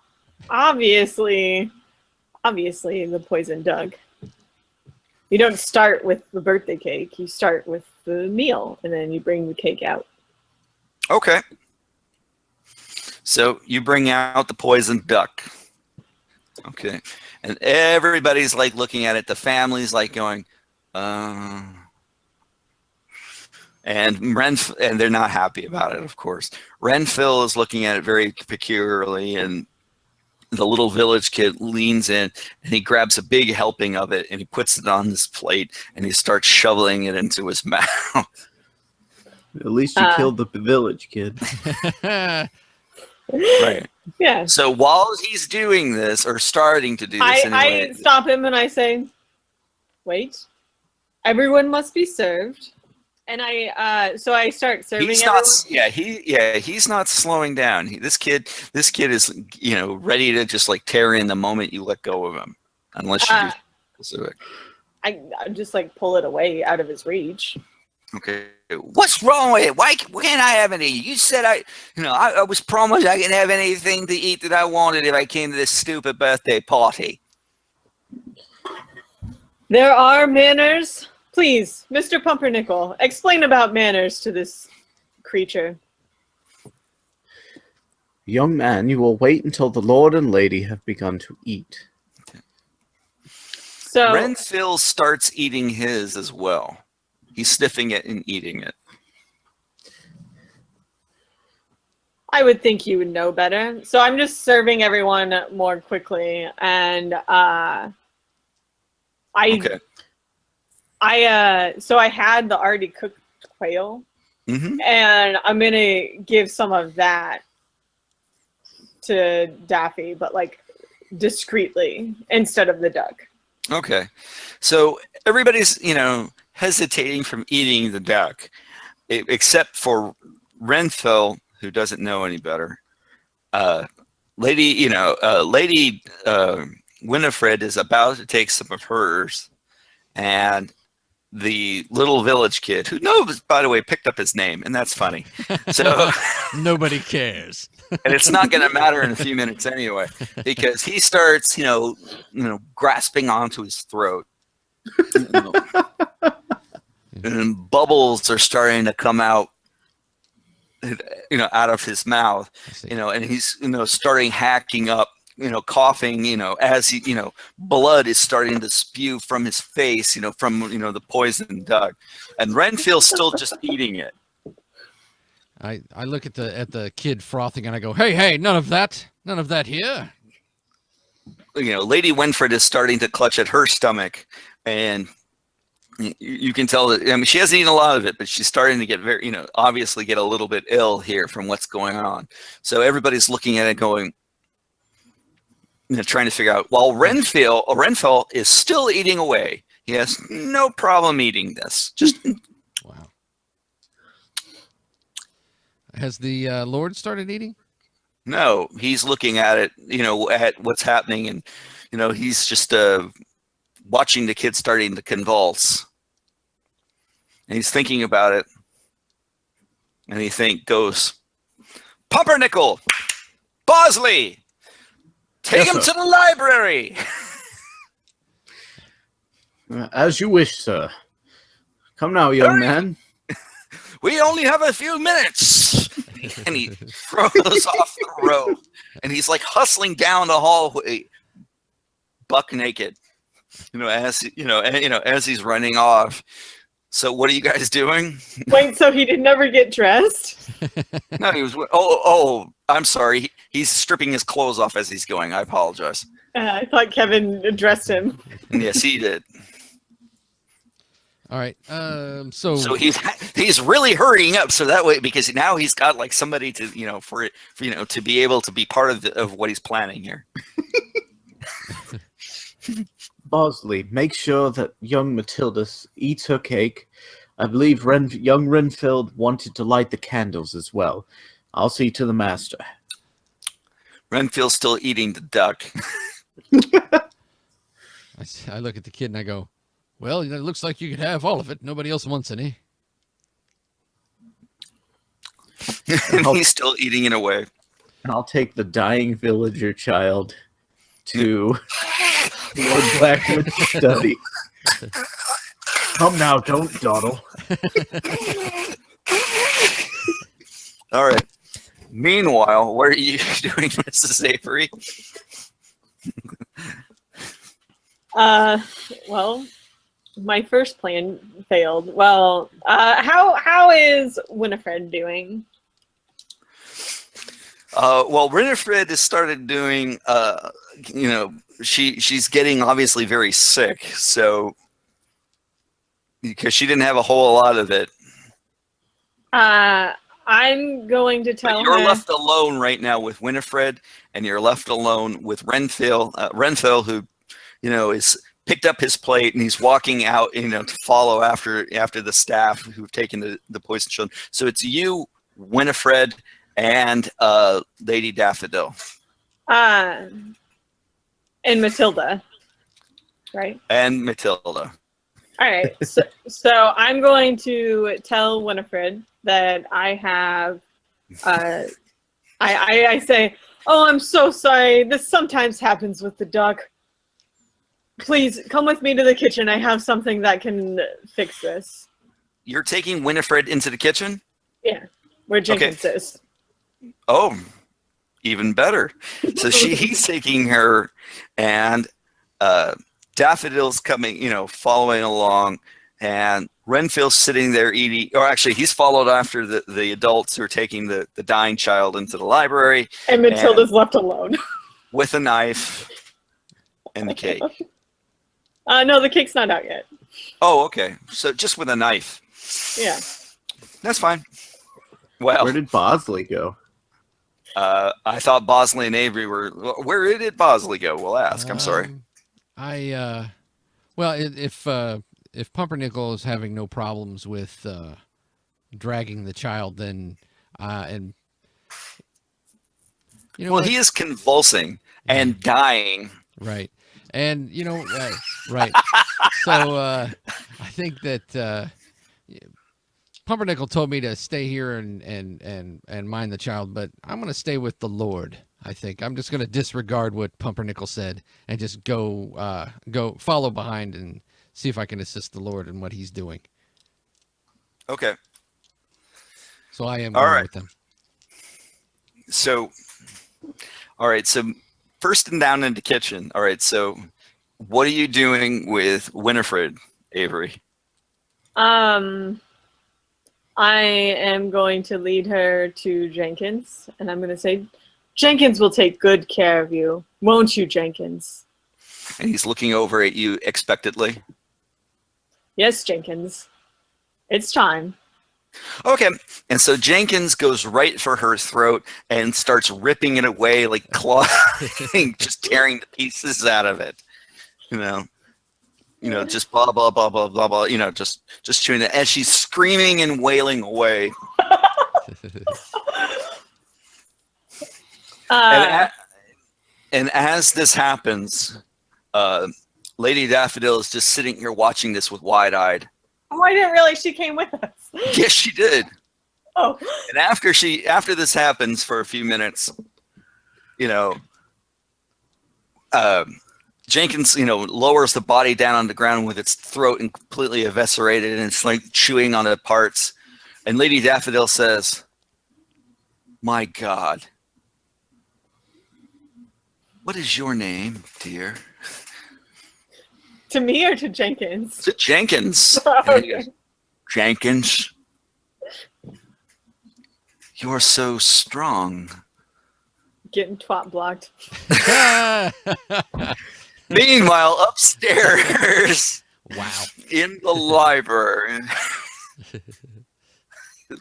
obviously the poison duck. You don't start with the birthday cake. You start with the meal, and then you bring the cake out. Okay. So you bring out the poisoned duck. Okay. And everybody's like looking at it. The family's like going, and they're not happy about it, of course. Renfill is looking at it very peculiarly, and the little village kid leans in and he grabs a big helping of it and he puts it on this plate and he starts shoveling it into his mouth. At least you killed the village kid. Right. Yeah. So while he's doing this, or starting to do this anyway, I stop him and I say, wait, everyone must be served. And so I start serving He's everyone. not. He's not slowing down. This kid is, ready to just like tear in the moment you let go of him, unless you do specific. I just like pull it away out of his reach. Okay. What's wrong with it? Why can't I have any? You said I was promised I can have anything to eat that I wanted if I came to this stupid birthday party. There are manners. Please, Mr. Pumpernickel, explain about manners to this creature. Young man, you will wait until the lord and lady have begun to eat. So Renfield starts eating his as well. He's sniffing it and eating it. I would think you would know better. So I'm just serving everyone more quickly, and Okay. So I had the already cooked quail, and I'm gonna give some of that to Daffy, but like discreetly instead of the duck. Okay. So everybody's, hesitating from eating the duck, except for Renfield, who doesn't know any better. Lady Winifred is about to take some of hers, and the little village kid, who knows, by the way, picked up his name, and that's funny. So Nobody cares. and it's not going to matter in a few minutes anyway, because he starts, grasping onto his throat. And bubbles are starting to come out, out of his mouth, and he's, starting hacking up, coughing, as he, blood is starting to spew from his face, from, the poisoned duck. And Renfield's still just eating it. I look at the kid frothing and I go, hey, none of that here. Lady Winfred is starting to clutch at her stomach, and you can tell that, she hasn't eaten a lot of it, but she's starting to get very, obviously get a little bit ill here from what's going on. So everybody's looking at it going, trying to figure out, while Renfield is still eating away. He has no problem eating this. Just wow. Has the Lord started eating? No, he's looking at it, at what's happening, and he's just watching the kid starting to convulse, and he's thinking about it, and he goes, Pumpernickel, Ausley, take him to the library. As you wish, sir. Come now, young man. We only have a few minutes. And he throws off the rope, and he's like hustling down the hallway, buck naked, as he's running off. So what are you guys doing? Wait, so he did never get dressed? No, he was. Oh, I'm sorry. He's stripping his clothes off as he's going. I apologize. I thought Kevin dressed him. Yes, he did. All right. So he's really hurrying up, so that way, because now he's got like somebody to to be able to be part of what he's planning here. Bosley, make sure that young Matilda eats her cake. I believe young Renfield wanted to light the candles as well. I'll see to the master. Renfield's still eating the duck. I look at the kid and I go, well, it looks like you could have all of it. Nobody else wants any. And he's still eating it away. I'll take the dying villager child to Lord Blackwood's study. Come now, don't dawdle. All right. Meanwhile, what are you doing, Mrs. Avery? Well, my first plan failed. Well, how is Winifred doing? Well, Winifred has started doing, she's getting obviously very sick, so, because she didn't have a whole lot of it. I'm going to tell her. You're left alone right now with Winifred, and you're left alone with Renfield, who, is picked up his plate and he's walking out, to follow after the staff who've taken the poison children. So it's you, Winifred, and Lady Daffodil. And Matilda, right? And Matilda. All right. So I'm going to tell Winifred that I have. I say, "Oh, I'm so sorry. This sometimes happens with the duck. Please come with me to the kitchen. I have something that can fix this." You're taking Winifred into the kitchen? Yeah, where Jenkins is. Oh, even better. So he's taking her, and Daffodil's coming, following along, and Renfield's sitting there eating, or actually he's followed after the adults who are taking the dying child into the library. And Matilda's left alone. With a knife and the cake. No, the cake's not out yet. Oh, okay. So just with a knife. Yeah. That's fine. Well, Where did Bosley go? I thought Bosley and Avery were. Where did Bosley go? We'll ask. I'm sorry. Well, if Pumpernickel is having no problems with dragging the child, then and well, he is convulsing and dying. Right. And right. So I think that Pumpernickel told me to stay here and mind the child, but I'm going to stay with the Lord. I think I'm just going to disregard what Pumpernickel said and just go follow behind and see if I can assist the Lord in what he's doing. Okay. So I am going with them. So, all right. So first and down in the kitchen. All right. So what are you doing with Winifred, Avery? I am going to lead her to Jenkins, and I'm going to say, "Jenkins will take good care of you. Won't you, Jenkins?" And he's looking over at you expectantly. "Yes, Jenkins. It's time." Okay. And so Jenkins goes right for her throat and starts ripping it away like clawing, just tearing the pieces out of it. Just blah, blah, blah, blah, blah, blah, just chewing it as she's screaming and wailing away. And as this happens, Lady Daffodil is just sitting here watching this with wide-eyed. Oh, I didn't realize she came with us. Yes, she did. Oh. And after this happens for a few minutes, Jenkins, lowers the body down on the ground with its throat and completely eviscerated, and it's like chewing on the parts. And Lady Daffodil says, "My God, what is your name, dear?" To me or to Jenkins? To Jenkins. Okay. Goes, "Jenkins, you're so strong." Getting twat blocked. Meanwhile, upstairs, wow, in the library,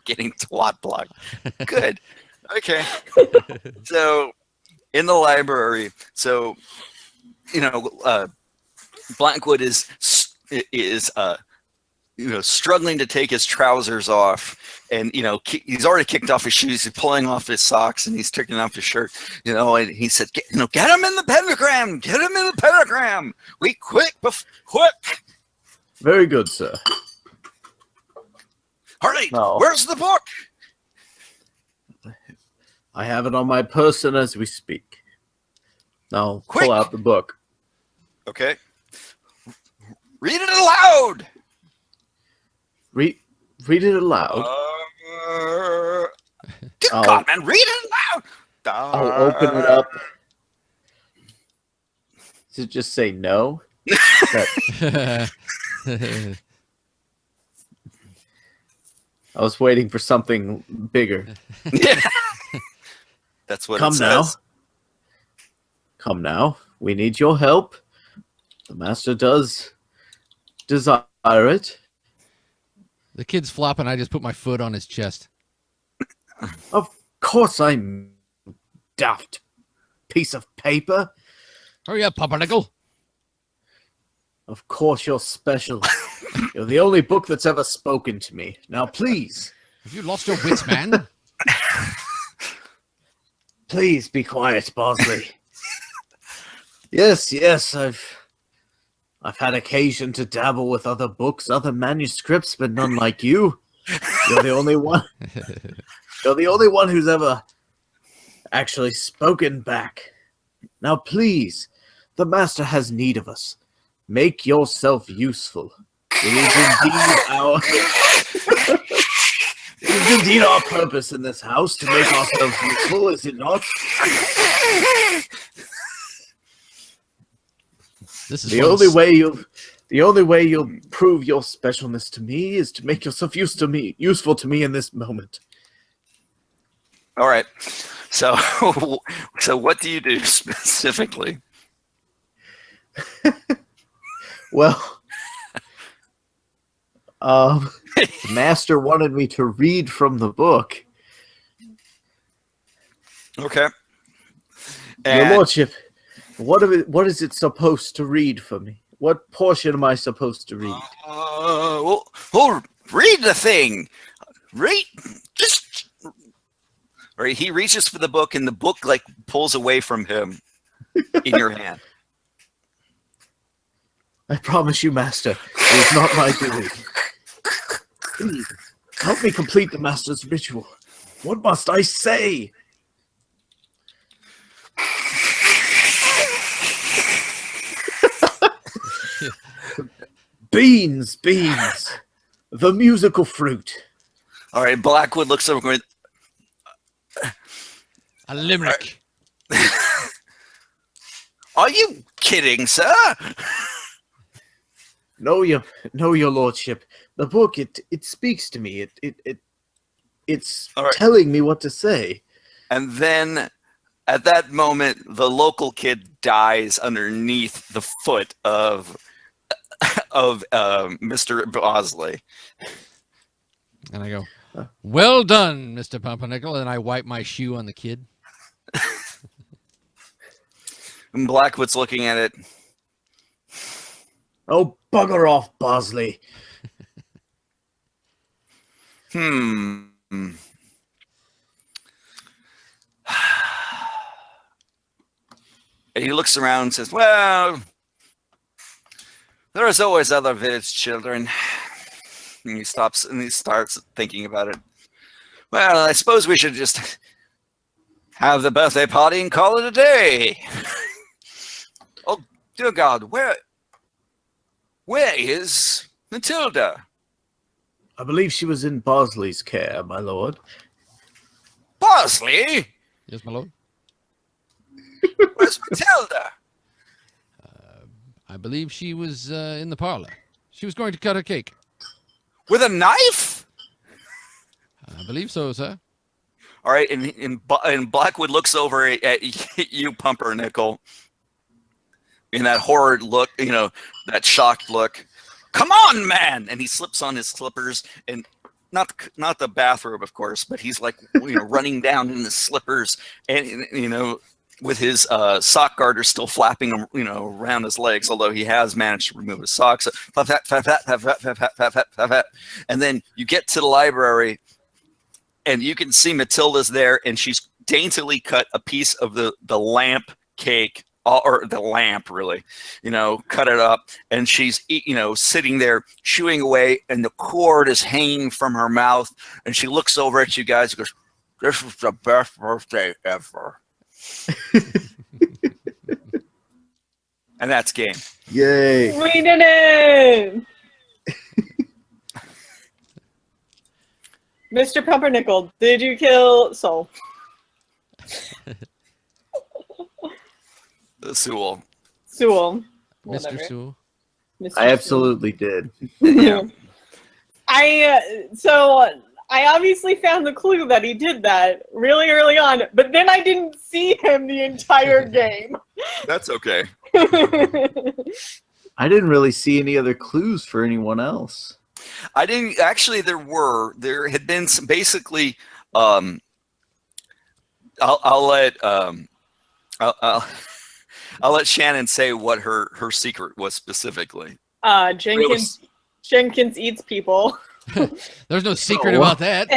getting twat blocked. Good. Okay. So, in the library, Blackwood is struggling to take his trousers off, and he's already kicked off his shoes. He's pulling off his socks, and he's taking off his shirt. And he said, "Get him in the pentagram! Get him in the pentagram! Quick! Very good, sir. All right, No. Where's the book?" I have it on my person as we speak. Now Quick. pull out the book. Okay. Read it aloud. Read it aloud. Good God, man! Read it aloud. I'll open it up. Does it just say no? I was waiting for something bigger. Yeah. That's what it says. Come now. We need your help. The master does desire it. The kid's flopping. I just put my foot on his chest. Of course I'm daft piece of paper. Hurry up, Pumpernickel. Of course you're special. You're the only book that's ever spoken to me. Now, please. Have you lost your wits, man? Please be quiet, Bosley. Yes, I've had occasion to dabble with other books, other manuscripts, but none like you. You're the only one. You're the only one who's ever actually spoken back. Now, please, the master has need of us. Make yourself useful. It is indeed our purpose in this house to make ourselves useful, is it not? This is The only way you'll prove your specialness to me is to make yourself useful to me in this moment. All right. So what do you do specifically? Well, the master wanted me to read from the book. Okay. Your lordship, what is it supposed to read for me? What portion am I supposed to read? Well, read the thing. Read. Just. All right. He reaches for the book, and the book like pulls away from him in your hand. I promise you, master, it is not my doing. Please, help me complete the master's ritual. What must I say? Beans. The musical fruit. All right. Blackwood looks over going, a limerick. "Are you kidding, sir?" No, your lordship. The book, it speaks to me. It's right. telling me what to say. And then at that moment, the local kid dies underneath the foot of Mr. Ausley. And I go, well done, Mr. Pumpernickel. And I wipe my shoe on the kid. And Blackwood's looking at it. Oh, bugger off, Bosley. And he looks around and says, "Well, there's always other village children." And he stops and he starts thinking about it. "Well, I suppose we should just have the birthday party and call it a day." Oh, dear God, where is Matilda? I believe she was in Bosley's care, my lord. Bosley? Yes, my lord. Where's Matilda? I believe she was in the parlor. She was going to cut a cake. With a knife? I believe so, sir. All right, and Blackwood looks over at you, Pumpernickel, in that horrid look, that shocked look. "Come on, man!" And he slips on his slippers, and not the bathrobe, of course, but he's like running down in his slippers, and with his sock garter still flapping around his legs, although he has managed to remove his socks. And then you get to the library, and you can see Matilda's there, and she's daintily cut a piece of the lamp cake, or the lamp, really, cut it up, and she's sitting there chewing away, and the cord is hanging from her mouth, and she looks over at you guys and goes, "This is the best birthday ever." And that's game. Yay. We did it! Mr. Pumpernickel, did you kill Soul? Sewell. Sewell. Mr. Whatever. Sewell. Mr. I absolutely did. Yeah. I obviously found the clue that he did that really early on, but then I didn't see him the entire game. That's okay. I didn't really see any other clues for anyone else. I didn't actually. There had been some basically. I'll let I'll let Shannon say what her secret was specifically. Jenkins eats people. There's no secret about that.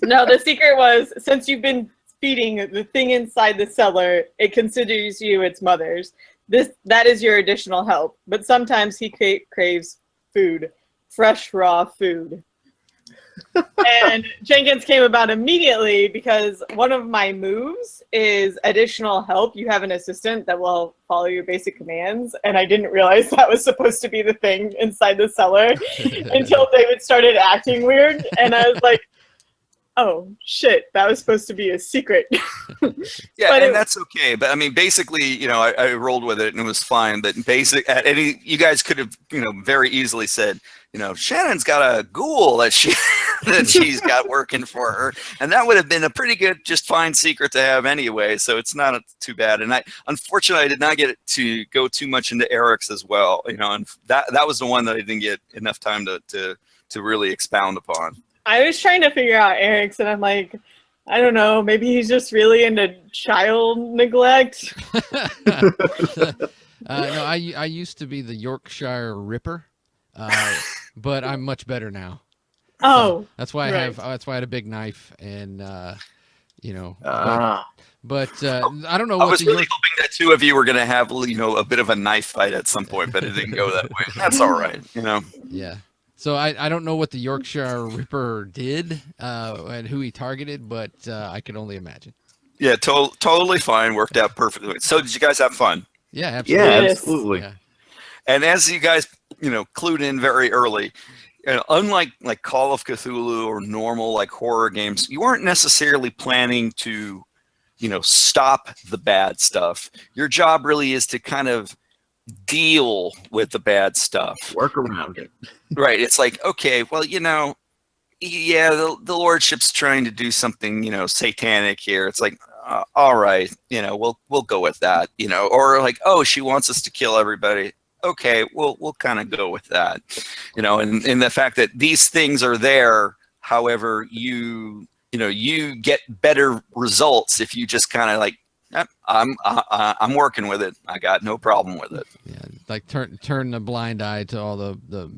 No, the secret was, since you've been feeding the thing inside the cellar, it considers you its mother's. That is your additional help. But sometimes he craves food, fresh, raw food. And Jenkins came about immediately because one of my moves is additional help. You have an assistant that will follow your basic commands, and I didn't realize that was supposed to be the thing inside the cellar until David started acting weird, and I was like, oh shit, that was supposed to be a secret. Yeah, and that's okay. But I mean, basically, you know, I rolled with it and it was fine. But you guys could have, you know, very easily said, you know, Shannon's got a ghoul that she's got working for her, and that would have been a pretty good, just fine secret to have anyway. So it's not too bad. And unfortunately, I did not get to go too much into Eric's as well. You know, and that was the one that I didn't get enough time to really expound upon. I was trying to figure out Eric's, and I'm like, I don't know, maybe he's just really into child neglect. No, I used to be the Yorkshire Ripper, but I'm much better now. Oh, that's why right. That's why I had a big knife, and you know. But I don't know. I was really hoping that two of you were going to have, you know, a bit of a knife fight at some point, but it didn't go that way. That's all right, you know. Yeah. So I don't know what the Yorkshire Ripper did and who he targeted, but I can only imagine. Yeah, totally fine. Worked out perfectly. So did you guys have fun? Yeah, absolutely. Yeah, absolutely. Yeah. And as you guys, you know, clued in very early, unlike like Call of Cthulhu or normal like horror games, you aren't necessarily planning to, you know, stop the bad stuff. Your job really is to kind of deal with the bad stuff. Work around it. Right. It's like, okay, well, you know, yeah, the lordship's trying to do something, you know, satanic here. It's like, all right, you know, we'll go with that, you know, or like, oh, she wants us to kill everybody. Okay, we'll kind of go with that, you know, and the fact that these things are there. However, you get better results if you just kind of like, yep, I'm working with it. I got no problem with it. Yeah, like turn a blind eye to all the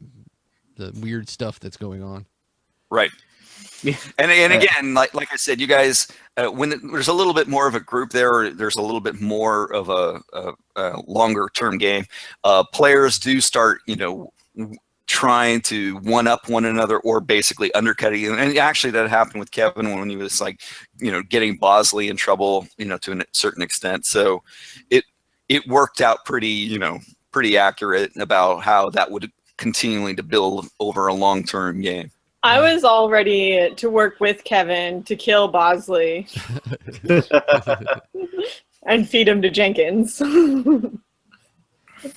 weird stuff that's going on. Right. Yeah. And again, like I said, you guys, when there's a little bit more of a group there's a little bit more of a longer term game. Players do start, you know, trying to one up one another or basically undercutting. And actually that happened with Kevin when he was like, you know, getting Ausley in trouble, you know, to a certain extent. So it worked out pretty accurate about how that would continually to build over a long-term game. I was all ready to work with Kevin to kill Bosley and feed him to Jenkins.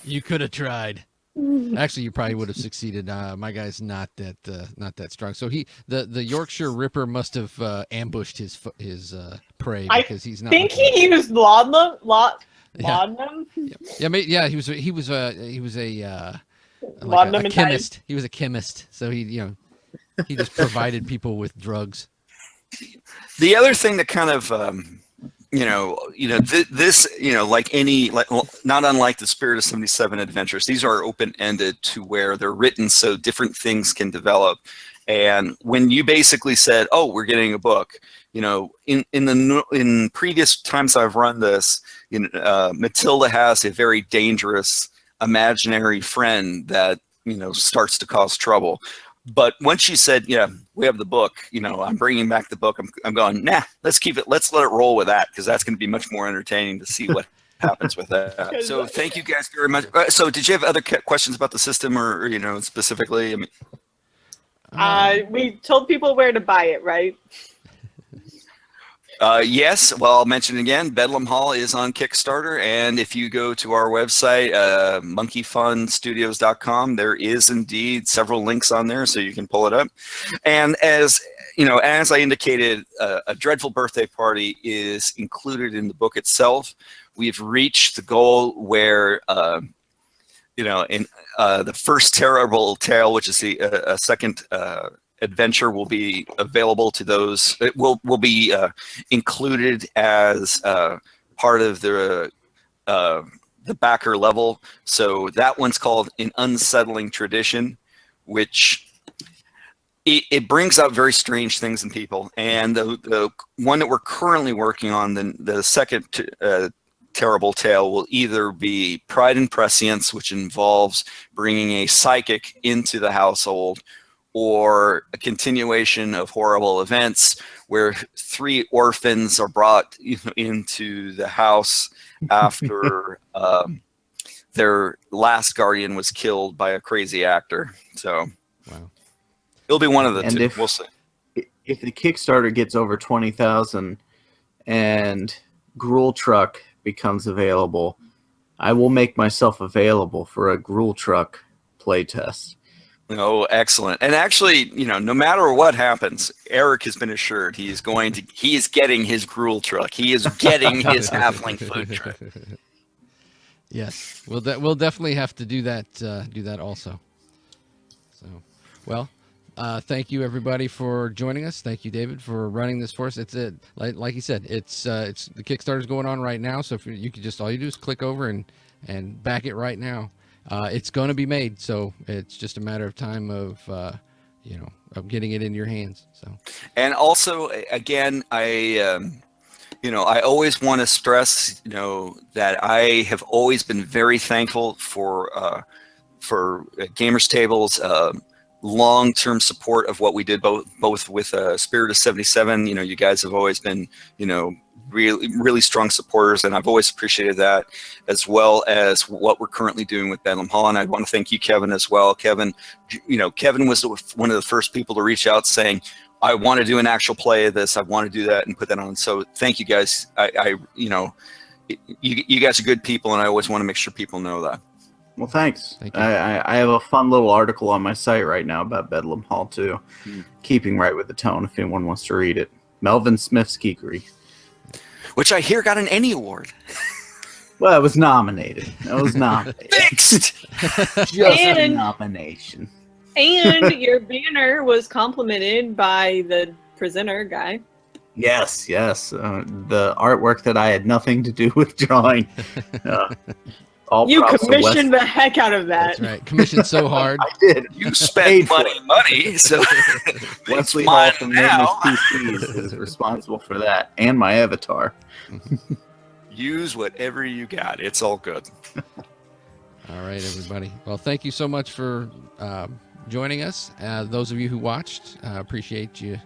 You could have tried. Actually, you probably would have succeeded. My guy's not that strong. So the Yorkshire Ripper must have ambushed his prey because he's not. I think he used laudanum. Yeah, he was a chemist. He was a chemist, so he just provided people with drugs. The other thing that kind of this not unlike the Spirit of 77 adventures, these are open-ended to where they're written so different things can develop. And when you basically said, oh, we're getting a book, you know, in previous times I've run this, Matilda has a very dangerous imaginary friend that, you know, starts to cause trouble. But once she said, yeah, we have the book, you know, I'm bringing back the book, I'm going, nah, let's keep it, let's let it roll with that, because that's going to be much more entertaining to see what happens with that. So thank you guys very much. So did you have other questions about the system or you know, specifically? I mean, we told people where to buy it, right? Yes, well, I'll mention again, Bedlam Hall is on Kickstarter, and if you go to our website, monkeyfunstudios.com, there is indeed several links on there, so you can pull it up. And as you know, as I indicated, a Dreadful Birthday Party is included in the book itself. We've reached the goal where, you know, in the first terrible tale, which is the second adventure, will be available to those. It will be included as part of the backer level. So that one's called An Unsettling Tradition, which it brings out very strange things in people. And the one that we're currently working on, the second terrible tale, will either be Pride and Prescience, which involves bringing a psychic into the household, or a continuation of horrible events where 3 orphans are brought into the house after their last guardian was killed by a crazy actor. So Wow. it'll be one of the And two. We'll see. If the Kickstarter gets over 20,000 and Gruel Truck becomes available, I will make myself available for a Gruel Truck playtest. Oh, excellent. And actually, no matter what happens, Eric has been assured he is getting his Gruel Truck. He is getting his halfling food truck. Yes, we'll definitely have to do that also. So, well, thank you everybody for joining us. Thank you, David, for running this for us. It's like you said, it's the Kickstarter's going on right now. So if you could all you do is click over and back it right now. It's going to be made, so it's just a matter of time of of getting it in your hands. So, and also, again, I always want to stress, that I have always been very thankful for Gamers Table's long-term support of what we did, both with Spirit of 77. You guys have always been, really strong supporters, and I've always appreciated that, as well as what we're currently doing with Bedlam Hall. And I want to thank you, Kevin, as well. Kevin was one of the first people to reach out saying, I want to do an actual play of this. I want to do that and put that on. So thank you guys. You guys are good people, and I always want to make sure people know that. Well, thanks. Thank you. I have a fun little article on my site right now about Bedlam Hall too, keeping right with the tone. If anyone wants to read it, Melvin Smith's geekery, which I hear got an Emmy Award. Well, it was nominated. It was nominated. Fixed. Just a nomination. And your banner was complimented by the presenter guy. Yes. The artwork that I had nothing to do with drawing. All You props to commissioned the heck out of that. that's right. Commissioned so hard. I did. You spent money, so Wesley it's Hall mine from now. Nightmares PCs is responsible for that, and my avatar. Use whatever you got. It's all good. All right, everybody. Well, thank you so much for joining us. Those of you who watched, appreciate you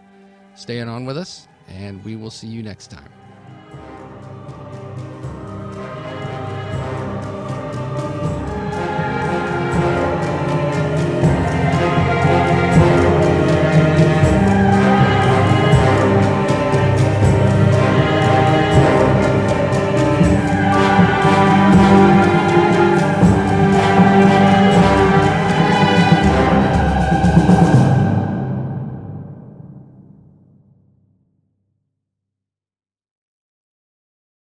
staying on with us, and we will see you next time.